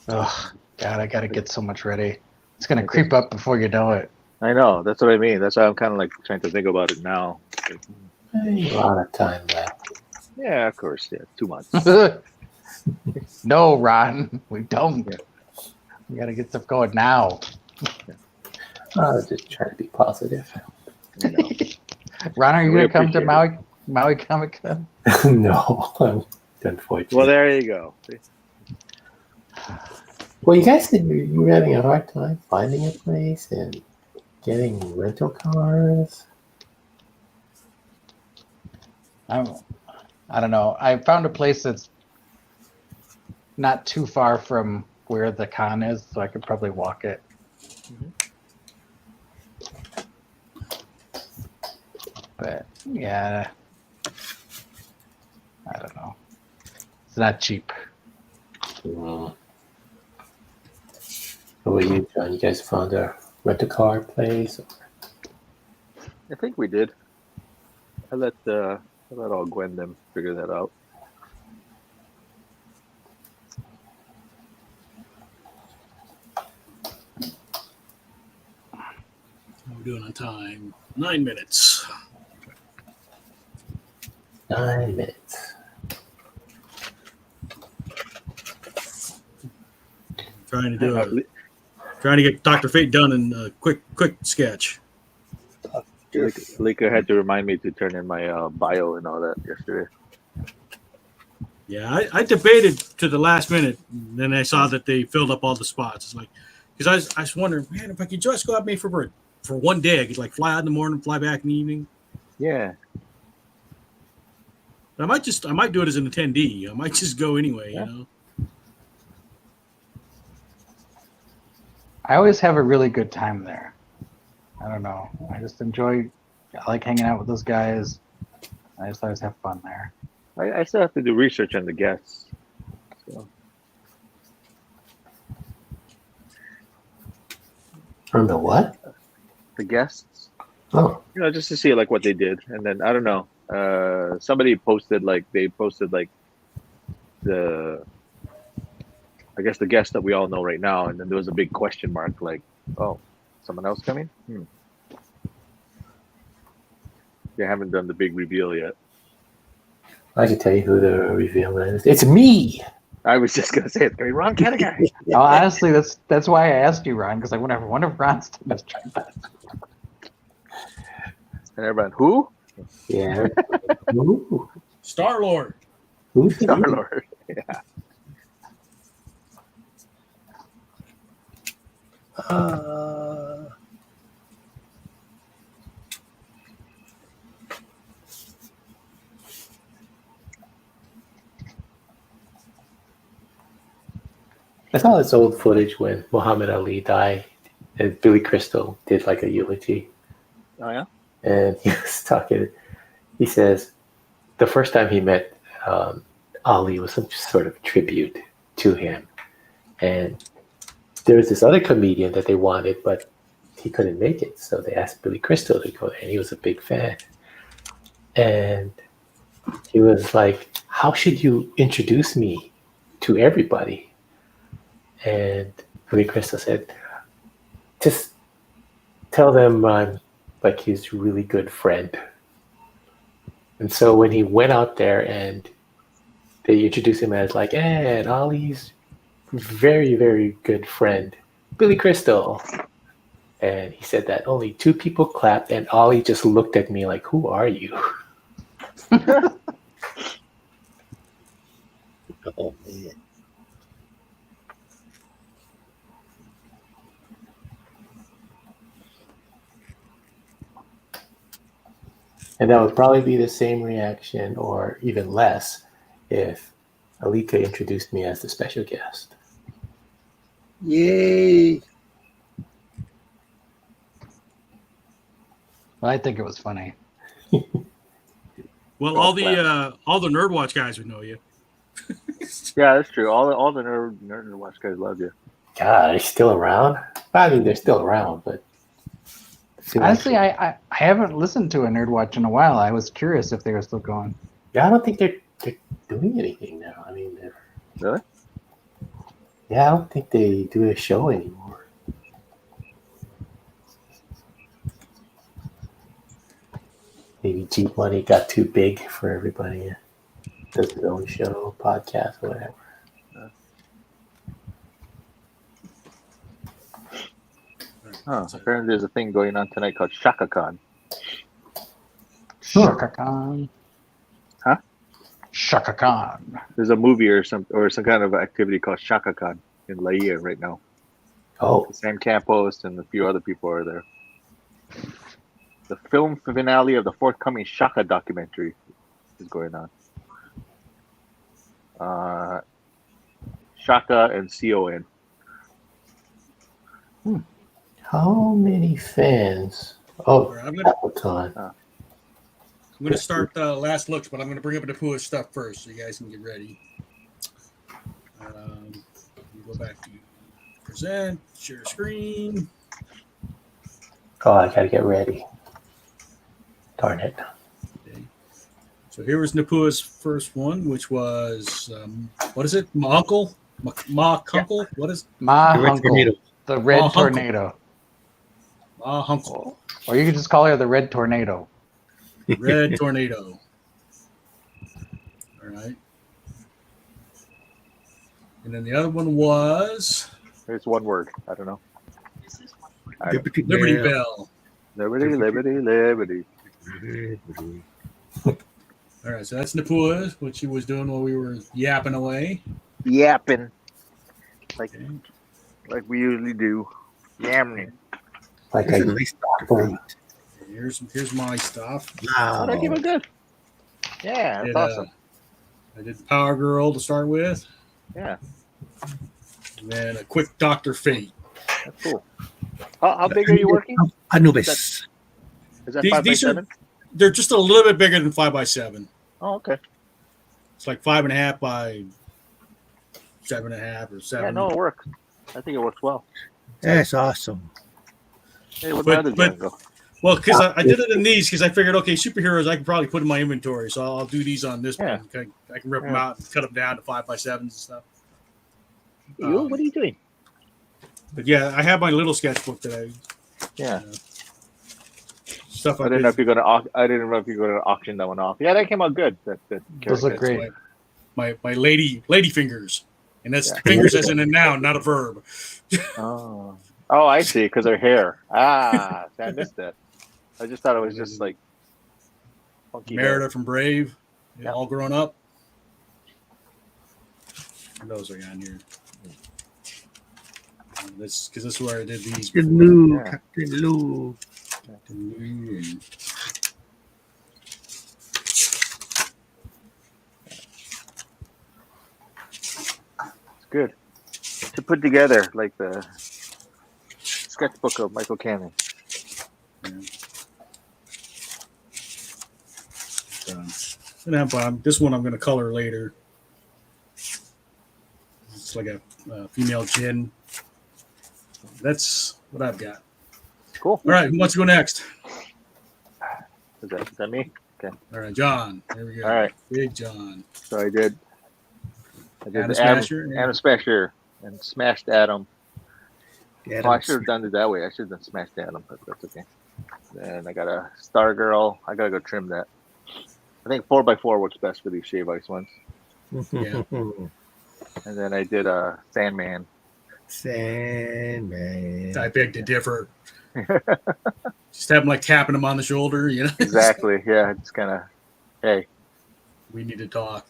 Speaker 3: Oh God, I gotta get so much ready. It's gonna creep up before you know it.
Speaker 5: I know, that's what I mean. That's why I'm kind of like trying to think about it now.
Speaker 4: A lot of time left.
Speaker 5: Yeah, of course. Yeah, 2 months.
Speaker 3: No, Ron, we don't. We gotta get stuff going now.
Speaker 4: I was just trying to be positive.
Speaker 5: You know.
Speaker 3: Ron, are you
Speaker 5: We
Speaker 3: gonna come to
Speaker 5: appreciate
Speaker 3: Maui Comic Con?
Speaker 4: No, unfortunately.
Speaker 5: Well, there you go. See?
Speaker 4: Well, you guys said you were having a hard time finding a place and getting rental cars.
Speaker 3: I don't know. I found a place that's not too far from where the con is, so I could probably walk it. But yeah, I don't know. It's not cheap.
Speaker 4: What about you, John? You guys found a rent-a-car place?
Speaker 5: I think we did. I let all Gwen them figure that out.
Speaker 1: How we doing on time? 9 minutes.
Speaker 4: 9 minutes.
Speaker 1: Trying to get Dr. Fate done in a quick sketch.
Speaker 5: Lika had to remind me to turn in my bio and all that yesterday.
Speaker 1: Yeah, I debated to the last minute. Then I saw that they filled up all the spots. It's like, because I was wondering, man, if I could just go out May for one day, I could like fly out in the morning, fly back in the evening.
Speaker 5: Yeah.
Speaker 1: But I might do it as an attendee. I might just go anyway,
Speaker 5: Yeah.
Speaker 1: you know.
Speaker 3: I always have a really good time there. I don't know. I like hanging out with those guys. I just always have fun there.
Speaker 5: I still have to do research on the guests. So.
Speaker 4: On the what?
Speaker 5: The guests.
Speaker 4: Oh.
Speaker 5: Just to see like what they did. And then I don't know. Somebody posted the I guess the guest that we all know right now, and then there was a big question mark, like, oh, someone else coming? They haven't done the big reveal yet.
Speaker 4: I can tell you who the reveal is. It's me!
Speaker 5: I was just gonna say it's gonna be Ron Catiggay.
Speaker 3: Oh, honestly, that's why I asked you, Ron, because I wonder if Ron's doing this tripod.
Speaker 5: And everyone, who?
Speaker 4: Yeah. Ooh.
Speaker 1: Star-Lord.
Speaker 4: Who's
Speaker 5: Star-Lord. Yeah.
Speaker 4: I saw this old footage when Muhammad Ali died, and Billy Crystal did like a eulogy.
Speaker 5: Oh yeah.
Speaker 4: And he was talking. He says the first time he met Ali was some sort of tribute to him, and there was this other comedian that they wanted, but he couldn't make it, so they asked Billy Crystal to go there, and he was a big fan. And he was like, "How should you introduce me to everybody?" And Billy Crystal said, "Just tell them I'm like his really good friend." And so when he went out there and they introduced him as like, and Ali's very, very good friend, Billy Crystal. And he said that only 2 people clapped, and Ali just looked at me like, "Who are you?"
Speaker 2: Oh, man.
Speaker 4: And that would probably be the same reaction, or even less, if Alika introduced me as the special guest.
Speaker 2: Yay!
Speaker 3: Well, I think it was funny.
Speaker 1: Well, all the Nerd Watch guys would know you.
Speaker 5: Yeah, that's true. All the nerd watch guys love you.
Speaker 4: God, he's still around? I mean, they're still around, but...
Speaker 3: Honestly, I haven't listened to a Nerd Watch in a while. I was curious if they were still going.
Speaker 4: Yeah, I don't think they're doing anything now. I mean,
Speaker 5: Really?
Speaker 4: Yeah, I don't think they do a show anymore. Maybe Jeep Money got too big for everybody. Does his own show, podcast, whatever.
Speaker 5: Apparently there's a thing going on tonight called Shaka Khan.
Speaker 3: Shaka Khan.
Speaker 5: Huh?
Speaker 3: Shaka Khan.
Speaker 5: There's a movie or some kind of activity called Shaka Khan in Laia right now.
Speaker 4: Oh.
Speaker 5: Sam Campos and a few other people are there. The film finale of the forthcoming Shaka documentary is going on. Shaka and CON.
Speaker 4: How many fans? Oh,
Speaker 1: I'm gonna
Speaker 4: Appleton.
Speaker 1: start the last looks, but I'm gonna bring up the Pua stuff first, so you guys can get ready. go back to present, share screen.
Speaker 4: Oh, I gotta get ready. Darn it.
Speaker 1: Okay. So here was Napua's first one, which was what is it? Ma Uncle? Ma Uncle? What is
Speaker 3: Ma
Speaker 2: The Red
Speaker 3: Hunkle,
Speaker 2: Tornado.
Speaker 3: the Red
Speaker 1: Ma Hunkle.
Speaker 3: Tornado.
Speaker 1: Ma Uncle?
Speaker 3: Or you could just call her the Red Tornado.
Speaker 1: Red Tornado. All right. And then the other one was
Speaker 5: There's one word. I don't know.
Speaker 2: Liberty
Speaker 1: Liberty
Speaker 2: Bell.
Speaker 1: Bell.
Speaker 5: Liberty.
Speaker 1: All right, so that's Napua, what she was doing while we were yapping away.
Speaker 5: Yapping. Like
Speaker 1: Okay.
Speaker 5: like we usually do. Yamming.
Speaker 4: Like
Speaker 2: This is
Speaker 4: I
Speaker 2: a nice document.
Speaker 1: Here's my stuff.
Speaker 5: Oh, that came
Speaker 2: Wow.
Speaker 5: out good. Yeah, that's awesome.
Speaker 1: I did Power Girl to start with,
Speaker 5: Yeah,
Speaker 1: and then a quick Dr. Fate.
Speaker 5: that's cool. How big are you working?
Speaker 2: Anubis.
Speaker 5: Is that
Speaker 1: These-
Speaker 5: 5x7?
Speaker 1: They're just a little bit bigger than 5x7.
Speaker 5: Oh, okay.
Speaker 1: It's like 5.5 by 7.5 or 7.
Speaker 5: Yeah, no, it works. I think it works well.
Speaker 2: That's awesome.
Speaker 5: Hey, what
Speaker 1: But-
Speaker 5: other
Speaker 1: but-
Speaker 5: go?
Speaker 1: Well, because I did it in these because I figured, okay, superheroes I can probably put in my inventory, so I'll do these on this
Speaker 5: Yeah.
Speaker 1: one. I can rip them
Speaker 5: Yeah.
Speaker 1: out and cut them down to 5x7s and stuff.
Speaker 5: You? What are you doing?
Speaker 1: But yeah, I have my little sketchbook that
Speaker 5: Yeah.
Speaker 1: stuff
Speaker 5: I
Speaker 1: I've
Speaker 5: didn't know
Speaker 1: been,
Speaker 5: if you're gonna. I didn't know if you're gonna auction that one off. Yeah, that came out good. That
Speaker 3: Those look
Speaker 5: character.
Speaker 3: great.
Speaker 1: my lady fingers, and that's
Speaker 5: Yeah.
Speaker 1: fingers as in a noun, not a verb.
Speaker 5: Oh, oh, I see. Because her hair. Ah, see, I missed that. I just thought it was just like funky hair.
Speaker 1: Merida from Brave,
Speaker 5: Yeah.
Speaker 1: all grown up. What else I got in here? This because this is where I did these.
Speaker 2: Captain Lou.
Speaker 5: Yeah.
Speaker 2: Captain Lou.
Speaker 5: It's good to put together like the sketchbook of M.H.Cannon.
Speaker 1: Gonna have this one I'm gonna color later. It's like a female gin. That's what I've got.
Speaker 5: Cool.
Speaker 1: All right, who wants to go next?
Speaker 5: Is that me? Okay.
Speaker 1: All right, John. There we go.
Speaker 5: All right.
Speaker 1: Big John.
Speaker 5: So I did
Speaker 1: Adam Smasher.
Speaker 5: Adam Smasher and Smashed Adam.
Speaker 2: Yeah,
Speaker 5: Oh, I should have done it that way. I should have done Smashed Adam, but that's okay. Then I got a Star Girl. I gotta go trim that. I think 4x4 works best for these shave ice ones.
Speaker 1: Yeah.
Speaker 5: And then I did a Sandman.
Speaker 2: Sandman.
Speaker 1: I beg to differ. Just have him like tapping him on the shoulder, you know.
Speaker 5: Exactly. Yeah, it's kind of. Hey,
Speaker 1: We need to talk.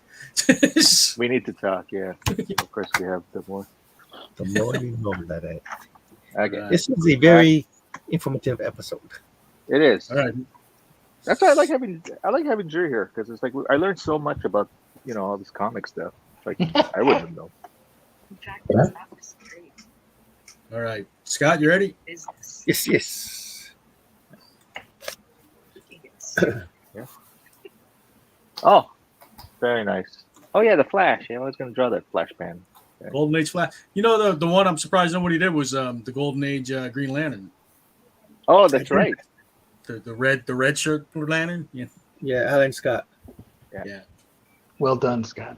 Speaker 5: we need to talk. Yeah. Of course, we have the more.
Speaker 2: The more you know that it.
Speaker 5: Okay.
Speaker 2: This is a very informative episode.
Speaker 5: It is.
Speaker 1: All right.
Speaker 5: That's why I like having Drew here because it's like I learned so much about all this comic stuff. Like I wouldn't have known.
Speaker 7: In fact,
Speaker 4: Yeah.
Speaker 7: that was great
Speaker 1: All right. Scott, you ready?
Speaker 7: business.
Speaker 2: Yes.
Speaker 5: Oh, very nice. Oh yeah, the Flash. I was going to draw that Flash pan.
Speaker 1: Golden Age Flash. You know the one I'm surprised nobody did was the Golden Age Green Lantern.
Speaker 5: Oh, that's right.
Speaker 1: The red shirt lantern. Yeah.
Speaker 2: Yeah, Alan Scott.
Speaker 3: Well done, Scott.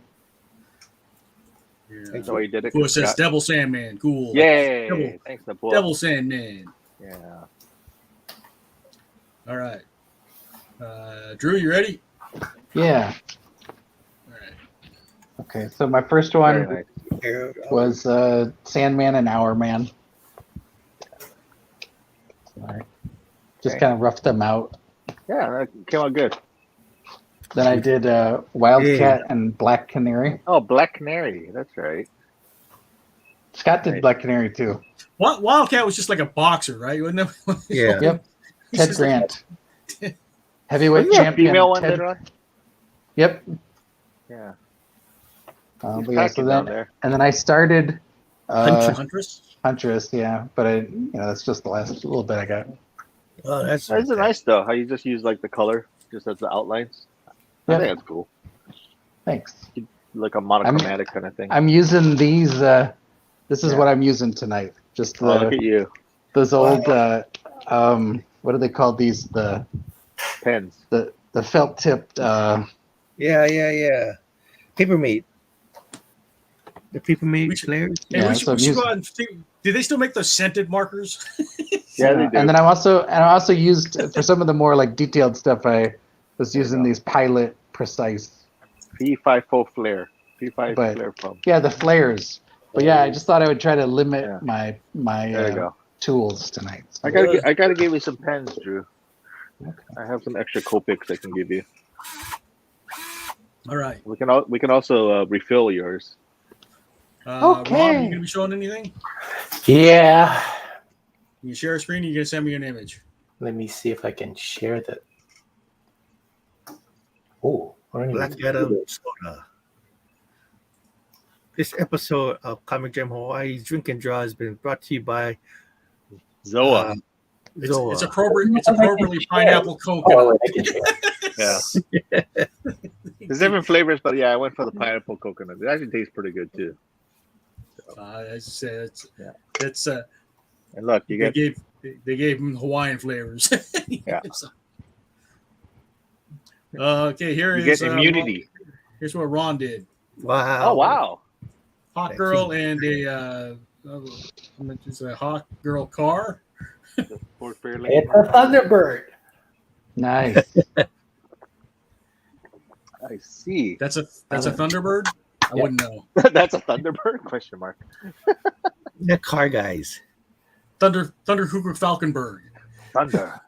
Speaker 1: Yeah.
Speaker 5: So he did it.
Speaker 1: Who says Devil Sandman? Cool.
Speaker 5: Yay!
Speaker 1: Devil-
Speaker 5: Thanks, the boy.
Speaker 1: Devil Sandman.
Speaker 5: Yeah.
Speaker 1: All right. Drew, you ready?
Speaker 3: Yeah.
Speaker 1: All right.
Speaker 3: Okay. So my first
Speaker 5: Very
Speaker 3: one
Speaker 5: nice.
Speaker 3: was Sandman and Hourman. All right. Just
Speaker 5: Okay.
Speaker 3: kind of roughed them out.
Speaker 5: Yeah, that came out good.
Speaker 3: Then I did Wildcat and Black Canary.
Speaker 5: Oh, Black Canary. That's right.
Speaker 3: Scott did
Speaker 5: Right.
Speaker 3: Black Canary too.
Speaker 1: Wildcat was just like a boxer, right? Wasn't it?
Speaker 2: Yeah.
Speaker 3: Yep.
Speaker 1: He's
Speaker 3: Ted
Speaker 1: just like-
Speaker 3: Grant. Heavyweight
Speaker 5: Wasn't there a
Speaker 3: champion.
Speaker 5: female one
Speaker 3: Ted-
Speaker 5: later on?
Speaker 3: Yep.
Speaker 5: Yeah.
Speaker 3: But
Speaker 5: He's
Speaker 3: yeah,
Speaker 5: packing
Speaker 3: so
Speaker 5: down
Speaker 3: then,
Speaker 5: there.
Speaker 3: and then I started
Speaker 1: Huntress.
Speaker 3: Huntress, yeah, but that's just the last little bit I got.
Speaker 2: Oh, that's
Speaker 5: That's nice though. How you just use like the color just as the outlines. I
Speaker 3: Yeah.
Speaker 5: think that's cool.
Speaker 3: Thanks.
Speaker 5: Like a monochromatic kind of thing.
Speaker 3: I'm using these This is
Speaker 5: Yeah.
Speaker 3: what I'm using tonight. Just
Speaker 5: Oh, look at you.
Speaker 3: those old what do they call these? The
Speaker 5: Pens.
Speaker 3: felt tipped
Speaker 2: Yeah. Papermate. The Papermate flares.
Speaker 1: Hey,
Speaker 3: Yeah,
Speaker 1: we
Speaker 3: so
Speaker 1: should
Speaker 3: I'm
Speaker 1: go out and see. Do they still make those scented markers?
Speaker 5: Yeah, they do.
Speaker 3: And then I also used for some of the more like detailed stuff. I was using these Pilot Precise.
Speaker 5: P54 flare. P5
Speaker 3: But-
Speaker 5: flare foam.
Speaker 3: Yeah, the flares. But yeah, I just thought I would try to limit
Speaker 5: Yeah.
Speaker 3: my
Speaker 5: There you go.
Speaker 3: tools tonight. So-
Speaker 5: I gotta give you some pens, Drew. I have some extra Copics I can give you.
Speaker 1: All right.
Speaker 5: We can also refill yours.
Speaker 3: Okay.
Speaker 1: Ron, you gonna be showing anything?
Speaker 4: Yeah.
Speaker 1: Can you share a screen? Or you gonna send me an image?
Speaker 4: Let me see if I can share that. Oh, I don't even
Speaker 2: Black
Speaker 4: do
Speaker 2: Adam
Speaker 4: it.
Speaker 2: soda. This episode of Comic Jam Hawaii's Drink and Draw has been brought to you by
Speaker 5: Zoa.
Speaker 2: Zoa.
Speaker 1: It's appropriately pineapple
Speaker 4: Oh,
Speaker 1: coconut.
Speaker 4: wait, I can share.
Speaker 5: Yeah. There's different flavors, but yeah, I went for the pineapple coconut. It actually tastes pretty good too.
Speaker 1: I said
Speaker 5: Yeah.
Speaker 1: it's
Speaker 5: And look, you get
Speaker 1: they gave him Hawaiian flavors.
Speaker 5: Yeah.
Speaker 1: Okay, here
Speaker 5: you
Speaker 1: is
Speaker 5: get immunity.
Speaker 1: here's what Ron did.
Speaker 2: Wow.
Speaker 5: Oh wow.
Speaker 1: Hawk Girl and a Hawk Girl car.
Speaker 5: Fort Fairlane.
Speaker 4: It's a Thunderbird.
Speaker 3: Nice.
Speaker 5: I see.
Speaker 1: That's a Thunderbird. I wouldn't know.
Speaker 5: That's a Thunderbird? Question mark.
Speaker 2: The car guys.
Speaker 1: Thunder Cougar Falconbird.
Speaker 5: Thunderbird.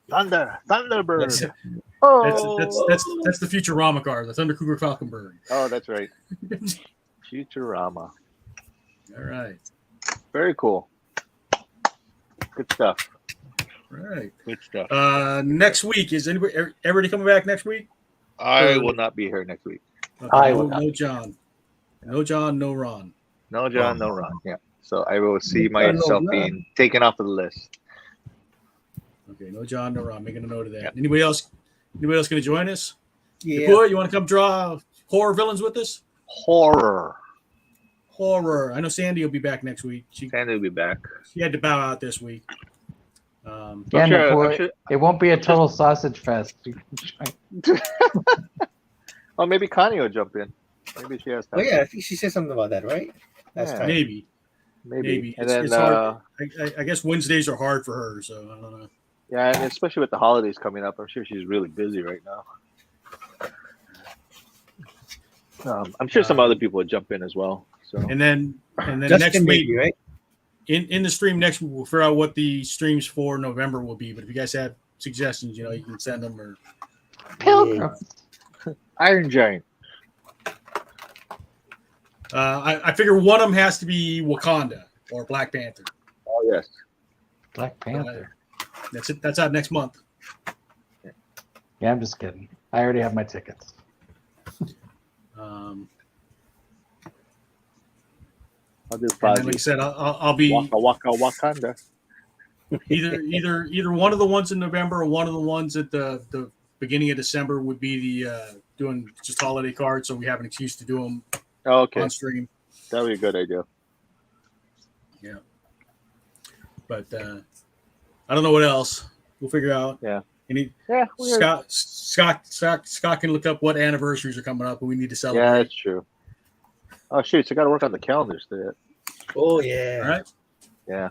Speaker 1: That's the Futurama car, the Thunder Cougar Falconbird.
Speaker 5: Oh, that's right. Futurama.
Speaker 1: All right.
Speaker 5: Very cool. Good stuff.
Speaker 1: All right.
Speaker 5: Good stuff.
Speaker 1: Next week, is everybody coming back next week?
Speaker 5: I will not be here next week.
Speaker 1: Okay,
Speaker 4: I will not.
Speaker 1: no John. No John, no Ron.
Speaker 5: No John, no Ron. Yeah. So I will see
Speaker 2: No John, no
Speaker 5: myself
Speaker 2: Ron.
Speaker 5: being taken off of the list.
Speaker 1: Okay, no John, no Ron. Making a note of that. Anybody else going to join us?
Speaker 2: Yeah.
Speaker 1: Boy, you want to come draw horror villains with us?
Speaker 5: Horror.
Speaker 1: I know Sandy will be back next week. She
Speaker 5: Sandy will be back.
Speaker 1: had to bow out this week.
Speaker 3: Yeah,
Speaker 5: I'm
Speaker 3: Nicole,
Speaker 5: sure-
Speaker 3: it won't be a total sausage fest.
Speaker 5: Oh, maybe Connie will jump in. Maybe she has time.
Speaker 2: Oh yeah, I think she said something about that, right? Last
Speaker 5: Yeah.
Speaker 2: time.
Speaker 1: Maybe.
Speaker 5: Maybe. And
Speaker 1: It's-
Speaker 5: then,
Speaker 1: it's hard. I guess Wednesdays are hard for her, so I don't know.
Speaker 5: yeah, and especially with the holidays coming up, I'm sure she's really busy right now. I'm sure some other people would jump in as well. So
Speaker 1: And then
Speaker 2: Justin
Speaker 1: next week,
Speaker 2: maybe, right?
Speaker 1: in the stream next week, we'll figure out what the streams for November will be. But if you guys have suggestions, you can send them. Or
Speaker 3: Pilgrim.
Speaker 5: Iron Giant.
Speaker 1: I figure one of them has to be Wakanda or Black Panther.
Speaker 5: Oh yes.
Speaker 3: Black Panther.
Speaker 1: That's it. That's out next month.
Speaker 3: Yeah, I'm just kidding. I already have my tickets.
Speaker 5: I'll do
Speaker 1: And then, like I
Speaker 5: Fozzie.
Speaker 1: said, I'll be
Speaker 5: Waka Waka Wakanda.
Speaker 1: either one of the ones in November or one of the ones at the beginning of December would be the doing just holiday cards, so we have an excuse to do them
Speaker 5: Oh, okay.
Speaker 1: on stream.
Speaker 5: That would be a good idea.
Speaker 1: Yeah, but I don't know what else. We'll figure out.
Speaker 5: Yeah.
Speaker 1: Yeah, Scott can look up what anniversaries are coming up, and we need to celebrate.
Speaker 5: Yeah, that's true. Oh shoot! So I got to work on the calendars there.
Speaker 2: Oh yeah.
Speaker 1: All right.
Speaker 5: Yeah.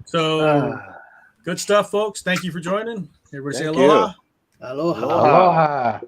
Speaker 1: So good stuff, folks. Thank you for joining. Everybody say
Speaker 5: Thank
Speaker 1: aloha.
Speaker 2: Aloha.
Speaker 5: Aloha.
Speaker 3: Aloha.